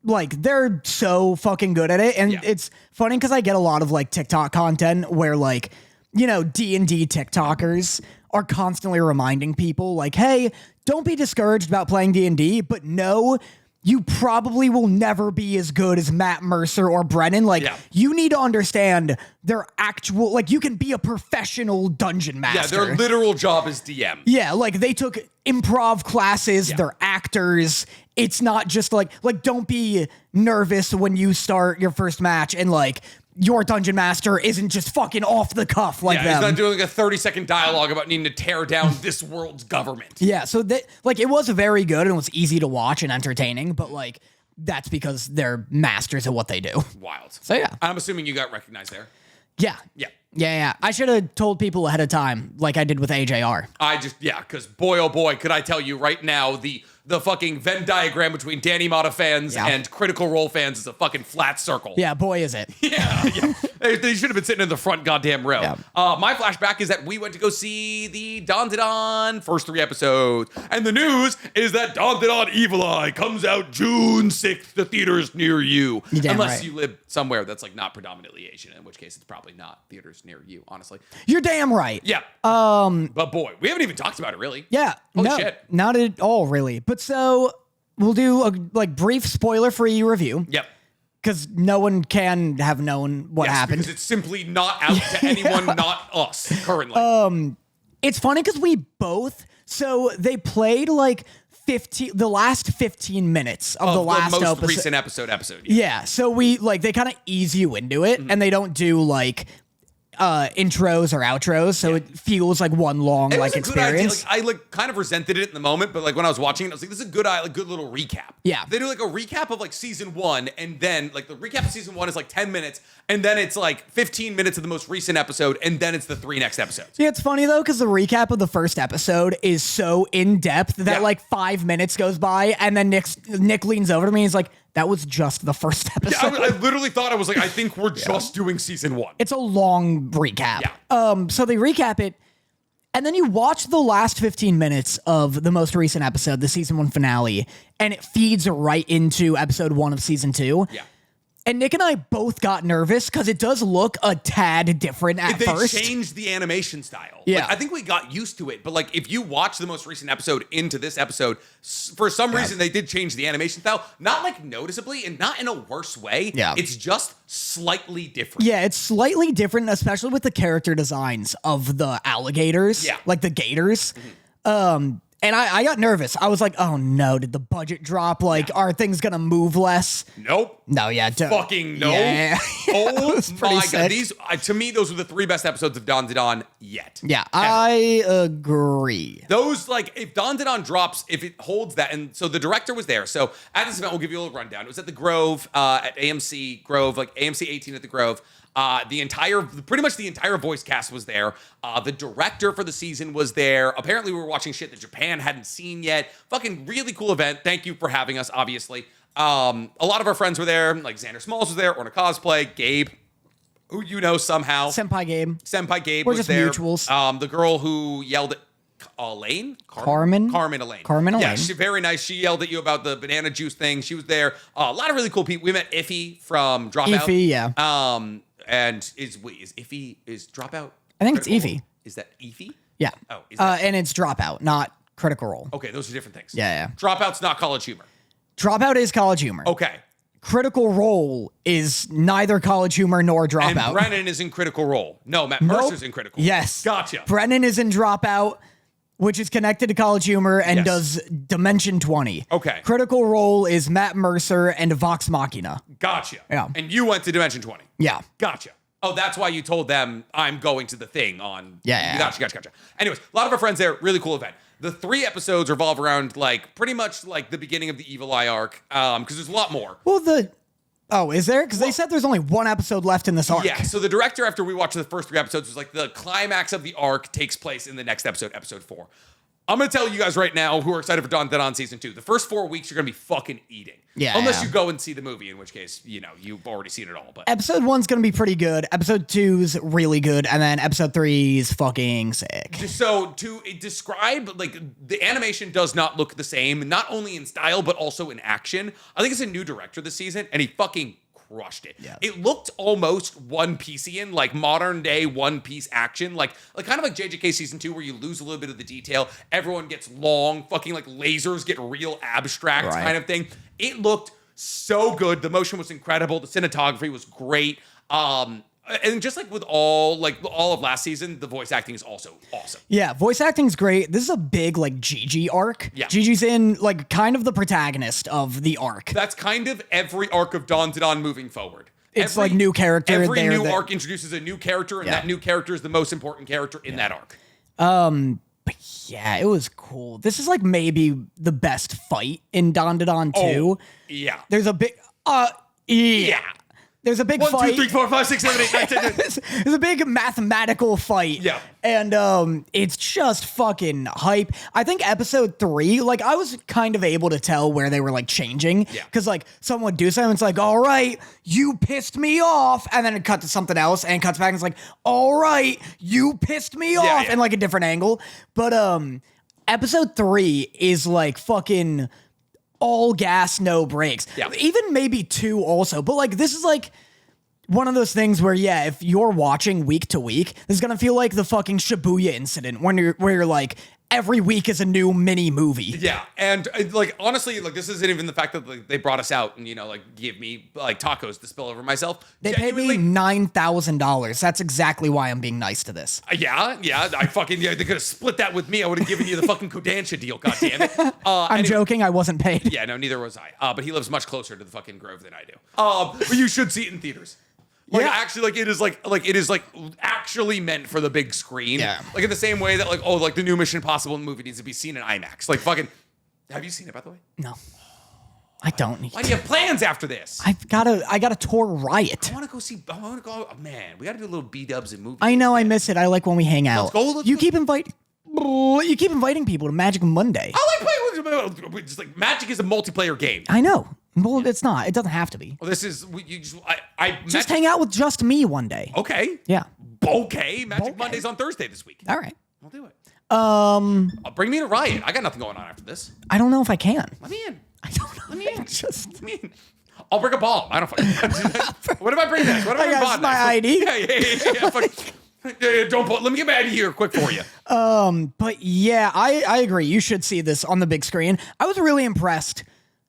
like they're so fucking good at it. And it's funny because I get a lot of like TikTok content where like, D&D TikTokers are constantly reminding people like, hey, don't be discouraged about playing D&D, but no, you probably will never be as good as Matt Mercer or Brennan. Like, you need to understand their actual, like, you can be a professional dungeon master. Yeah, their literal job is DM. Yeah, like, they took improv classes, they're actors. It's not just like, don't be nervous when you start your first match and, like, your dungeon master isn't just fucking off the cuff like them. He's not doing like a 30-second dialogue about needing to tear down this world's government. Yeah, so it was very good and it was easy to watch and entertaining, but like that's because they're masters at what they do. Wild. So yeah. I'm assuming you got recognized there. Yeah. I should have told people ahead of time like I did with AJR. Because boy, oh boy, could I tell you right now, the fucking Venn diagram between Danny Motta fans and Critical Role fans is a fucking flat circle. Yeah, boy, is it. Yeah. They should have been sitting in the front goddamn row. Yeah. My flashback is that we went to go see the Dawn to Dawn first 3 episodes. And the news is that Dawn to Dawn Evil Eye comes out June 6th to theaters near you. Unless you live somewhere that's like not predominantly Asian, in which case it's probably not theaters near you, honestly. You're damn right. Yeah. But boy, we haven't even talked about it really. Yeah. Holy shit. Not at all, really. But so we'll do a brief spoiler-free review. Yep. Because no one can have known what happened. Because it's simply not out to anyone, not us, currently. It's funny because we both... So they played like the last 15 minutes of the last most recent episode. Yeah. So they kind of ease you into it, and they don't do like... intros or outros, so it feels like one long like experience. I kind of resented it in the moment, but like when I was watching it, I was like, "This is a good little recap." Yeah, they do like a recap of like season 1, and then like the recap of season 1 is like 10 minutes, and then it's like 15 minutes of the most recent episode, and then it's the 3 next episodes. Yeah, it's funny though because the recap of the first episode is so in depth that like 5 minutes goes by, and then Nick leans over to me and he's like, that was just the first episode. Yeah, I literally thought I think we're just doing season 1. It's a long recap. Yeah. So they recap it, and then you watch the last 15 minutes of the most recent episode, the season 1 finale, and it feeds right into episode 1 of season 2. Yeah. And Nick and I both got nervous because it does look a tad different at first. They changed the animation style. Yeah. Like, I think we got used to it, but like if you watch the most recent episode into this episode, for some reason they did change the animation style. Not like noticeably and not in a worse way. Yeah. It's just slightly different. Yeah, it's slightly different, especially with the character designs of the alligators. Yeah. Like the gators. And I got nervous. I was like, oh no, did the budget drop? Like, are things gonna move less? Nope. No, yeah. Fucking no. Yeah. Oh my sick. God. These, to me, those were the 3 best episodes of Dawn to Dawn yet. Yeah, I agree. Those, like, if Dawn to Dawn drops, if it holds that, and so the director was there. So at this event, we'll give you a little rundown. It was at the Grove, at AMC Grove, like AMC 18 at the Grove. Pretty much the entire voice cast was there. The director for the season was there. Apparently we were watching shit that Japan hadn't seen yet. Fucking really cool event. Thank you for having us, obviously. A lot of our friends were there. Like Xander Smalls was there, Orna Cosplay, Gabe, who you know somehow. Senpai Gabe. Senpai Gabe We're was just there. mutuals. The girl who yelled at Elaine? Carmen Elaine. Carmen Yeah, Elaine. she's very nice. She yelled at you about the banana juice thing. She was there. A lot of really cool people. We met Iffy from Dropout. Iffy, yeah. And is Dropout? I think it's Critical Iffy. Role? Is that Iffy? Yeah. Oh, is that? And it's Dropout, not Critical Role. Okay, those are different things. Yeah. Dropout's not College Humor. Dropout is College Humor. Okay. Critical Role is neither College Humor nor Dropout. And Brennan is in Critical Role. No, Matt Mercer's in Critical Role. Yes. Gotcha. Brennan is in Dropout, which is connected to College Humor and Yes. does Dimension 20. Okay. Critical Role is Matt Mercer and Vox Machina. Gotcha. Yeah. And you went to Dimension 20. Yeah. Gotcha. Oh, that's why you told them I'm going to the thing on. Yeah. Gotcha. Anyways, a lot of our friends there. Really cool event. The 3 episodes revolve around like pretty much like the beginning of the Evil Eye arc. Because there's a lot more. Well, is there? Because they said there's only 1 episode left in this arc. Yeah. So the director, after we watched the first 3 episodes, was like the climax of the arc takes place in the next episode, episode 4. I'm going to tell you guys right now who are excited for Dawn Dead season 2. The first 4 weeks, you're going to be fucking eating. Yeah. Unless you go and see the movie, in which case, you've already seen it all. But Episode 1's going to be pretty good. Episode 2's really good. And then episode 3's fucking sick. So to describe, like, the animation does not look the same, not only in style, but also in action. I think it's a new director this season, and he fucking crushed it. Yeah. It looked almost One Piece-ian, like modern day One Piece action, like kind of like JJK season 2, where you lose a little bit of the detail. Everyone gets long, fucking like lasers get real abstract kind of thing. It looked so good. The motion was incredible. The cinematography was great. And just like with all of last season, the voice acting is also awesome. Yeah, voice acting's great. This is a big like Gigi arc. Yeah. Gigi's in like kind of the protagonist of the arc. That's kind of every arc of Dawn to Dawn moving forward. It's like new character. Every there new that- arc introduces a new character, and that new character is the most important character in that arc. But yeah, it was cool. This is like maybe the best fight in Dawn to Dawn 2. Oh, yeah. There's a big yeah. There's a big 1, fight. 2, 3, 4, 5, 6, 7, 8, 9, 10. There's a big mathematical fight. Yeah. And it's just fucking hype. I think episode 3, like I was kind of able to tell where they were like changing. Yeah. Cause like someone would do something, it's like, all right, you pissed me off. And then it cut to something else and it cuts back and it's like, all right, you pissed me off in like a different angle. But episode 3 is like fucking all gas, no brakes. Yeah. Even maybe 2 also. But like this is like one of those things where, yeah, if you're watching week to week, this is gonna feel like the fucking Shibuya incident where you're like, every week is a new mini movie. Yeah, and like honestly, like this isn't even the fact that like, they brought us out and like give me like tacos to spill over myself. They paid me $9,000. That's exactly why I'm being nice to this. Yeah, I fucking they could have split that with me. I would have given you the fucking Kodansha deal. God damn it. I'm joking. I wasn't paid. Yeah, no, neither was I. But he lives much closer to the fucking Grove than I do. But you should see it in theaters. Like actually, like it is actually meant for the big screen. Yeah. Like in the same way that like the new Mission Impossible movie needs to be seen in IMAX. Like fucking, have you seen it by the way? No, I don't need Why do you have plans after this? I got a tour Riot. I want to go see. I want to go. Oh, man, we got to do a little B-dubs and movies. I know I miss it. I like when we hang out. You keep inviting people to Magic Monday. I like playing with just like Magic is a multiplayer game. I know. Well, it's not. It doesn't have to be. Well, this is you just Just hang out with just me one day. Okay. Yeah. Okay. Magic Monday's on Thursday this week. All right. I'll do it. Bring me to Riot. I got nothing going on after this. I don't know if I can. Let me in. I don't know. Let me in. Let me in. I'll bring a bomb. I don't fucking. What if I bring this? What if I bring got my ID. Yeah. Don't let me get my ID here quick for you. But yeah, I agree. You should see this on the big screen. I was really impressed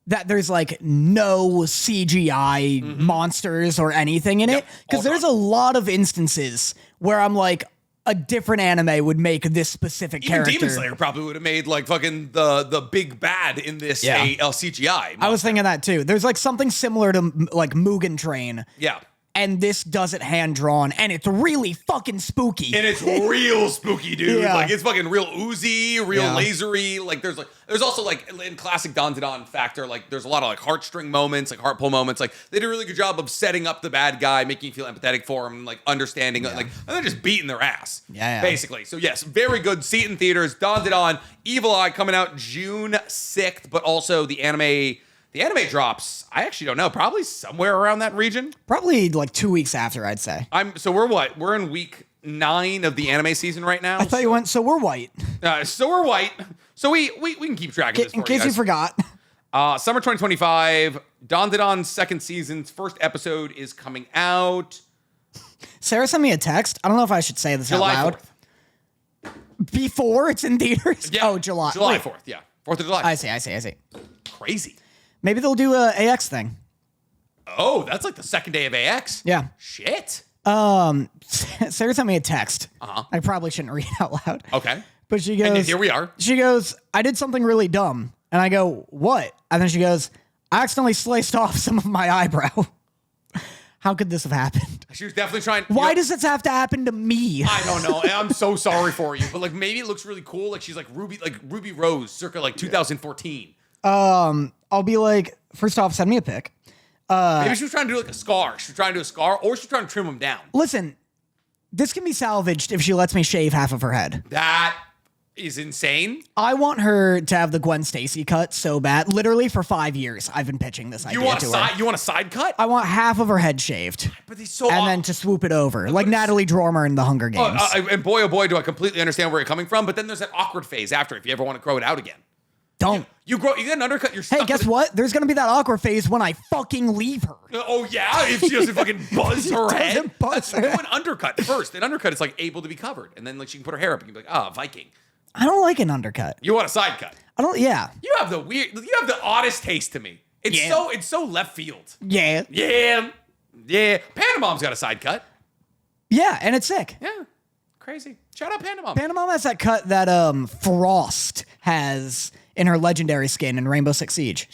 that there's like no CGI monsters or anything in it. Because there's a lot of instances where I'm like, a different anime would make this specific character. Demon Slayer probably would have made like fucking the big bad in this a CGI monster. I was thinking that too. There's like something similar to like Mugen Train. Yeah. And this does it hand drawn, and it's really fucking spooky. And it's real spooky, dude. Yeah. Like it's fucking real oozy, real lasery. Like there's also like in classic Dawn to Dawn factor, like there's a lot of like heartstring moments, like heart pull moments. Like they did a really good job of setting up the bad guy, making you feel empathetic for him, like understanding, like and then just beating their ass. Yeah. Basically. So yes, very good. See it in theaters. Dawn to Dawn, Evil Eye coming out June 6th, but also the anime. The anime drops, I actually don't know, probably somewhere around that region. Probably like 2 weeks after, I'd say. So we're what? We're in week 9 of the anime season right now. I thought you went, so we're white. So are white. So we can keep track of this for in case you forgot. Summer 2025, Don Don's second season's first episode is coming out. Sarah sent me a text. I don't know if I should say this July out loud. 4th. Before it's in theaters? Yeah. Oh, July. July Wait. 4th, yeah. 4th of July. I see. Crazy. Maybe they'll do a AX thing. Oh, that's like the second day of AX? Yeah. Shit. Sarah sent me a text. Uh-huh. I probably shouldn't read it out loud. Okay. But she goes... And here we are. She goes, I did something really dumb. And I go, what? And then she goes, I accidentally sliced off some of my eyebrow. How could this have happened? She was definitely trying... Why does this have to happen to me? I don't know. I'm so sorry for you. But like maybe it looks really cool. Like she's like Ruby Rose circa like 2014. I'll be like, first off, send me a pic. Maybe she was trying to do like a scar. She was trying to do a scar, or she was trying to trim them down. Listen, this can be salvaged if she lets me shave half of her head. That is insane. I want her to have the Gwen Stacy cut so bad. Literally for 5 years, I've been pitching this idea to her. You want a side cut? I want half of her head shaved. But he's so and then to swoop it over, like Natalie Dormer in The Hunger Games. And boy, oh boy, do I completely understand where you're coming from. But then there's that awkward phase after if you ever want to grow it out again. Don't. You get an undercut, you're stuck. Hey, guess what? There's going to be that awkward phase when I fucking leave her. Oh, yeah? If she doesn't fucking buzz her head? Doesn't buzz her Do head. an undercut first. An undercut is like able to be covered. And then like she can put her hair up and you can be like, Viking. I don't like an undercut. You want a side cut? Yeah. You have the oddest taste to me. It's so left field. Yeah. Yeah. Panamom's got a side cut. Yeah, and it's sick. Yeah. Crazy. Shout out Panamom. Panamom has that cut that Frost has in her legendary skin in Rainbow Six Siege.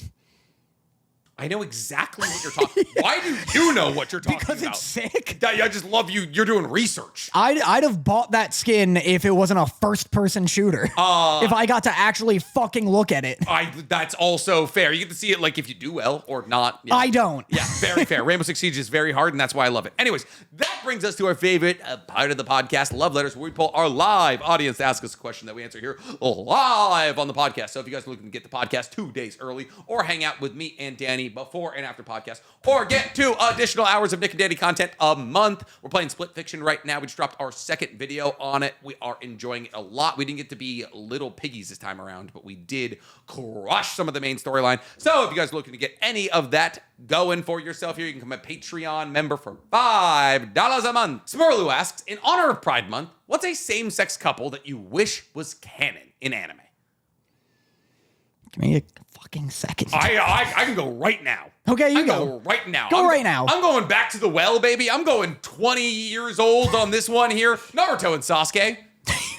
I know exactly what you're talking about. Why do you know what you're talking about? Because it's sick. I just love you. You're doing research. I'd have bought that skin if it wasn't a first-person shooter. If I got to actually fucking look at it. That's also fair. You get to see it like if you do well or not. Yeah. I don't. Yeah, very fair. Rainbow Six Siege is very hard, and that's why I love it. Anyways, that brings us to our favorite part of the podcast, Love Letters, where we pull our live audience to ask us a question that we answer here live on the podcast. So if you guys are looking to get the podcast 2 days early or hang out with me and Danny before and after podcast, or get 2 additional hours of Nick and Danny content a month. We're playing Split Fiction right now. We just dropped our second video on it. We are enjoying it a lot. We didn't get to be little piggies this time around, but we did crush some of the main storyline. So if you guys are looking to get any of that going for yourself here, you can become a Patreon member for $5 a month. Smurlu asks, in honor of Pride Month, what's a same-sex couple that you wish was canon in anime? Give me a fucking second. I can go right now. Okay, you go right now. Right now. I'm going back to the well, baby. I'm going 20 years old on this one here. Naruto and Sasuke.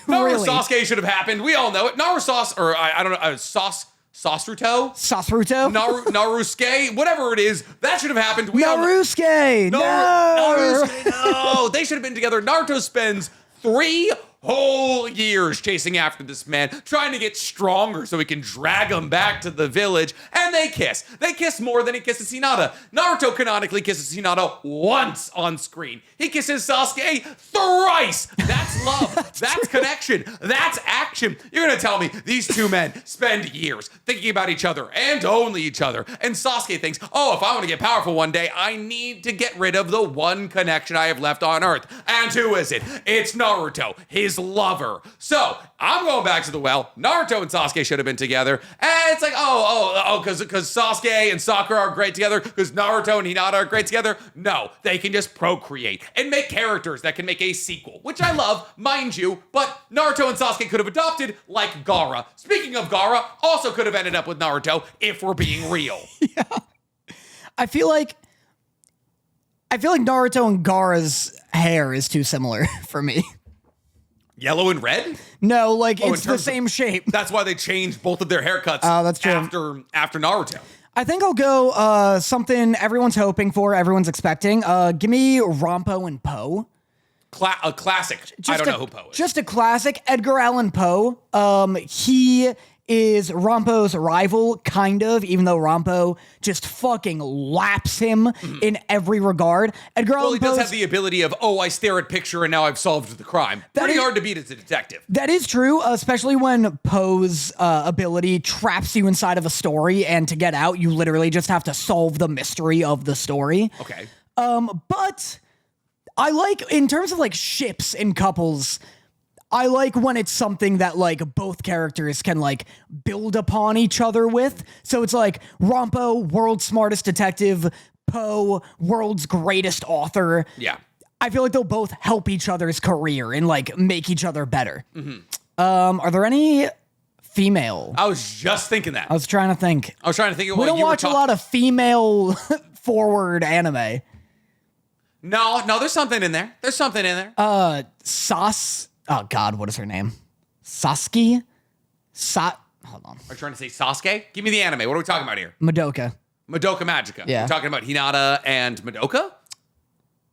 Naruto Really? and Sasuke should have happened. We all know it. I don't know, Sasruto? Sasruto? Narusuke? Whatever it is, that should have happened. Narusuke! No! Narusuke, no! They should have been together. Naruto spends 3 whole years chasing after this man, trying to get stronger so he can drag him back to the village, and they kiss. They kiss more than he kisses Hinata. Naruto canonically kisses Hinata once on screen. He kisses Sasuke thrice. That's love. That's connection. That's action. You're gonna tell me these 2 men spend years thinking about each other and only each other, and Sasuke thinks, oh, if I want to get powerful one day, I need to get rid of the one connection I have left on Earth. And who is it? It's Naruto, his lover. So I'm going back to the well. Naruto and Sasuke should have been together. And it's like, because Sasuke and Sakura are great together, because Naruto and Hinata are great together. No, they can just procreate and make characters that can make a sequel, which I love, mind you, but Naruto and Sasuke could have adopted, like Gaara. Speaking of Gaara, also could have ended up with Naruto if we're being real. Yeah. I feel like Naruto and Gaara's hair is too similar for me. Yellow and red? No, like it's the same shape. That's why they changed both of their haircuts. Oh, that's true. After Naruto. I think I'll go something everyone's hoping for, everyone's expecting. Give me Rampo and Poe. A classic. I don't know who Poe is. Just a classic. Edgar Allan Poe. He is Rampo's rival, kind of, even though Rampo just fucking laps him in every regard. Edgar Allan Poe does have the ability of, I stare at picture and now I've solved the crime. Pretty hard to beat as a detective. That is true, especially when Poe's ability traps you inside of a story, and to get out, you literally just have to solve the mystery of the story. Okay. But I like, in terms of like ships and couples, I like when it's something that like both characters can like build upon each other with. So it's like Rompo, world's smartest detective, Poe, world's greatest author. Yeah. I feel like they'll both help each other's career and like make each other better. Are there any female? I was just thinking that. I was trying to think. I was trying to think of We what don't you were watch a lot of female forward anime. No, there's something in there. There's something in there. Oh God, what is her name? Hold on. Are you trying to say Sasuke? Give me the anime. What are we talking about here? Madoka. Madoka Magica. Yeah. We're talking about Hinata and Madoka?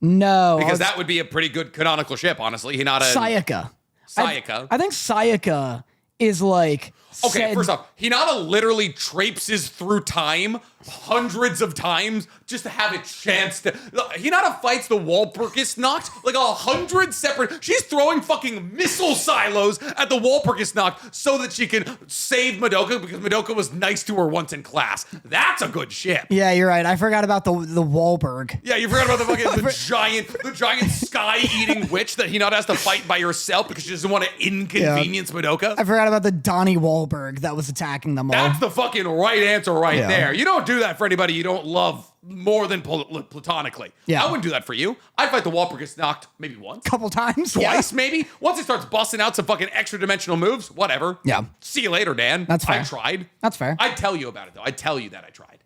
No. Because that would be a pretty good canonical ship, honestly. Hinata and Sayaka. Sayaka. I think Sayaka is like... Okay, first off, Hinata literally traipses through time hundreds of times just to have a chance to... Hinata fights the Walpurgis Nacht like 100 separate... She's throwing fucking missile silos at the Walpurgis Nacht so that she can save Madoka because Madoka was nice to her once in class. That's a good ship. Yeah, you're right. I forgot about the Wahlberg. Yeah, you forgot about the giant sky-eating witch that Hinata has to fight by herself because she doesn't want to inconvenience Madoka. I forgot about the Donnie Wahlberg that was attacking them all. That's the fucking right answer there. You don't do that for anybody you don't love more than platonically. Yeah. I wouldn't do that for you. I'd fight the Walpurgis Nacht maybe once. Couple times. Twice, maybe. Once it starts busting out some fucking extra dimensional moves, whatever. Yeah. See you later, Dan. That's fair. I tried. That's fair. I'd tell you about it, though. I'd tell you that I tried.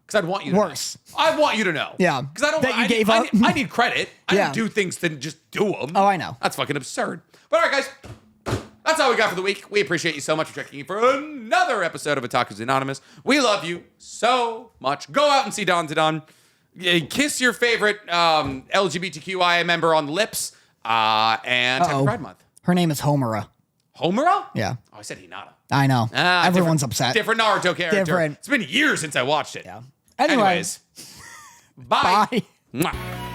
Because I'd want you to Worse. know. I want you to know. Yeah. Because I don't That you I gave need, up? I need credit. I Yeah. don't do things to just do them. Oh, I know. That's fucking absurd. But all right, guys. That's all we got for the week. We appreciate you so much for checking in for another episode of Otakus Anonymous. We love you so much. Go out and see Don Zidane. Kiss your favorite LGBTQIA member on the lips. And happy Pride Month. Her name is Homura. Homura? Yeah. Oh, I said Hinata. I know. Everyone's Different- upset. Different Naruto character. Different. It's been years since I watched it. Yeah. Anyways. Bye. Bye. Mwah.